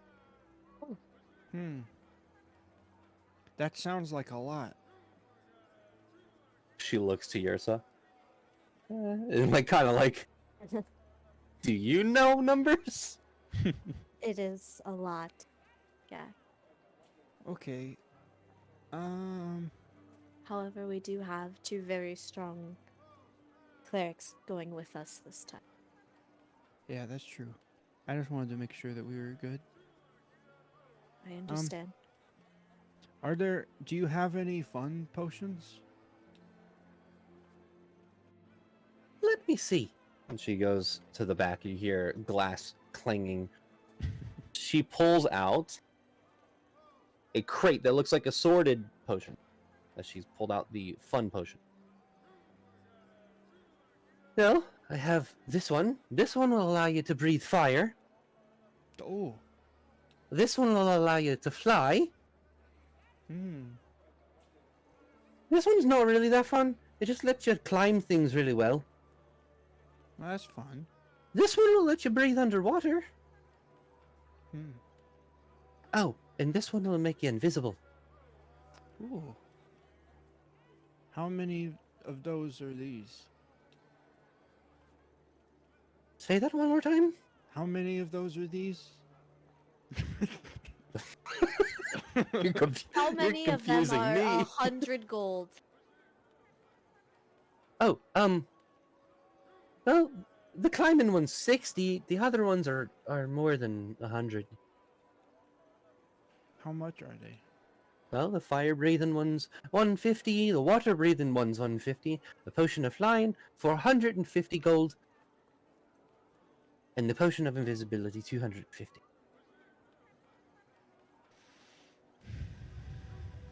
D: That sounds like a lot.
C: She looks to Yursa. And like kind of like, do you know numbers?
B: It is a lot. Yeah.
D: Okay.
B: However, we do have 2 very strong clerics going with us this time.
D: Yeah, that's true. I just wanted to make sure that we were good.
B: I understand.
D: Do you have any fun potions?
C: Let me see. And she goes to the back. You hear glass clanging. She pulls out a crate that looks like a sorted potion. As she's pulled out the fun potion. No, I have this one. This one will allow you to breathe fire.
D: Oh.
C: This one will allow you to fly. This one's not really that fun. It just lets you climb things really well.
D: Well, that's fun.
C: This one will let you breathe underwater. Oh, and this one will make you invisible.
D: Ooh. How many of those are these?
C: Say that one more time.
D: How many of those are these?
B: How many
C: you're
B: of them
C: confusing
B: are
C: me.
B: 100 gold?
C: Oh, well, the climbing one's 60. The other ones are more than 100.
D: How much are they?
C: Well, the fire-breathing one's 150. The water-breathing one's 150. The potion of flying 450 gold. And the potion of invisibility 250.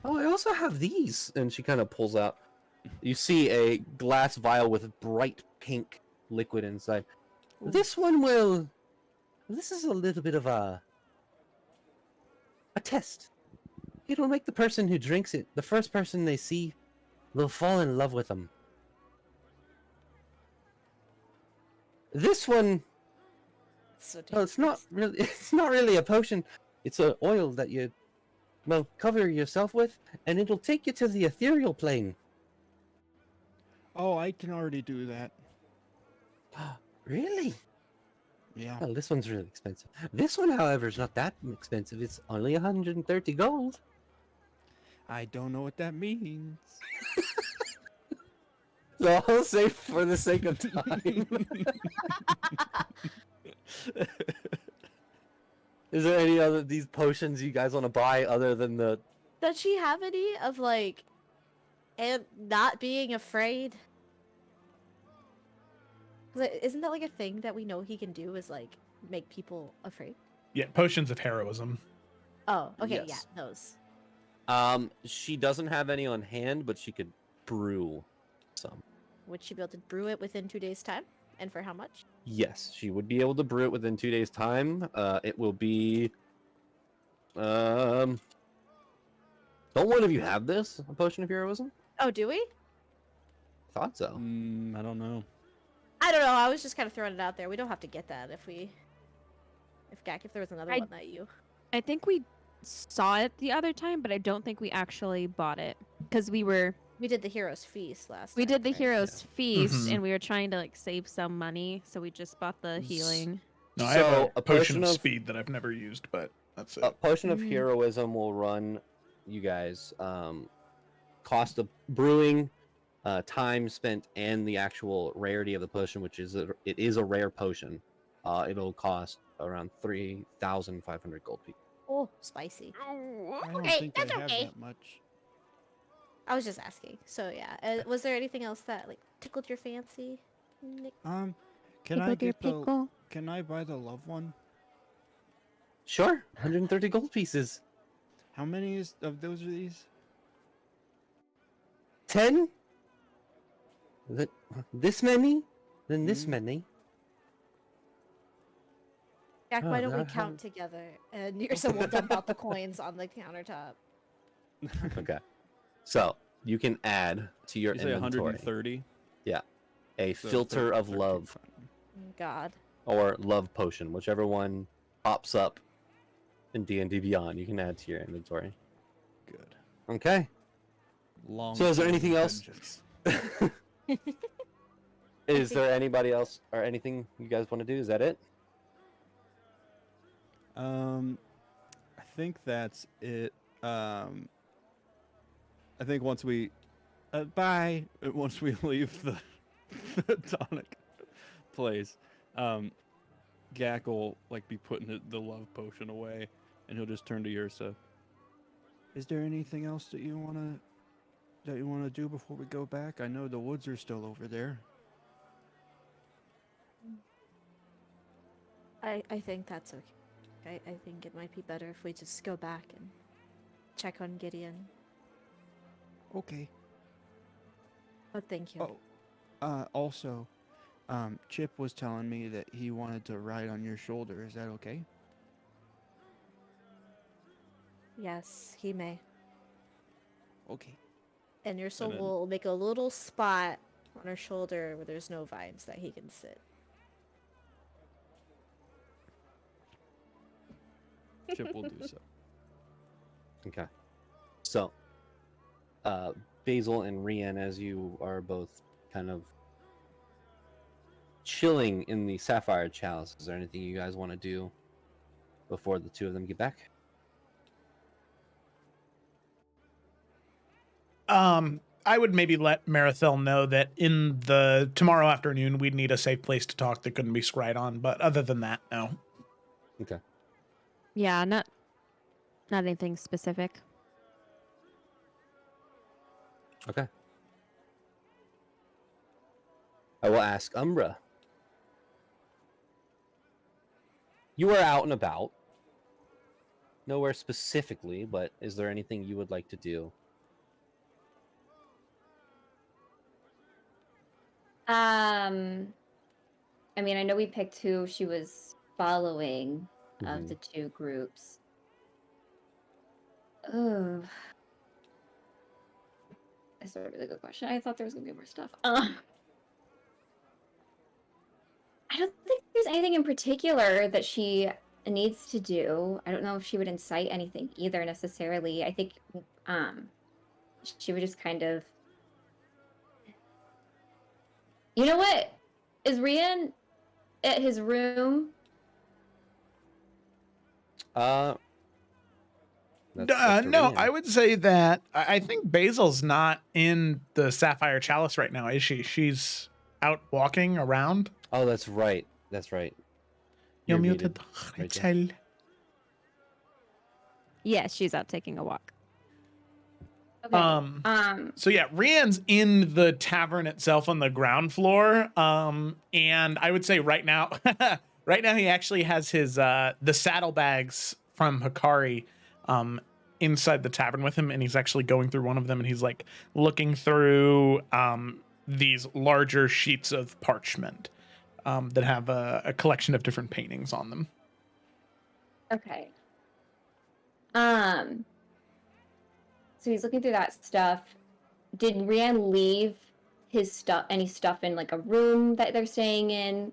C: Oh, I also have these. And she kind of pulls out. You see a glass vial with bright pink liquid inside. This one will. This is a little bit of a test. It'll make the person who drinks it, the first person they see, will fall in love with them. This one,
B: So
C: well, it's not really. It's not really a potion. It's an oil that you, well, cover yourself with, and it'll take you to the ethereal plane.
D: Oh, I can already do that.
C: Really?
D: Yeah.
C: Well, this one's really expensive. This one, however, is not that expensive. It's only 130 gold.
D: I don't know what that means.
C: So I'll say for the sake of time. Is there any other these potions you guys want to buy other than the?
B: Does she have any of like, and not being afraid? 'Cause isn't that like a thing that we know he can do? Is like make people afraid?
A: Yeah, potions of heroism.
B: Oh, okay,
C: Yes.
B: yeah, those.
C: She doesn't have any on hand, but she could brew some.
B: Would she be able to brew it within 2 days' time? And for how much?
C: Yes, she would be able to brew it within 2 days' time. It will be. Don't one of you have this? A potion of heroism?
B: Oh, do we?
C: Thought so.
D: I don't know.
B: I don't know. I was just kind of throwing it out there. We don't have to get that if there was another one that you.
E: I think we saw it the other time, but I don't think we actually bought it because we
B: did the hero's feast last.
E: we
B: time,
E: did the
B: right?
E: hero's feast
A: Mhm.
E: and we were trying to like save some money, so we just bought the healing.
A: No, I have
C: So,
A: a potion of speed that I've never used, but that's it.
C: A potion of
E: Mm.
C: heroism will run you guys cost of brewing, time spent, and the actual rarity of the potion, which is it is a rare potion. It'll cost around 3,500 gold pieces.
B: Oh, spicy.
D: I don't
B: Okay,
D: think
B: that's
D: I have
B: okay.
D: that much.
B: I was just asking. So yeah, was there anything else that like tickled your fancy, Nick?
D: Can I
E: Pickle dear
D: get the?
E: pickle.
D: Can I buy the love one?
C: Sure, 130 gold pieces.
D: How many of those are these?
C: 10? This many? Then this
D: Mm.
C: many?
B: Jack,
C: Oh,
B: why don't we
C: that
B: count
C: has-
B: together? And Nirsa will dump out the coins on the countertop.
C: Okay. So, you can add to your
D: You say
C: inventory
D: 130.
C: a
D: So
C: filter of
D: 13.
C: love
B: God.
C: or love potion, whichever one pops up in D&D Beyond, you can add to your inventory.
D: Good.
C: Okay.
D: Long.
C: So is there anything else?
D: vengeance.
C: Is there anybody else or anything you guys want to do? Is that it?
D: I think that's it. I think once we, bye. Once we leave the tonic plays, Gak will like be putting the love potion away, and he'll just turn to Yrsa. Is there anything else that you wanna do before we go back? I know the woods are still over there.
B: I think that's okay. I think it might be better if we just go back and check on Gideon.
D: Okay.
B: But thank you.
D: Oh, also, Chip was telling me that he wanted to ride on your shoulder. Is that okay?
B: Yes, he may.
D: Okay.
B: And your soul
D: And then-
B: will make a little spot on her shoulder where there's no vines that he can sit.
D: Chip will do so.
C: Okay. So, Basil and Rian, as you are both kind of chilling in the Sapphire Chalice, is there anything you guys want to do before the two of them get back?
A: I would maybe let Marathel know that in the tomorrow afternoon we'd need a safe place to talk that couldn't be scryed on, but other than that, no.
C: Okay.
E: Yeah, not anything specific.
C: Okay. I will ask Umbra. You are out and about. Nowhere specifically, but is there anything you would like to do?
F: I mean, I know we picked who she was following of
C: Mhm.
F: the two groups. Oh, that's a really good question. I thought there was gonna be more stuff. I don't think there's anything in particular that she needs to do. I don't know if she would incite anything either necessarily. I think she would just kind of. You know what? Is Rian at his room?
C: That's up to
A: No,
C: Rian.
A: I would say that I think Basil's not in the Sapphire Chalice right now, is she? She's out walking around.
C: Oh, that's right. That's right.
A: You're
C: You're
A: muted.
C: Right there.
A: Rachel.
E: Yeah, she's out taking a walk.
F: Okay.
A: So yeah, Rian's in the tavern itself on the ground floor. And I would say right now, right now he actually has his the saddlebags from Hikari inside the tavern with him, and he's actually going through one of them, and he's like looking through these larger sheets of parchment that have a collection of different paintings on them.
F: Okay. So he's looking through that stuff. Did Rian leave his stuff, any stuff in like a room that they're staying in?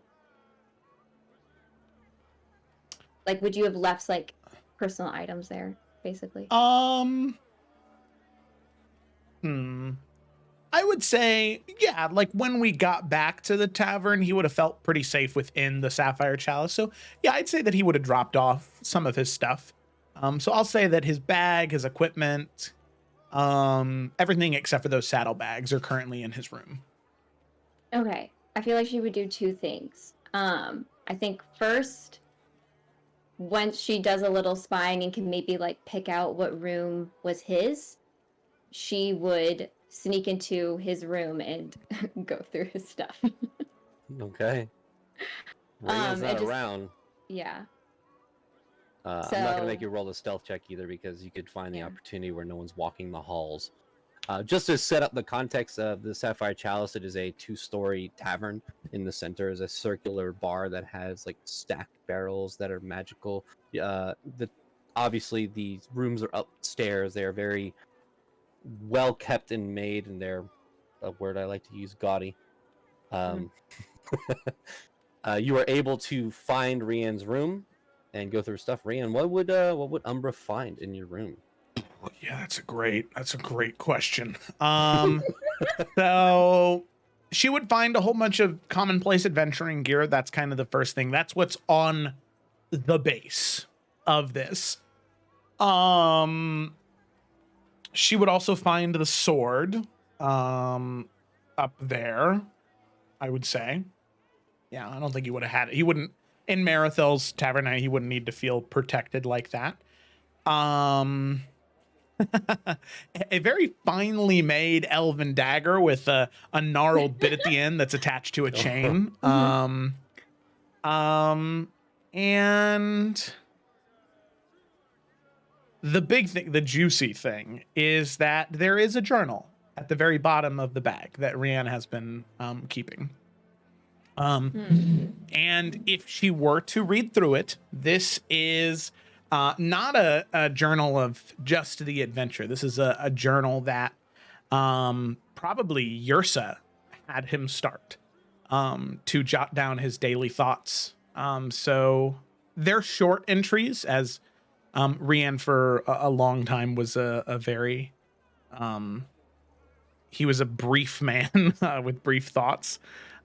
F: Like, would you have left like personal items there, basically?
A: I would say, yeah, like when we got back to the tavern, he would have felt pretty safe within the Sapphire Chalice. So, yeah, I'd say that he would have dropped off some of his stuff. So I'll say that his bag, his equipment, everything except for those saddlebags are currently in his room.
F: Okay. I feel like she would do two things. I think first, once she does a little spying and can maybe like pick out what room was his, she would sneak into his room and go through his stuff.
C: Okay. Rian's
F: it
C: not
F: just-
C: around.
F: Yeah.
C: I'm not going to make
F: So-
C: you roll a stealth check either because you could find the
F: Yeah.
C: opportunity where no one's walking the halls. Just to set up the context of the Sapphire Chalice, it is a 2-story tavern. In the center is a circular bar that has like stacked barrels that are magical. Obviously these rooms are upstairs. They are very well kept and made, and they're a word I like to use, gaudy. You are able to find Rian's room and go through stuff. Rian, what would Umbra find in your room?
A: Yeah, that's a great question. So she would find a whole bunch of commonplace adventuring gear. That's kind of the first thing. That's what's on the base of this. She would also find the sword up there. I would say. Yeah, I don't think he would have had it. He wouldn't, in Marathel's tavern, he wouldn't need to feel protected like that. A very finely made elven dagger with a gnarled bit at the end that's attached to a chain. And the big thing, the juicy thing, is that there is a journal at the very bottom of the bag that Rianne has been keeping. And if she were to read through it, this is not a journal of just the adventure. This is a journal that probably Yrsa had him start to jot down his daily thoughts. So they're short entries, as Rianne for a long time was a very he was a brief man with brief thoughts.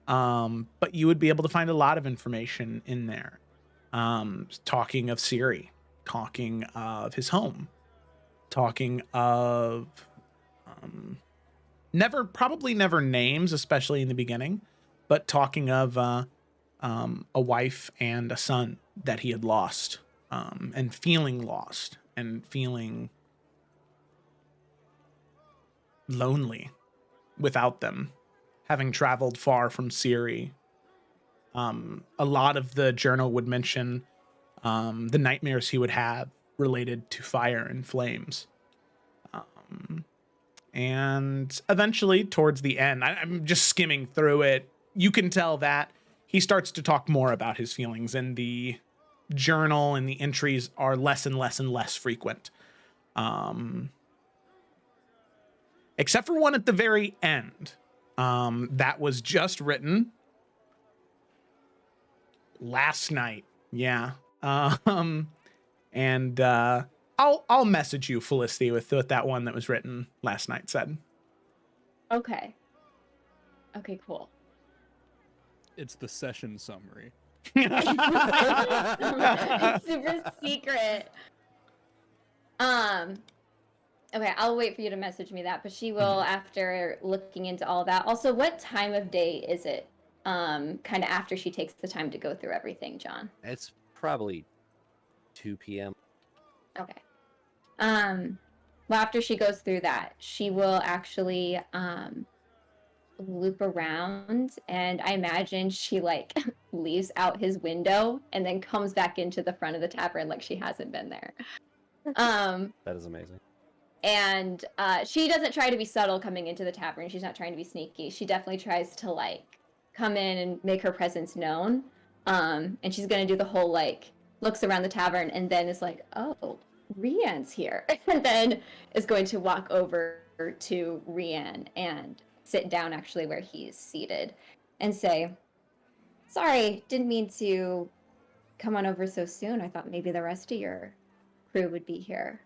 A: But you would be able to find a lot of information in there. Talking of Ciri, talking of his home, talking of probably never names, especially in the beginning, but talking of a wife and a son that he had lost, and feeling lost and feeling lonely without them, having traveled far from Ciri. A lot of the journal would mention the nightmares he would have related to fire and flames. And eventually, towards the end, I'm just skimming through it, you can tell that he starts to talk more about his feelings, and the journal and the entries are less and less and less frequent. Except for one at the very end. That was just written last night. Yeah. And I'll message you, Felicity, with that one that was written last night said.
F: Okay. Okay, cool.
D: It's the session summary.
F: It's super secret. Okay, I'll wait for you to message me that, but she will after looking into all that. Also, what time of day is it? Kind of after she takes the time to go through everything, John.
C: It's probably 2 p.m.
F: Okay. Well, after she goes through that, she will actually loop around, and I imagine she like leaves out his window and then comes back into the front of the tavern like she hasn't been there.
C: That is amazing.
F: And she doesn't try to be subtle coming into the tavern. She's not trying to be sneaky. She definitely tries to like come in and make her presence known. And she's gonna do the whole like looks around the tavern and then is like, oh, Rianne's here. And then is going to walk over to Rianne and sit down actually where he's seated and say, sorry, didn't mean to come on over so soon. I thought maybe the rest of your crew would be here.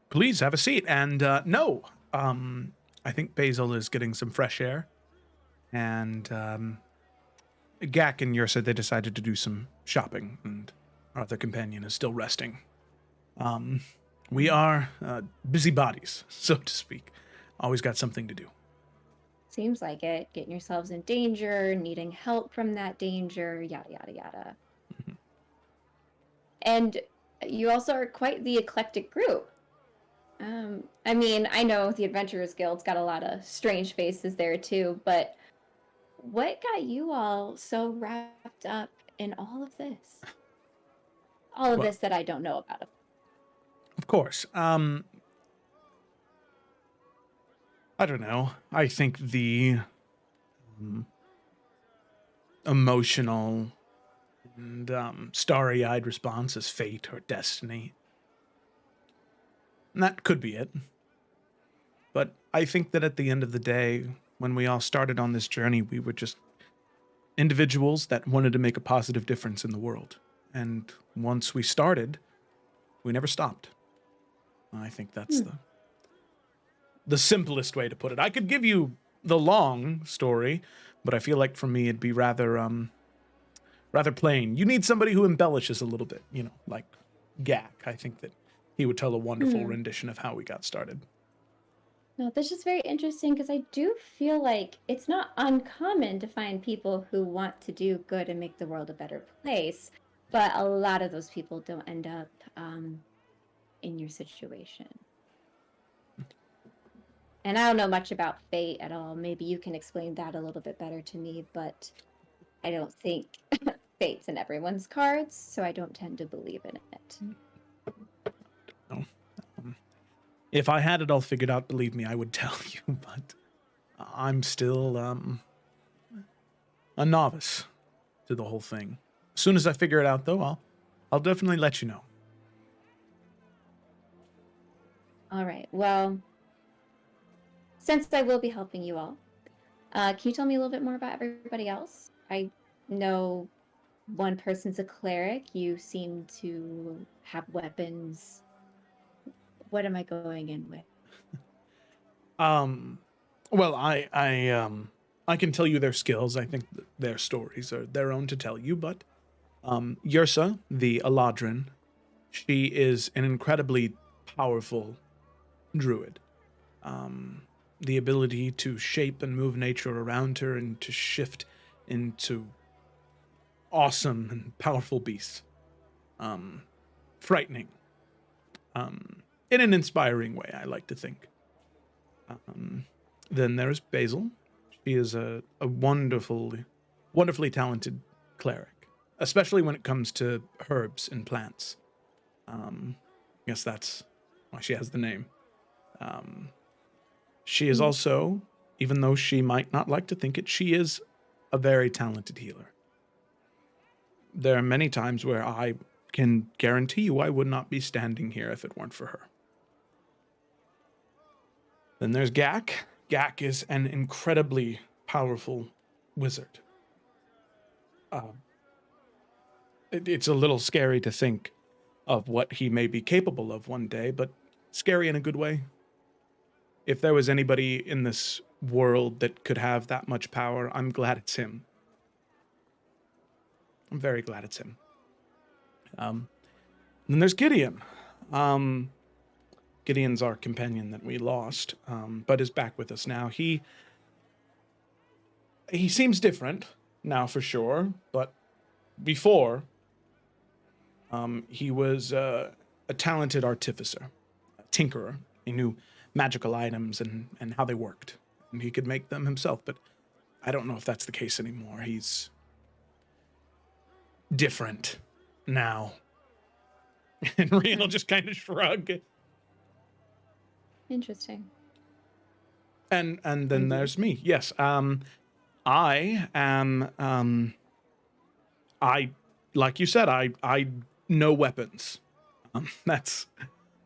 A: Please have a seat. And no, I think Basil is getting some fresh air. And Gak and Yrsa, they decided to do some shopping, and our other companion is still resting. We are busybodies, so to speak. Always got something to do.
F: Seems like it. Getting yourselves in danger, needing help from that danger, yada, yada, yada.
A: Mm-hmm.
F: And you also are quite the eclectic group. I mean, I know the Adventurers Guild's got a lot of strange faces there too, but what got you all so wrapped up in all of this? All of this that I don't know about.
A: Of course. I don't know. I think the emotional and starry-eyed response is fate or destiny. And that could be it. But I think that at the end of the day, when we all started on this journey, we were just individuals that wanted to make a positive difference in the world. And once we started, we never stopped. I think that's the simplest way to put it. I could give you the long story, but I feel like for me it'd be rather plain. You need somebody who embellishes a little bit, like Gak. I think that he would tell a wonderful rendition of how we got started.
F: No, this is very interesting because I do feel like it's not uncommon to find people who want to do good and make the world a better place, but a lot of those people don't end up in your situation. And I don't know much about fate at all. Maybe you can explain that a little bit better to me, but I don't think fate's in everyone's cards, so I don't tend to believe in it.
A: No. If I had it all figured out, believe me, I would tell you, but I'm still a novice to the whole thing. As soon as I figure it out, though, I'll definitely let you know.
F: All right. Well, since I will be helping you all, can you tell me a little bit more about everybody else? I know one person's a cleric. You seem to have weapons. What am I going in with?
A: Well, I can tell you their skills. I think their stories are their own to tell you, but Yrsa, the Eladrin, she is an incredibly powerful druid. The ability to shape and move nature around her and to shift into awesome and powerful beasts. Frightening. In an inspiring way, I like to think. Then there's Basil. She is a wonderfully talented cleric, especially when it comes to herbs and plants. I guess that's why she has the name. She is also, even though she might not like to think it, she is a very talented healer. There are many times where I can guarantee you I would not be standing here if it weren't for her. Then there's Gak. Gak is an incredibly powerful wizard. It's a little scary to think of what he may be capable of one day, but scary in a good way. If there was anybody in this world that could have that much power, I'm glad it's him. I'm very glad it's him. Then there's Gideon. Gideon's our companion that we lost, but is back with us now. He seems different now for sure, but before, he was a talented artificer, a tinkerer. He knew magical items and how they worked, and he could make them himself, but I don't know if that's the case anymore. He's different now. And Rian will just kind of shrug.
F: Interesting.
A: And then there's me. Yes. I am I like you said, I know weapons. That's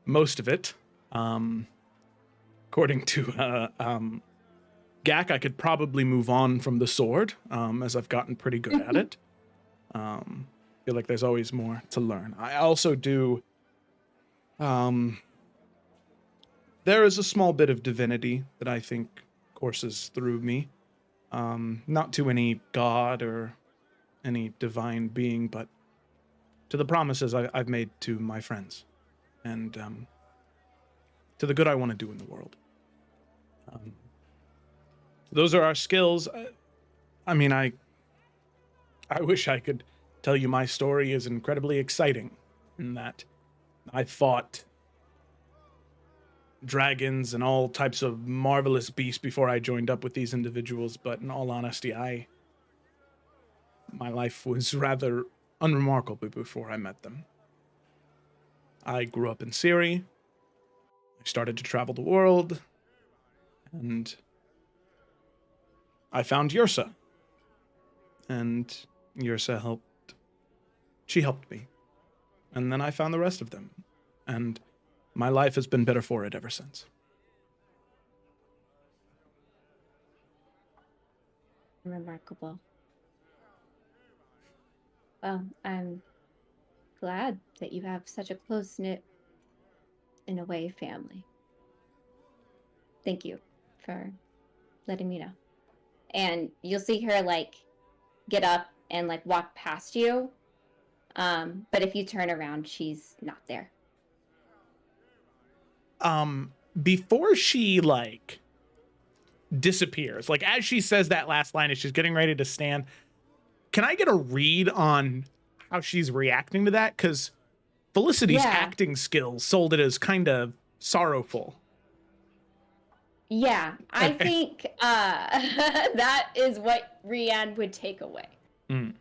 A: most of it. According to Gak, I could probably move on from the sword, as I've gotten pretty good at it. Feel like there's always more to learn. I also do there is a small bit of divinity that I think courses through me. Not to any god or any divine being, but to the promises I've made to my friends, and to the good I want to do in the world. Those are our skills. I mean, I wish I could tell you my story is incredibly exciting, in that I fought dragons and all types of marvelous beasts before I joined up with these individuals, but in all honesty, my life was rather unremarkable before I met them. I grew up in Syria. I started to travel the world, and I found Yrsa. And Yrsa helped me. And then I found the rest of them. And my life has been better for it ever since.
F: Remarkable. Well, I'm glad that you have such a close-knit, in a way, family. Thank you for letting me know. And you'll see her, like, get up and, like, walk past you. But if you turn around, she's not there.
A: before she like disappears, like as she says that last line as she's getting ready to stand, can I get a read on how she's reacting to that? Because Felicity's
F: Yeah.
A: acting skills sold it as kind of sorrowful.
F: Yeah, I
A: Okay.
F: think that is what Rian would take away.
A: Mm.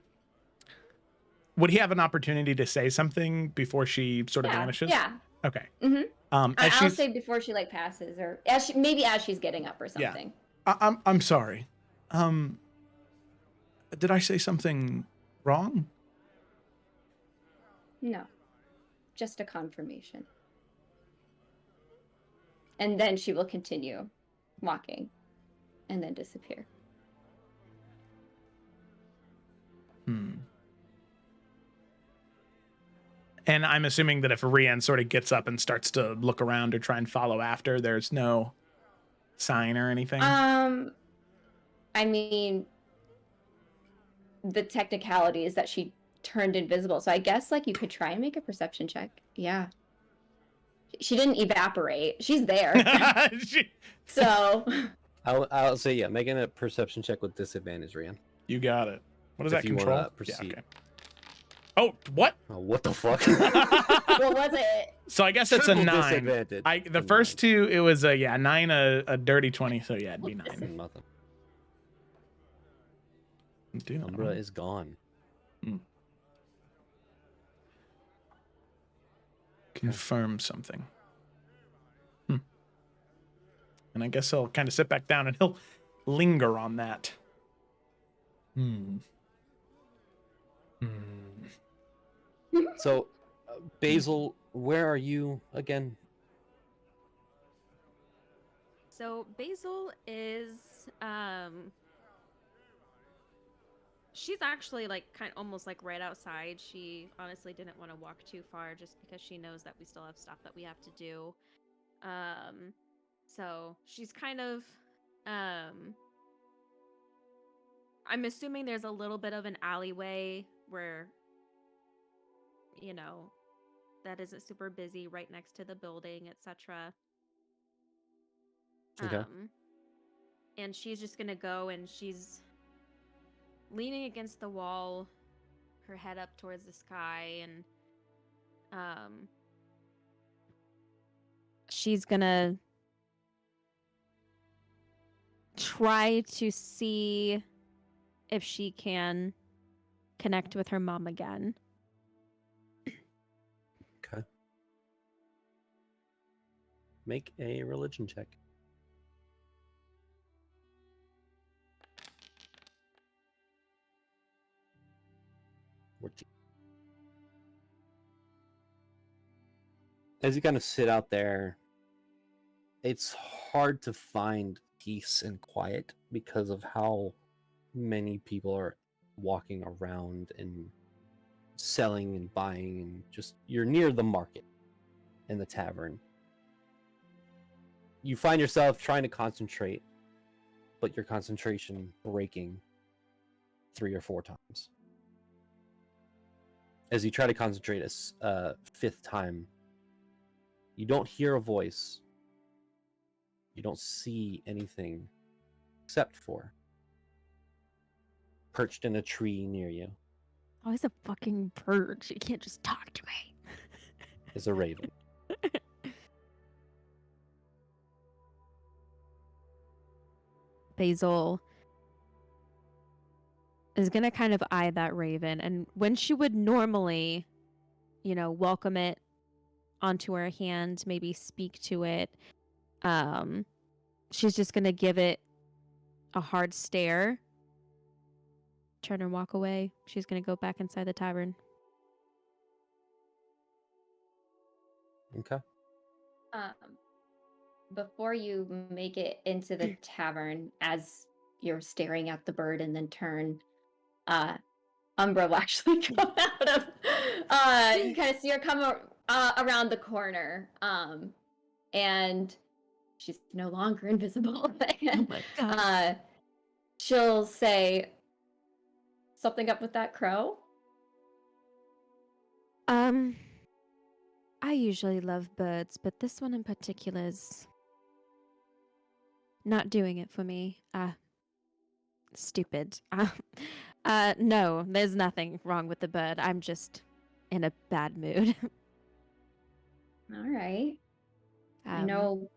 A: Would he have an opportunity to say something before she sort of
F: Yeah,
A: vanishes?
F: yeah.
A: Okay.
F: Mm-hmm.
A: As
F: I'll
A: she's,
F: say before she like passes, or as maybe as she's getting up or
A: Yeah.
F: something.
A: I'm sorry. Did I say something wrong?
F: No, just a confirmation. And then she will continue walking, and then disappear.
A: And I'm assuming that if Rian sort of gets up and starts to look around or try and follow after, there's no sign or anything.
F: I mean, the technicality is that she turned invisible, so I guess like you could try and make a perception check. Yeah. She didn't evaporate. She's there. So
C: I'll say yeah. Making a perception check with disadvantage, Rian.
A: You got it. What is
C: If
A: that,
C: you
A: control?
C: wanna proceed.
A: Yeah, okay. Oh, what?
C: Oh, what the fuck?
F: what was it?
A: So I guess it's a
C: Triple
A: 9.
C: disadvantage.
A: The
C: A
A: first
C: 9.
A: 2, it was a 9, a dirty 20. So yeah, it'd be 9.
C: Nothing.
A: Dude,
C: Umbra is gone.
A: confirm something. And I guess he'll kind of sit back down and he'll linger on that.
C: So, Basil, where are you again?
E: So Basil is she's actually like almost like right outside. She honestly didn't want to walk too far just because she knows that we still have stuff that we have to do. So she's kind of I'm assuming there's a little bit of an alleyway where that isn't super busy right next to the building, etc.
C: Okay.
E: And she's just gonna go, and she's leaning against the wall, her head up towards the sky, and she's gonna try to see if she can connect with her mom again.
C: Okay. Make a religion check. As you kind of sit out there, it's hard to find peace and quiet because of how many people are walking around and selling and buying, and just you're near the market and the tavern. You find yourself trying to concentrate, but your concentration breaking 3 or 4 times. As you try to concentrate a 5th time, you don't hear a voice. You don't see anything except for perched in a tree near you
E: Oh, he's a fucking bird. You can't just talk to me.
C: is a raven.
E: Basil is gonna kind of eye that raven, and when she would normally, welcome it onto her hand, maybe speak to it, she's just gonna give it a hard stare, turn and walk away. She's gonna go back inside the tavern.
C: Okay.
F: Before you make it into the tavern, as you're staring at the bird and then turn, Umbra will actually come out of. You kind of see her come around the corner, and she's no longer invisible.
E: Oh my god.
F: She'll say, "Something up with that crow?"
E: I usually love birds, but this one in particular is not doing it for me. Stupid. No, there's nothing wrong with the bird. I'm just in a bad mood.
F: All right. I
E: Um,
F: know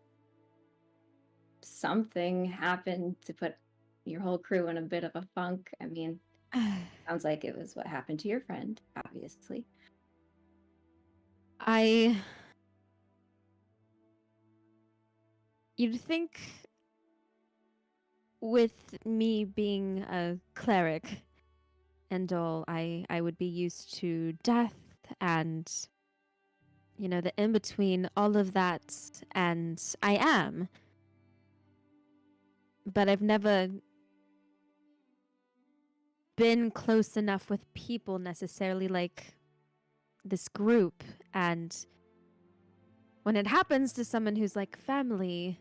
F: something happened to put your whole crew in a bit of a funk. I mean, sounds like it was what happened to your friend, obviously.
E: You'd think with me being a cleric and all, I would be used to death and, the in between, all of that, and I am. But I've never been close enough with people necessarily like this group, and when it happens to someone who's like family,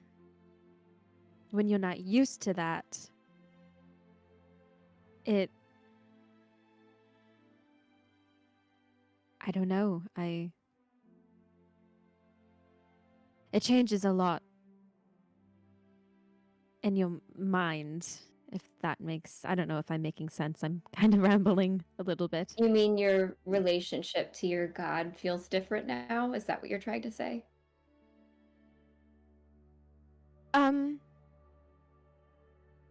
E: when you're not used to that, I don't know. It changes a lot in your mind, if that makes, I don't know if I'm making sense. I'm kind of rambling a little bit.
F: You mean your relationship to your god feels different now? Is that what you're trying to say?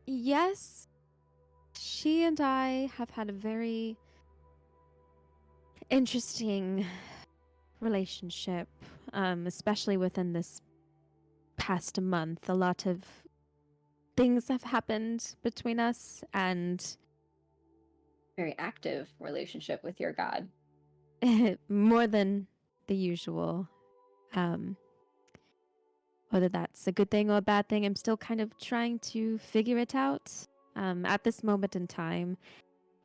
E: Yes, she and I have had a very interesting relationship, especially within this past month. A lot of things have happened between us, and
F: Very active relationship with your god.
E: more than the usual. Whether that's a good thing or a bad thing, I'm still kind of trying to figure it out. At this moment in time,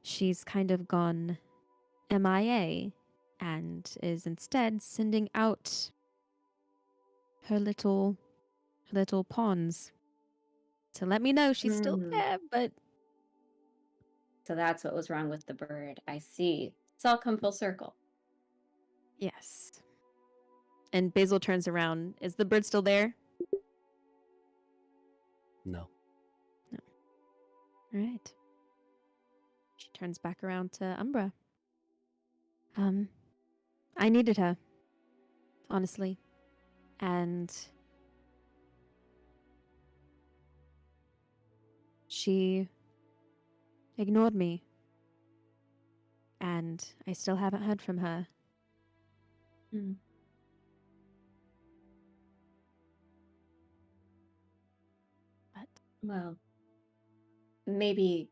E: she's kind of gone MIA and is instead sending out her little pawns to let me know she's still
F: Hmm.
E: there, but
F: So that's what was wrong with the bird. I see. It's all come full circle.
E: yes. And Basil turns around. Is the bird still there?
C: No.
E: All right. She turns back around to Umbra. I needed her, honestly. And she ignored me. And I still haven't heard from her.
F: Hmm.
E: But
F: Well, maybe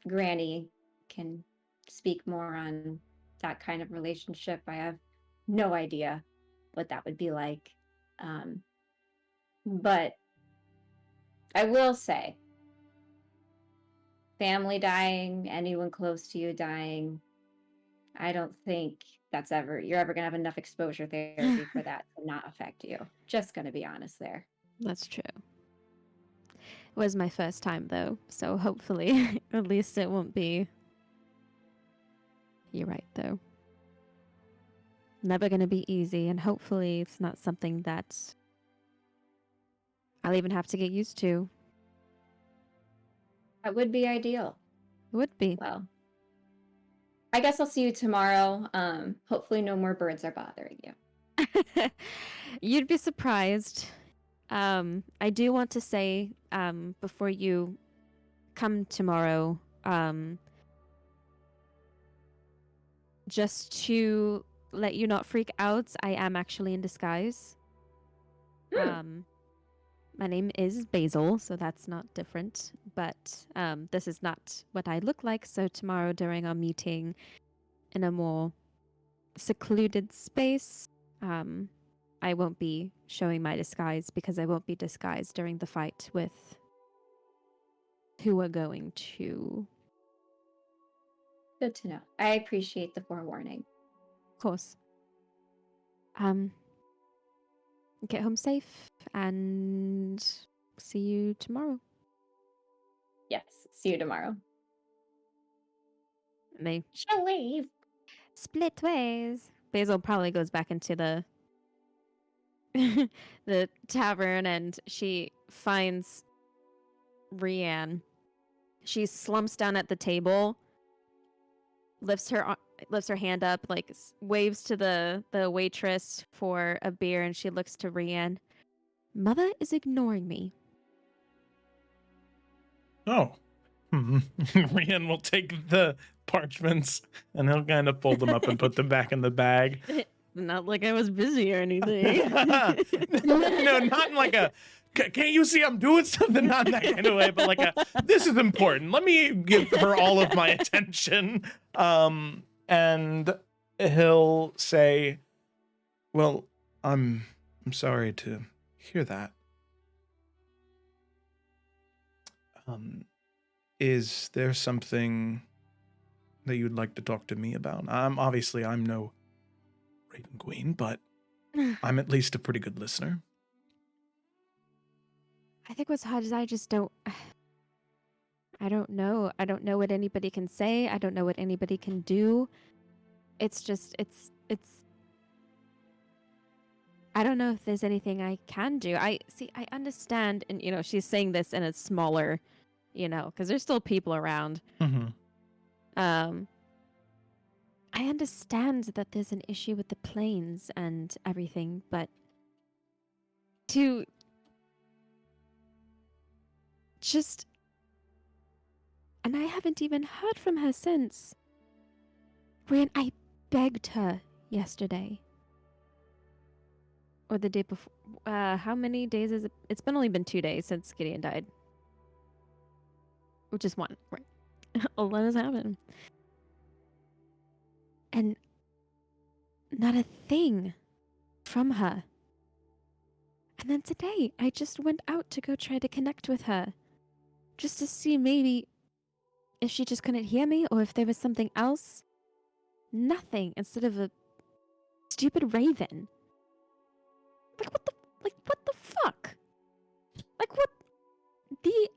F: Granny can speak more on that kind of relationship. I have no idea what that would be like. But I will say, family dying, anyone close to you dying, I don't think you're ever gonna have enough exposure therapy for that to not affect you. Just gonna be honest there.
E: that's true. It was my first time, though, so hopefully, at least it won't be. You're right, though. Never gonna be easy, and hopefully, it's not something that I'll even have to get used to.
F: That would be ideal.
E: It would be.
F: Well, I guess I'll see you tomorrow. Hopefully no more birds are bothering you.
E: You'd be surprised. I do want to say, before you come tomorrow, just to let you not freak out, I am actually in disguise. My name is Basil, so that's not different. But this is not what I look like. So tomorrow, during our meeting in a more secluded space, I won't be showing my disguise because I won't be disguised during the fight with who we're going to.
F: Good to know. I appreciate the forewarning.
E: Of course. Get home safe and see you tomorrow.
F: Yes. See you tomorrow.
E: And they
F: She'll leave.
E: split ways. Basil probably goes back into the the tavern, and she finds Rianne. She slumps down at the table, lifts her hand up, like waves to the waitress for a beer, and she looks to Rianne. Mother is ignoring me.
A: Oh. Rian will take the parchments and he'll kind of fold them up and put them back in the bag.
E: Not like I was busy or anything.
A: No, not in like a, can't you see I'm doing something? Not in that kind of way, but like a, this is important. Let me give her all of my attention. And he'll say, well, I'm sorry to hear that. Is there something that you'd like to talk to me about? Obviously I'm no Raven Queen, but I'm at least a pretty good listener.
E: I think what's hard is I just don't. I don't know. I don't know what anybody can say. I don't know what anybody can do. It's just, it's. I don't know if there's anything I can do. I understand, and she's saying this in a smaller, because there's still people around.
A: Mm-hmm.
E: I understand that there's an issue with the planes and everything, but to just, and I haven't even heard from her since. Brian, I begged her yesterday. Or the day before. How many days is it? It's only been 2 days since Gideon died. Which is 1, right? A lot has happened. And not a thing from her. And then today, I just went out to go try to connect with her. Just to see maybe if she just couldn't hear me or if there was something else. Nothing instead of a stupid raven. What the fuck? Like, what the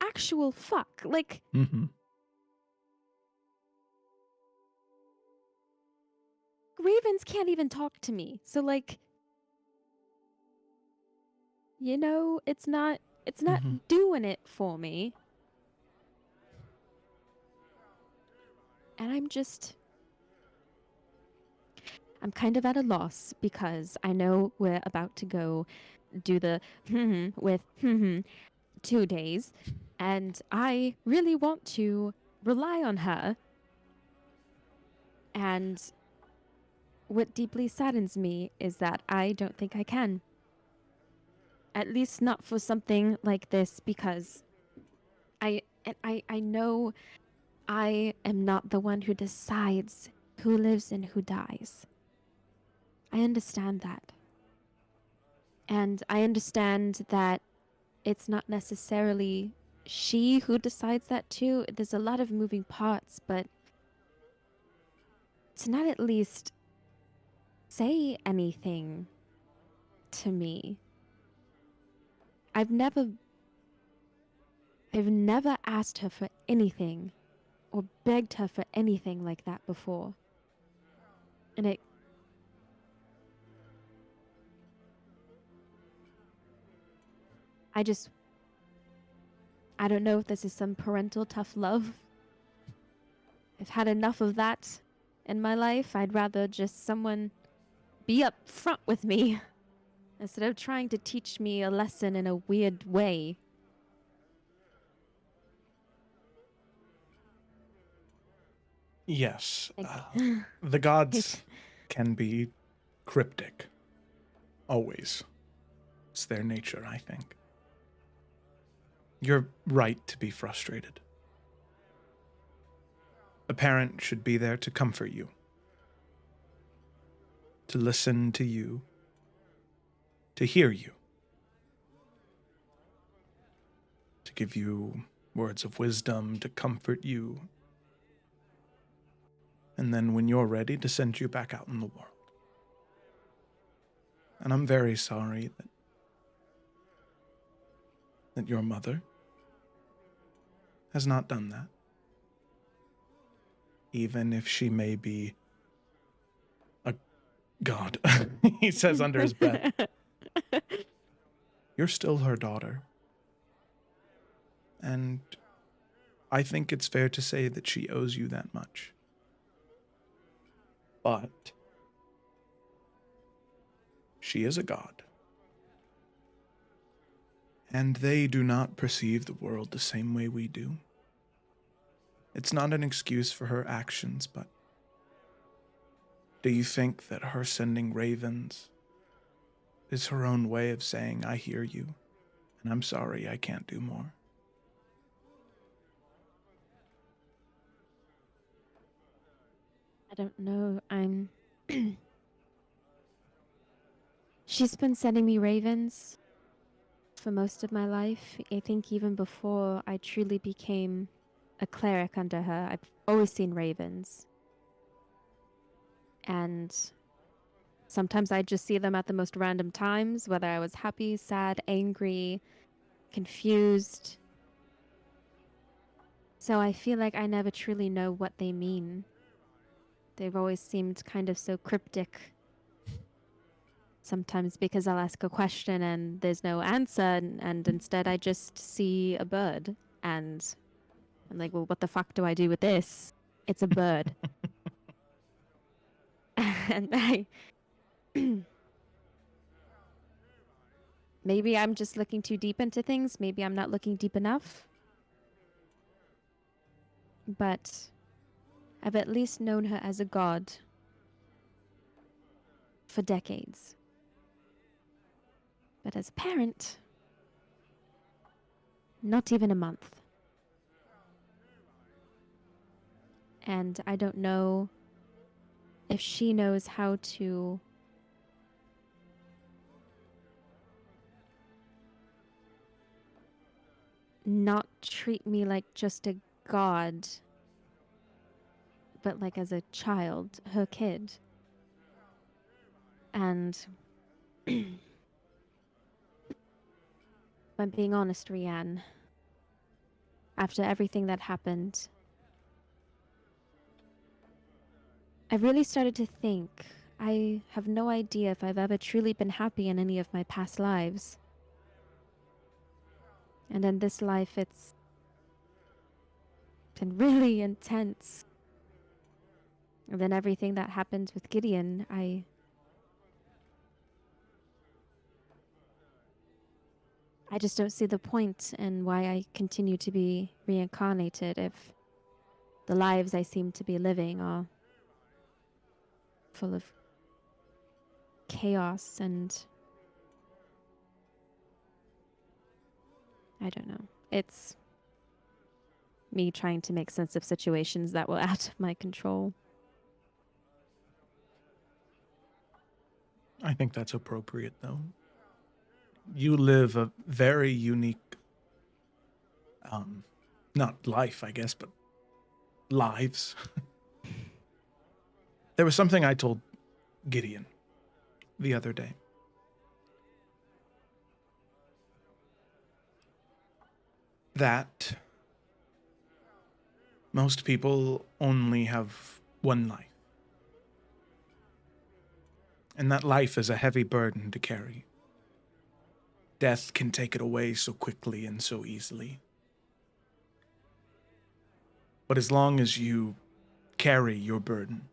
E: actual fuck? Like,
A: Mm-hmm.
E: ravens can't even talk to me. So, like, it's not
A: Mhm.
E: doing it for me. And I'm kind of at a loss because I know we're about to go do the with 2 days, and I really want to rely on her. And what deeply saddens me is that I don't think I can. At least not for something like this, because I know I am not the one who decides who lives and who dies. I understand that. And I understand that it's not necessarily she who decides that too. There's a lot of moving parts, but to not at least say anything to me. I've never asked her for anything or begged her for anything like that before. And I don't know if this is some parental tough love. I've had enough of that in my life. I'd rather just someone be up front with me instead of trying to teach me a lesson in a weird way.
A: Yes.
E: Like-
A: The gods can be cryptic. Always. It's their nature, I think. You're right to be frustrated. A parent should be there to comfort you, to listen to you, to hear you, to give you words of wisdom, to comfort you, and then when you're ready, to send you back out in the world. And I'm very sorry that your mother has not done that. Even if she may be a god, he says under his breath. You're still her daughter. And I think it's fair to say that she owes you that much. But she is a god. And they do not perceive the world the same way we do. It's not an excuse for her actions, but do you think that her sending ravens is her own way of saying, I hear you, and I'm sorry I can't do more?
E: I don't know. She's been sending me ravens for most of my life. I think even before I truly became a cleric under her, I've always seen ravens. And sometimes I just see them at the most random times, whether I was happy, sad, angry, confused. So I feel like I never truly know what they mean. They've always seemed kind of so cryptic. Sometimes because I'll ask a question and there's no answer, and instead I just see a bird. And I'm like, well, what the fuck do I do with this? It's a bird. And maybe I'm just looking too deep into things. Maybe I'm not looking deep enough. But I've at least known her as a god for decades. But as a parent, not even a month. And I don't know if she knows how to not treat me like just a god, but like as a child, her kid. And if I'm being honest, Rianne, after everything that happened, I really started to think I have no idea if I've ever truly been happy in any of my past lives. And in this life, it's been really intense. And then everything that happened with Gideon, I just don't see the point in why I continue to be reincarnated if the lives I seem to be living are full of chaos and I don't know. It's me trying to make sense of situations that were out of my control.
A: I think that's appropriate, though. You live a very unique, not life, I guess, but lives. There was something I told Gideon the other day. That most people only have one life. And that life is a heavy burden to carry. Death can take it away so quickly and so easily. But as long as you carry your burden,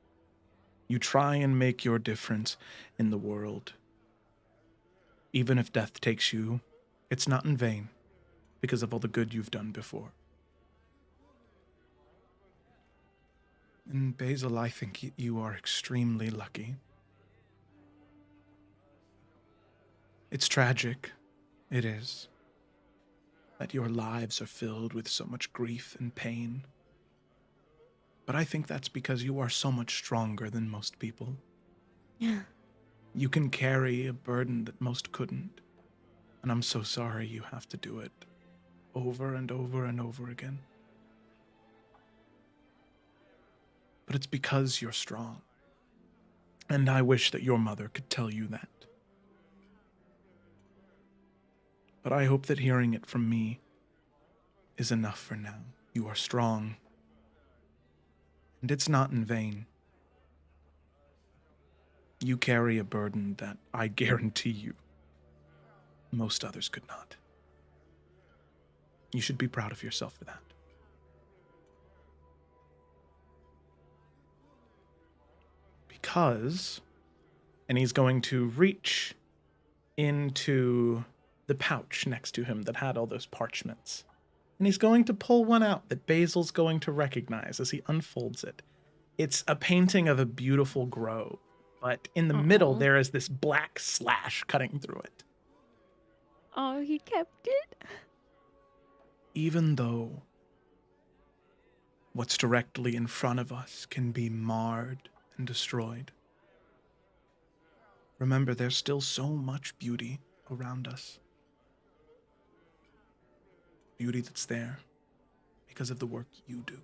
A: you try and make your difference in the world. Even if death takes you, it's not in vain because of all the good you've done before. And Basil, I think you are extremely lucky. It's tragic, it is, that your lives are filled with so much grief and pain. But I think that's because you are so much stronger than most people.
E: Yeah.
A: You can carry a burden that most couldn't. And I'm so sorry you have to do it over and over and over again. But it's because you're strong. And I wish that your mother could tell you that. But I hope that hearing it from me is enough for now. You are strong. And it's not in vain. You carry a burden that I guarantee you most others could not. You should be proud of yourself for that. Because, and he's going to reach into the pouch next to him that had all those parchments. And he's going to pull one out that Basil's going to recognize as he unfolds it. It's a painting of a beautiful grove, but in the middle there is this black slash cutting through it.
E: Oh, he kept it.
A: Even though what's directly in front of us can be marred and destroyed, remember there's still so much beauty around us. Beauty that's there because of the work you do.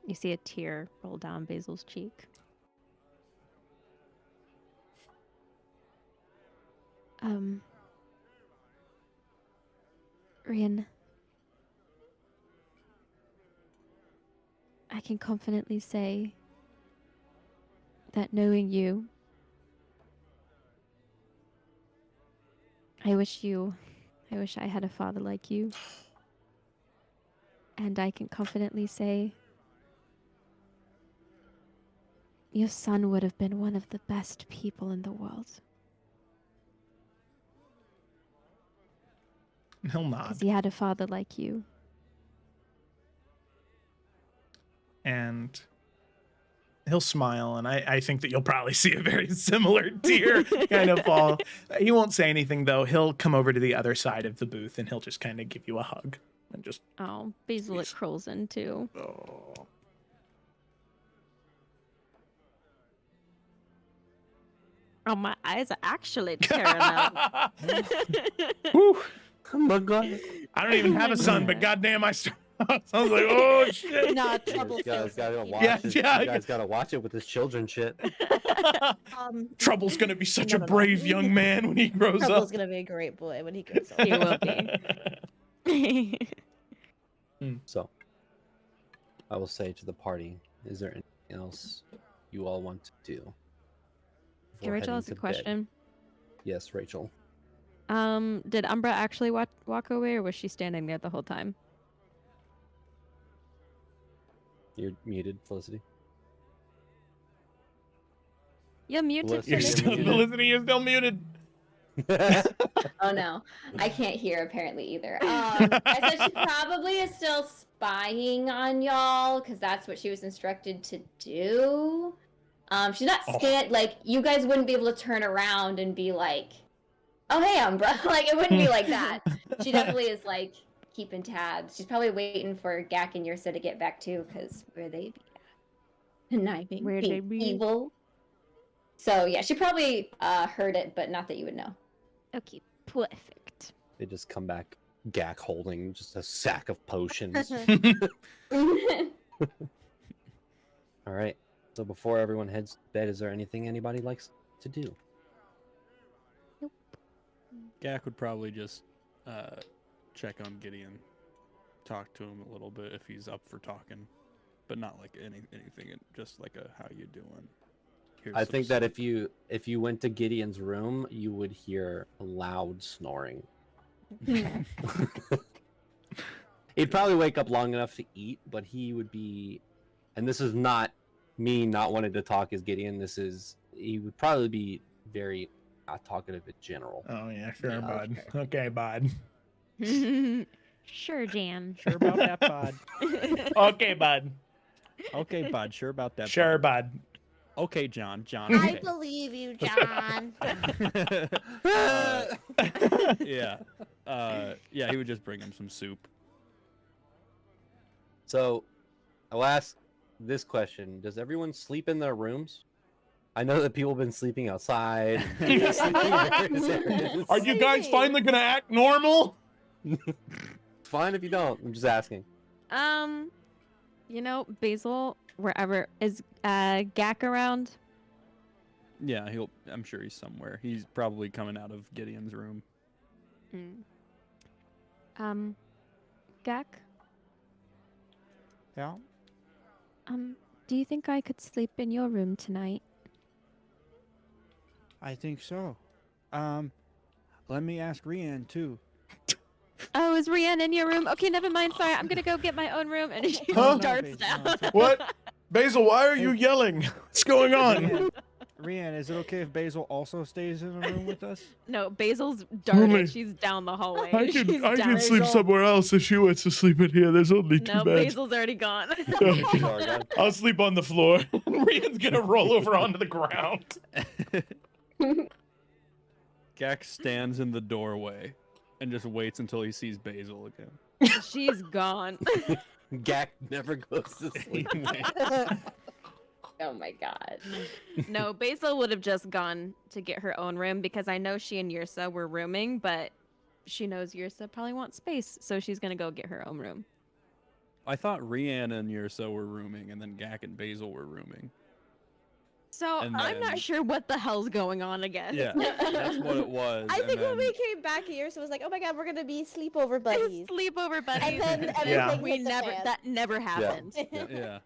E: You see a tear roll down Basil's cheek. Rian, I can confidently say that knowing you, I wish I had a father like you. And I can confidently say your son would have been one of the best people in the world.
A: And he'll nod.
E: Because he had a father like you.
A: And he'll smile, and I think that you'll probably see a very similar tear kind of fall. He won't say anything, though. He'll come over to the other side of the booth, and he'll just kind of give you a hug. And just...
E: Oh, Basil it crawls in, too.
A: Oh.
E: Oh, my eyes are actually tearing up.
A: Whew.
C: Oh my god.
A: I don't even have a son, but goddamn, I was like, oh shit.
B: Nah,
C: You
B: trouble
C: guys
B: feels
C: gotta
B: like
C: watch
A: Yeah,
C: it.
A: yeah.
C: You guys gotta watch it with his children shit.
A: Trouble's gonna be such a
B: No.
A: brave young man when he grows
B: Trouble's
A: up.
B: gonna be a great boy when he grows up.
E: He will be.
C: So, I will say to the party, is there anything else you all want to do?
E: Can
C: before
E: Rachel
C: heading
E: ask a
C: to bed?
E: question?
C: Yes, Rachel.
E: Did Umbra actually walk away, or was she standing there the whole time?
C: You're muted, Felicity.
E: You're muted,
C: Felicity,
A: You're
E: Felicity.
A: still Felicity, you're still muted.
F: Oh no, I can't hear apparently either. I said she probably is still spying on y'all because that's what she was instructed to do. She's not scared. Like you guys wouldn't be able to turn around and be like, "Oh hey, Umbra," like it wouldn't be like that. She definitely is like keeping tabs. She's probably waiting for Gak and Yursa to get back too, because where they be conniving,
E: Where
F: being
E: they be?
F: evil. So yeah, she probably heard it, but not that you would know.
E: Okay, perfect.
C: They just come back, Gak holding just a sack of potions. All right. So before everyone heads to bed, is there anything anybody likes to do?
D: Gak would probably just check on Gideon, talk to him a little bit if he's up for talking, but not like anything. Just like a how you doing. Here's
C: I
D: some
C: think that
D: soup."
C: if you went to Gideon's room, you would hear loud snoring. He'd probably wake up long enough to eat, but he would be, and this is not me not wanting to talk as Gideon. He would probably be very not talkative in general.
A: Oh yeah, sure,
D: Yeah,
A: bud. Okay, bud.
E: Sure, Jan.
D: Sure about that, bud.
A: Okay, bud.
D: Okay, bud. Sure about that.
A: Sure,
D: bud.
A: bud.
D: Okay, John. John.
B: I
D: Okay.
B: believe you, John.
D: Yeah. Yeah, he would just bring him some soup.
C: So, I'll ask this question: does everyone sleep in their rooms? I know that people have been sleeping outside. Sleeping in various areas.
A: Are you guys finally gonna act normal?
C: It's fine if you don't. I'm just asking.
E: Basil, wherever is Gak around?
D: Yeah, I'm sure he's somewhere. He's probably coming out of Gideon's room.
E: Gak,
D: Yeah.
E: do you think I could sleep in your room tonight?
D: I think so. Let me ask Rian too.
E: Oh, is Rianne in your room? Okay, never mind. Sorry, I'm gonna go get my own room. And she
A: Huh?
E: darts
D: No,
E: down.
D: it's okay.
A: What? Basil, why are you yelling? What's going on?
D: Rian, Rian, is it okay if Basil also stays in the room with us?
E: No, Basil's
A: Only-
E: darted. She's down the hallway.
A: I
E: She's
A: can
E: down.
A: sleep
D: Basil.
A: somewhere else if she wants to sleep in here. There's only two
E: No,
A: beds.
E: Basil's already gone.
C: She's already gone.
A: I'll sleep on the floor. Rian's gonna roll over onto the ground.
D: Gak stands in the doorway and just waits until he sees Basil again.
E: She's gone.
C: Gak never goes to sleep.
F: Oh my god.
E: No, Basil would have just gone to get her own room because I know she and Yrsa were rooming, but she knows Yrsa probably wants space, so she's gonna go get her own room.
D: I thought Rian and Yrsa were rooming, and then Gak and Basil were rooming.
E: So
D: And
E: I'm not
D: then-
E: sure what the hell's going on again.
D: Yeah, that's what it was.
B: I
D: and
B: think when
D: then-
B: we came back here, so it was like, oh my god, we're gonna be sleepover buddies.
E: Sleepover buddies.
B: And then everything
A: Yeah.
E: we
B: hit the
E: never
B: fan.
E: that never happened.
D: Yeah.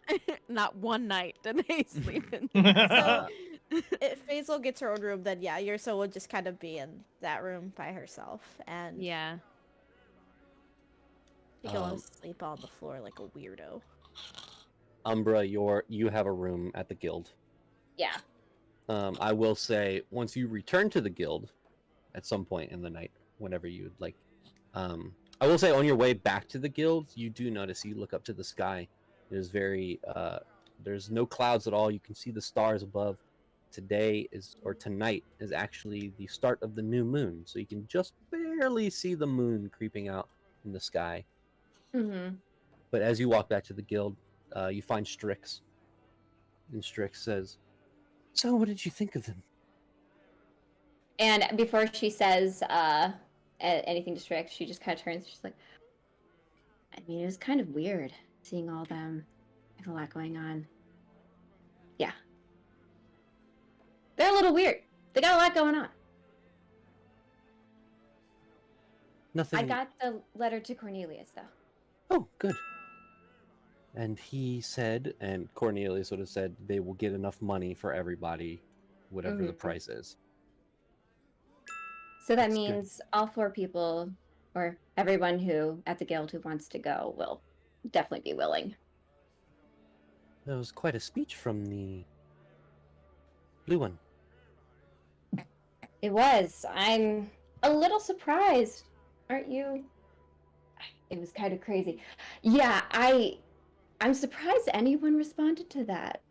E: Not one night did they sleep in.
B: So if Basil gets her own room, then yeah, Yrsa would just kind of be in that room by herself, and
E: Yeah.
B: she can
C: Um,
B: sleep on the floor like a weirdo.
C: Umbra, you have a room at the guild.
F: Yeah.
C: I will say, once you return to the guild, at some point in the night, whenever you'd like, I will say on your way back to the guild, you do notice you look up to the sky. It is very, there's no clouds at all. You can see the stars above. Tonight is actually the start of the new moon, so you can just barely see the moon creeping out in the sky.
F: Mm-hmm.
C: But as you walk back to the guild, you find Strix. And Strix says, "So, what did you think of them?"
F: And before she says anything to Strix, she just kind of turns. She's like, I mean, it was kind of weird seeing all them. Have a lot going on. Yeah. They're a little weird. They got a lot going on.
C: Nothing.
F: I got the letter to Cornelius, though.
C: Oh, good. And he said, and Cornelius would have said, they will get enough money for everybody, whatever the
F: Mhm.
C: price is.
F: So that
C: That's good.
F: means all 4 people, or everyone who at the guild who wants to go, will definitely be willing.
C: That was quite a speech from the blue one.
F: It was. I'm a little surprised, aren't you? It was kind of crazy. Yeah, I'm surprised anyone responded to that.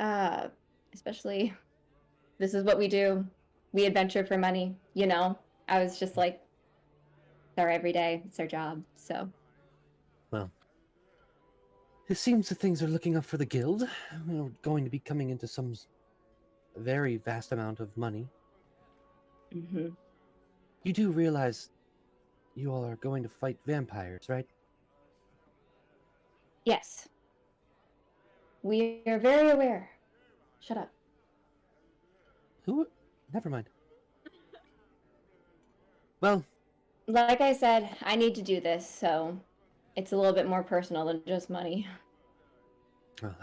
F: Especially, this is what we do. We adventure for money, you know? I was just like, it's our everyday, it's our job, so.
C: Well, it seems that things are looking up for the guild. We're going to be coming into some very vast amount of money.
F: Mm-hmm.
C: You do realize you all are going to fight vampires, right?
F: Yes. We are very aware. Shut up.
C: Who? Never mind. Well,
F: Like I said, I need to do this, so it's a little bit more personal than just money.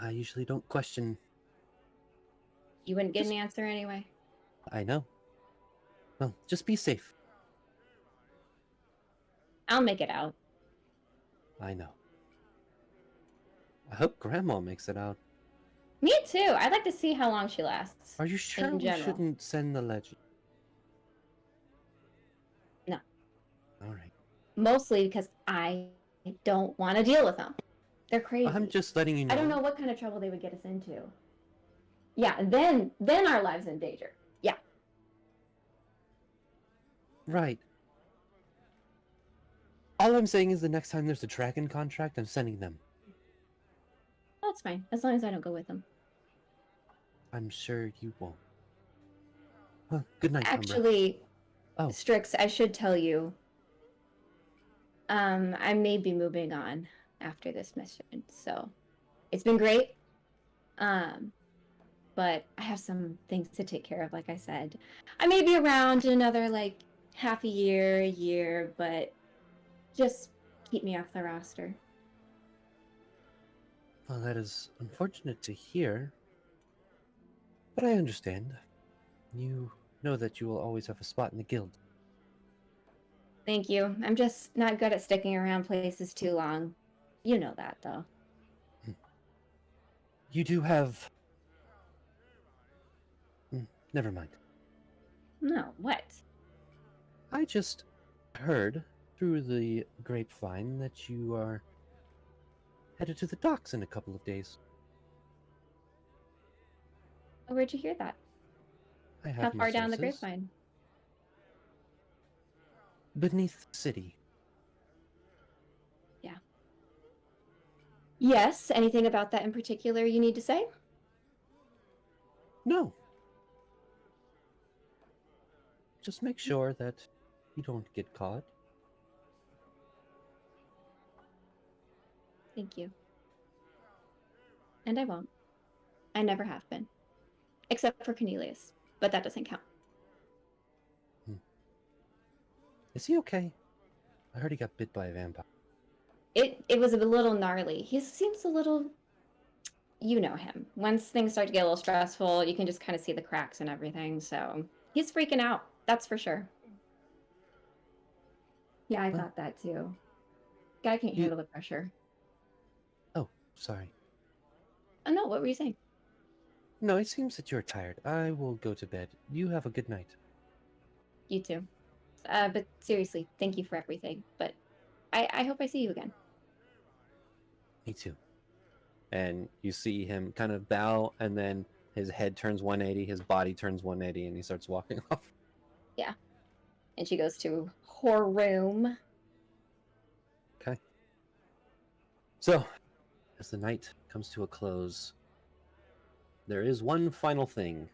C: I usually don't question.
F: You wouldn't get an answer anyway.
C: I know. Well, just be safe.
F: I'll make it out.
C: I know. I hope Grandma makes it out.
F: Me too. I'd like to see how long she lasts.
C: Are you sure
F: In
C: we
F: general.
C: shouldn't send the legend?
F: No.
C: All right.
F: Mostly because I don't want to deal with them. They're crazy.
C: I'm just letting you know.
F: I don't know what kind of trouble they would get us into. Yeah, then our lives in danger. Yeah.
C: Right. All I'm saying is the next time there's a dragon contract, I'm sending them.
F: That's fine. As long as I don't go with them.
C: I'm sure you won't. Huh, good night, Umbra.
F: Actually,
C: Oh.
F: Strix, I should tell you. I may be moving on after this mission, so it's been great. But I have some things to take care of, like I said. I may be around in another like half a year, but just keep me off the roster.
C: Well, that is unfortunate to hear. But I understand. You know that you will always have a spot in the guild.
F: Thank you. I'm just not good at sticking around places too long. You know that, though.
C: You do have... Never mind.
F: No, what?
C: I just heard through the grapevine that you are headed to the docks in a couple of days.
F: Oh, where'd you hear that?
C: I have
F: How
C: my
F: far down the
C: sources.
F: grapevine?
C: Beneath the city.
F: Yes, anything about that in particular you need to say?
C: No. Just make sure that you don't get caught.
F: Thank you. And I won't. I never have been. Except for Cornelius, but that doesn't count.
C: Is he okay? I heard he got bit by a vampire.
F: It was a little gnarly. He seems a little... You know him. Once things start to get a little stressful, you can just kind of see the cracks and everything, so... He's freaking out, that's for sure. Yeah, I thought that too. Guy can't handle the pressure.
C: Oh, sorry.
F: Oh no, what were you saying?
C: No, it seems that you're tired. I will go to bed. You have a good night.
F: You too. But seriously, thank you for everything. But I hope I see you again.
C: Me too. And you see him kind of bow, and then his head turns 180, his body turns 180, and he starts walking off.
F: Yeah. And she goes to her room.
C: Okay. So, as the night comes to a close, there is one final thing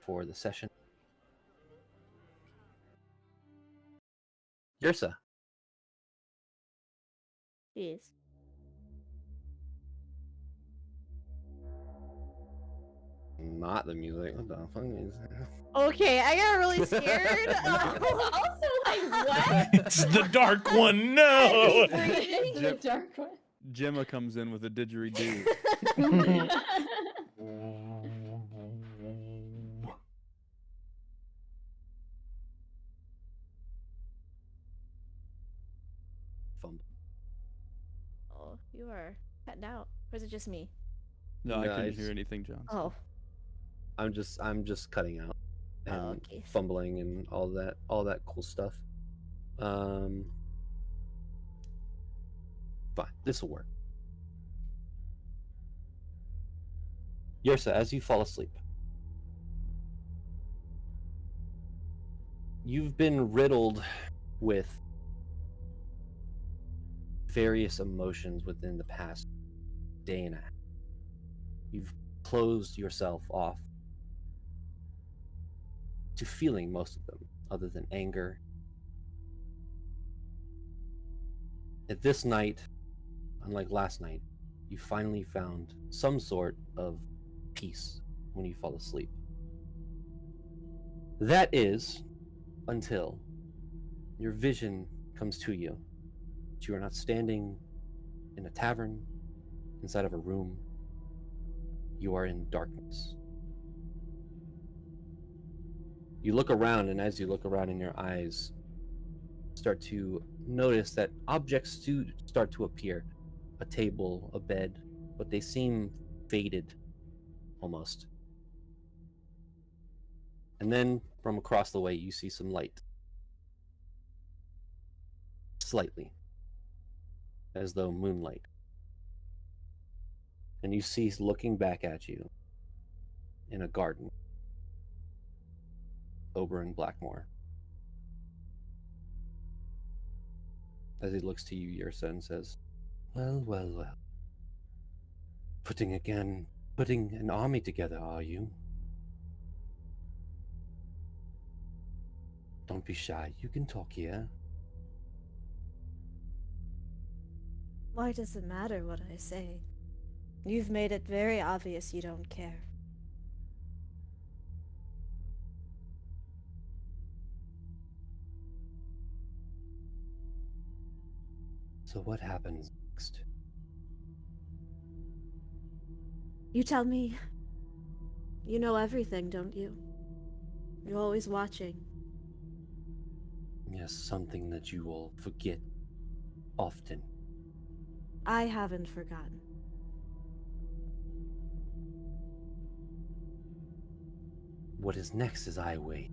C: for the session. Yursa.
B: Jeez.
C: Not the music. What the fuck is that?
B: Okay, I got really scared.
F: Also, like, what?
A: It's the dark one. No.
F: Into the dark one.
D: Gemma comes in with a didgeridoo.
C: Fumble.
B: Oh, you are cutting out. Or is it just me?
D: No, I
C: No,
D: couldn't
C: it's-
D: hear anything, John.
B: Oh.
C: I'm just cutting out and
B: Oh, okay.
C: fumbling and all that cool stuff. Fine, this will work. Yursa, as you fall asleep, you've been riddled with various emotions within the past day and a half. You've closed yourself off to feeling most of them, other than anger. At this night, unlike last night, you finally found some sort of peace when you fall asleep. That is until your vision comes to you. That you are not standing in a tavern, inside of a room. You are in darkness. You look around, and as you look around in your eyes, start to notice that objects do start to appear. A table, a bed, but they seem faded almost. And then from across the way, you see some light. Slightly. As though moonlight. And you see looking back at you in a garden. Oberyn Blackmore. As he looks to you, Yursa, and says, Well, well, well. Putting an army together, are you? Don't be shy, you can talk here.
B: Why does it matter what I say? You've made it very obvious you don't care.
C: So what happens next?
B: You tell me. You know everything, don't you? You're always watching.
C: Yes, something that you will forget often.
B: I haven't forgotten.
C: What is next as I wait?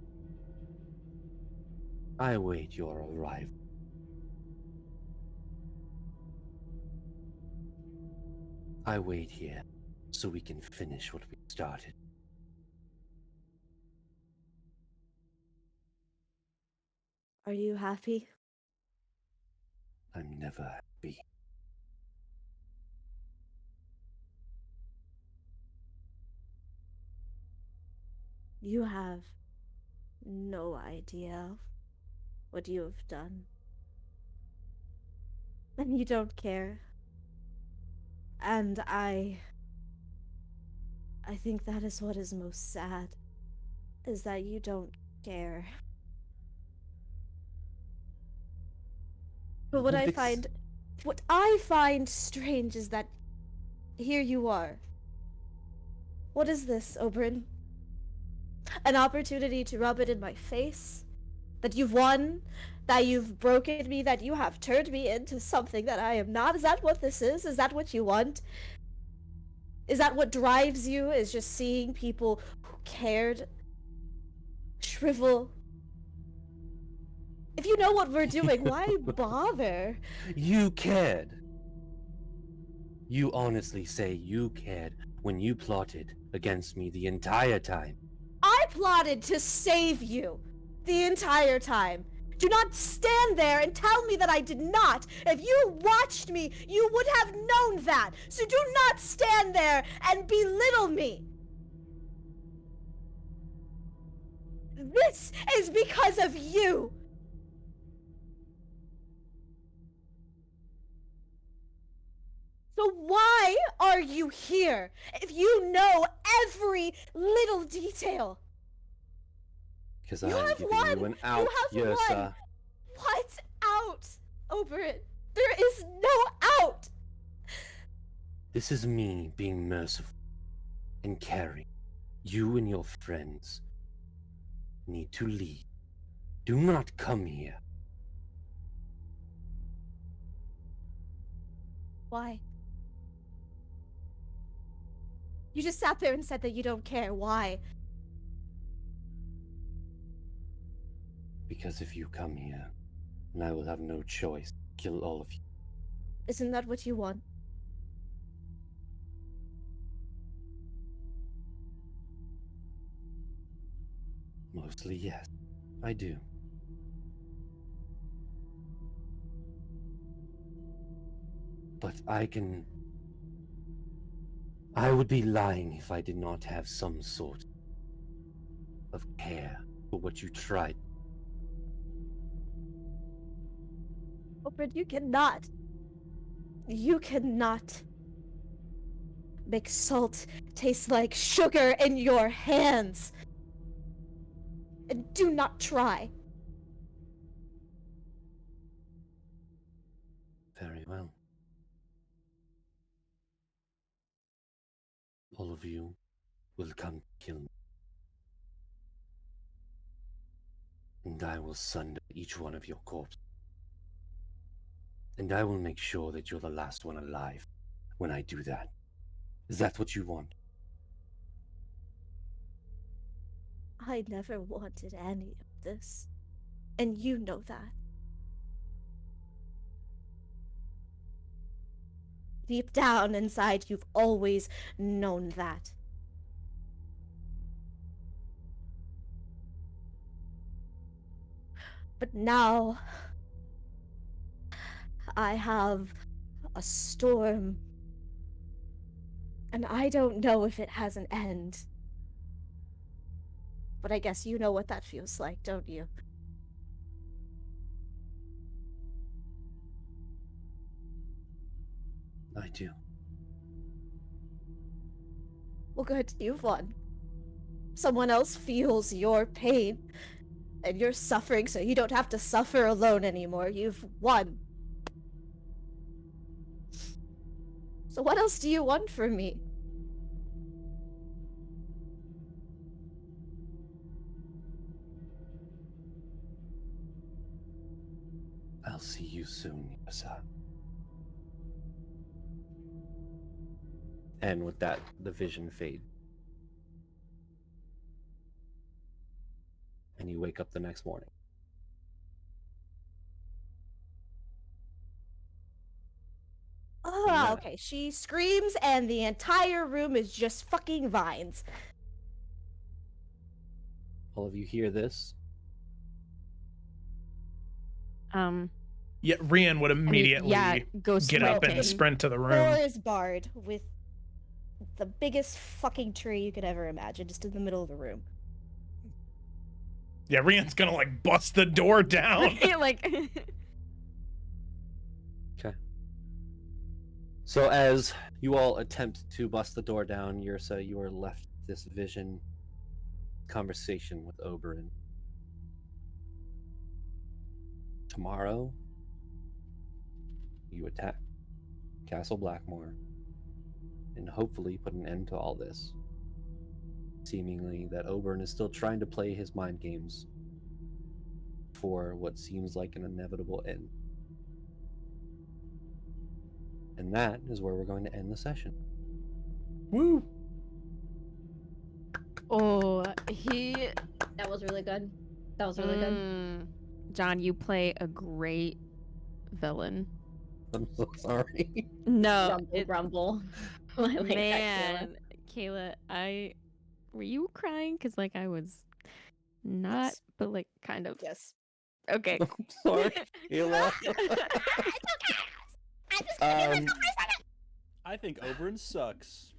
C: I await your arrival. I wait here so we can finish what we started.
B: Are you happy?
C: I'm never happy.
B: You have no idea what you have done. And you don't care. And I think that is what is most sad, is that you don't care. But what I find strange is that here you are. What is this, Oberyn? An opportunity to rub it in my face? That you've won? That you've broken me? That you have turned me into something that I am not? Is that what this is? Is that what you want? Is that what drives you? Is just seeing people who cared shrivel? If you know what we're doing, why bother?
C: You cared. You honestly say you cared when you plotted against me the entire time.
B: I plotted to save you the entire time. Do not stand there and tell me that I did not. If you watched me, you would have known that. So do not stand there and belittle me. This is because of you. So why are you here if you know every little detail?
C: Because
B: You
C: I'm
B: have
C: giving
B: won.
C: you an out,
B: You have
C: Yrsa.
B: won. What out, Oberyn? There is no out.
C: This is me being merciful and caring. You and your friends need to leave. Do not come here.
B: Why? You just sat there and said that you don't care. Why?
C: Because if you come here, then I will have no choice to kill all of you.
B: Isn't that what you want?
C: Mostly, yes, I do. But I would be lying if I did not have some sort of care for what you tried.
B: Oberyn, you cannot. You cannot make salt taste like sugar in your hands. And do not try.
C: Very well. All of you will come to kill me. And I will sunder each one of your corpses. And I will make sure that you're the last one alive when I do that. Is that what you want?
B: I never wanted any of this. And you know that. Deep down inside, you've always known that. But now, I have a storm. And I don't know if it has an end. But I guess you know what that feels like, don't you?
C: I do.
B: Well, good, you've won. Someone else feels your pain and your suffering, so you don't have to suffer alone anymore. You've won. So what else do you want from me?
C: see you soon, Yasa. And with that, the vision fades. And you wake up the next morning.
B: Oh,
C: Yeah.
B: okay. She screams, and the entire room is just fucking vines.
C: All of you hear this.
A: Yeah, Rian would
E: I mean,
A: immediately
E: yeah, go
A: get up and
E: sprinting.
A: sprint to the
B: Floor
A: room.
B: is barred with the biggest fucking tree you could ever imagine, just in the middle of the room.
A: Yeah, Rian's gonna like bust the door down.
E: like,
C: Okay. So as you all attempt to bust the door down, Yrsa, you are left this vision conversation with Oberyn. Tomorrow, you attack Castle Blackmore and hopefully put an end to all this. Seemingly that Oberyn is still trying to play his mind games for what seems like an inevitable end. And that is where we're going to end the session.
A: Woo!
E: oh, he.
F: That was really good. That was really good.
E: John, you play a great villain.
C: I'm so sorry.
E: No,
F: Rumble, rumble. I like that, Kayla.
E: man, Kayla, were you crying? Cause like I was not,
B: Yes.
E: but like kind of.
B: Yes.
E: Okay.
C: I'm sorry, Kayla.
D: I think Oberyn sucks.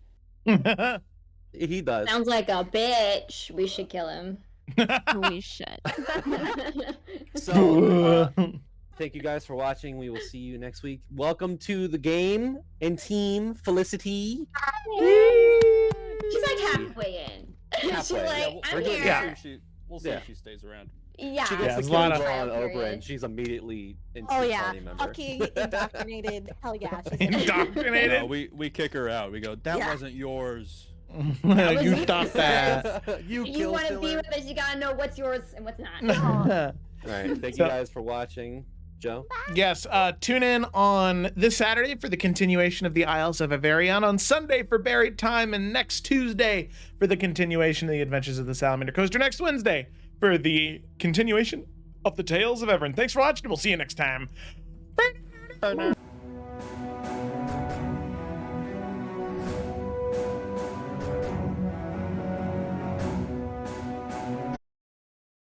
C: He does.
F: Sounds like a bitch. We should kill him.
E: We should.
C: So, thank you guys for watching. We will see you next week. Welcome to the game and team Felicity.
F: She's like halfway in. She's
C: Halfway,
F: like,
C: yeah,
F: I'm
C: we're doing-
F: here.
D: We'll see
C: Yeah.
D: if she stays around.
F: Yeah.
C: She
A: Yeah,
C: gets
A: there's
C: the
A: a lot
C: kill
A: of-
C: draw on
F: Trial
C: Oberyn.
F: period.
C: She's immediately instant
B: Oh yeah,
C: party member.
B: fucking indoctrinated. Hell yeah. She's
A: Indoctrinated.
D: No, we kick her out. We go, that
B: Yeah.
D: wasn't yours.
A: You stop that.
C: You
F: If you
C: kill
F: want to be
C: filler.
F: with us, you gotta know what's yours and what's not.
C: All right. Thank
A: So-
C: you guys for watching. Joe?
A: Yes, tune in on this Saturday for the continuation of the Isles of Avarion, on Sunday for Buried Time, and next Tuesday for the continuation of the Adventures of the Salamander Coaster, next Wednesday for the continuation of the Tales of Evrand. Thanks for watching, and we'll see you next time.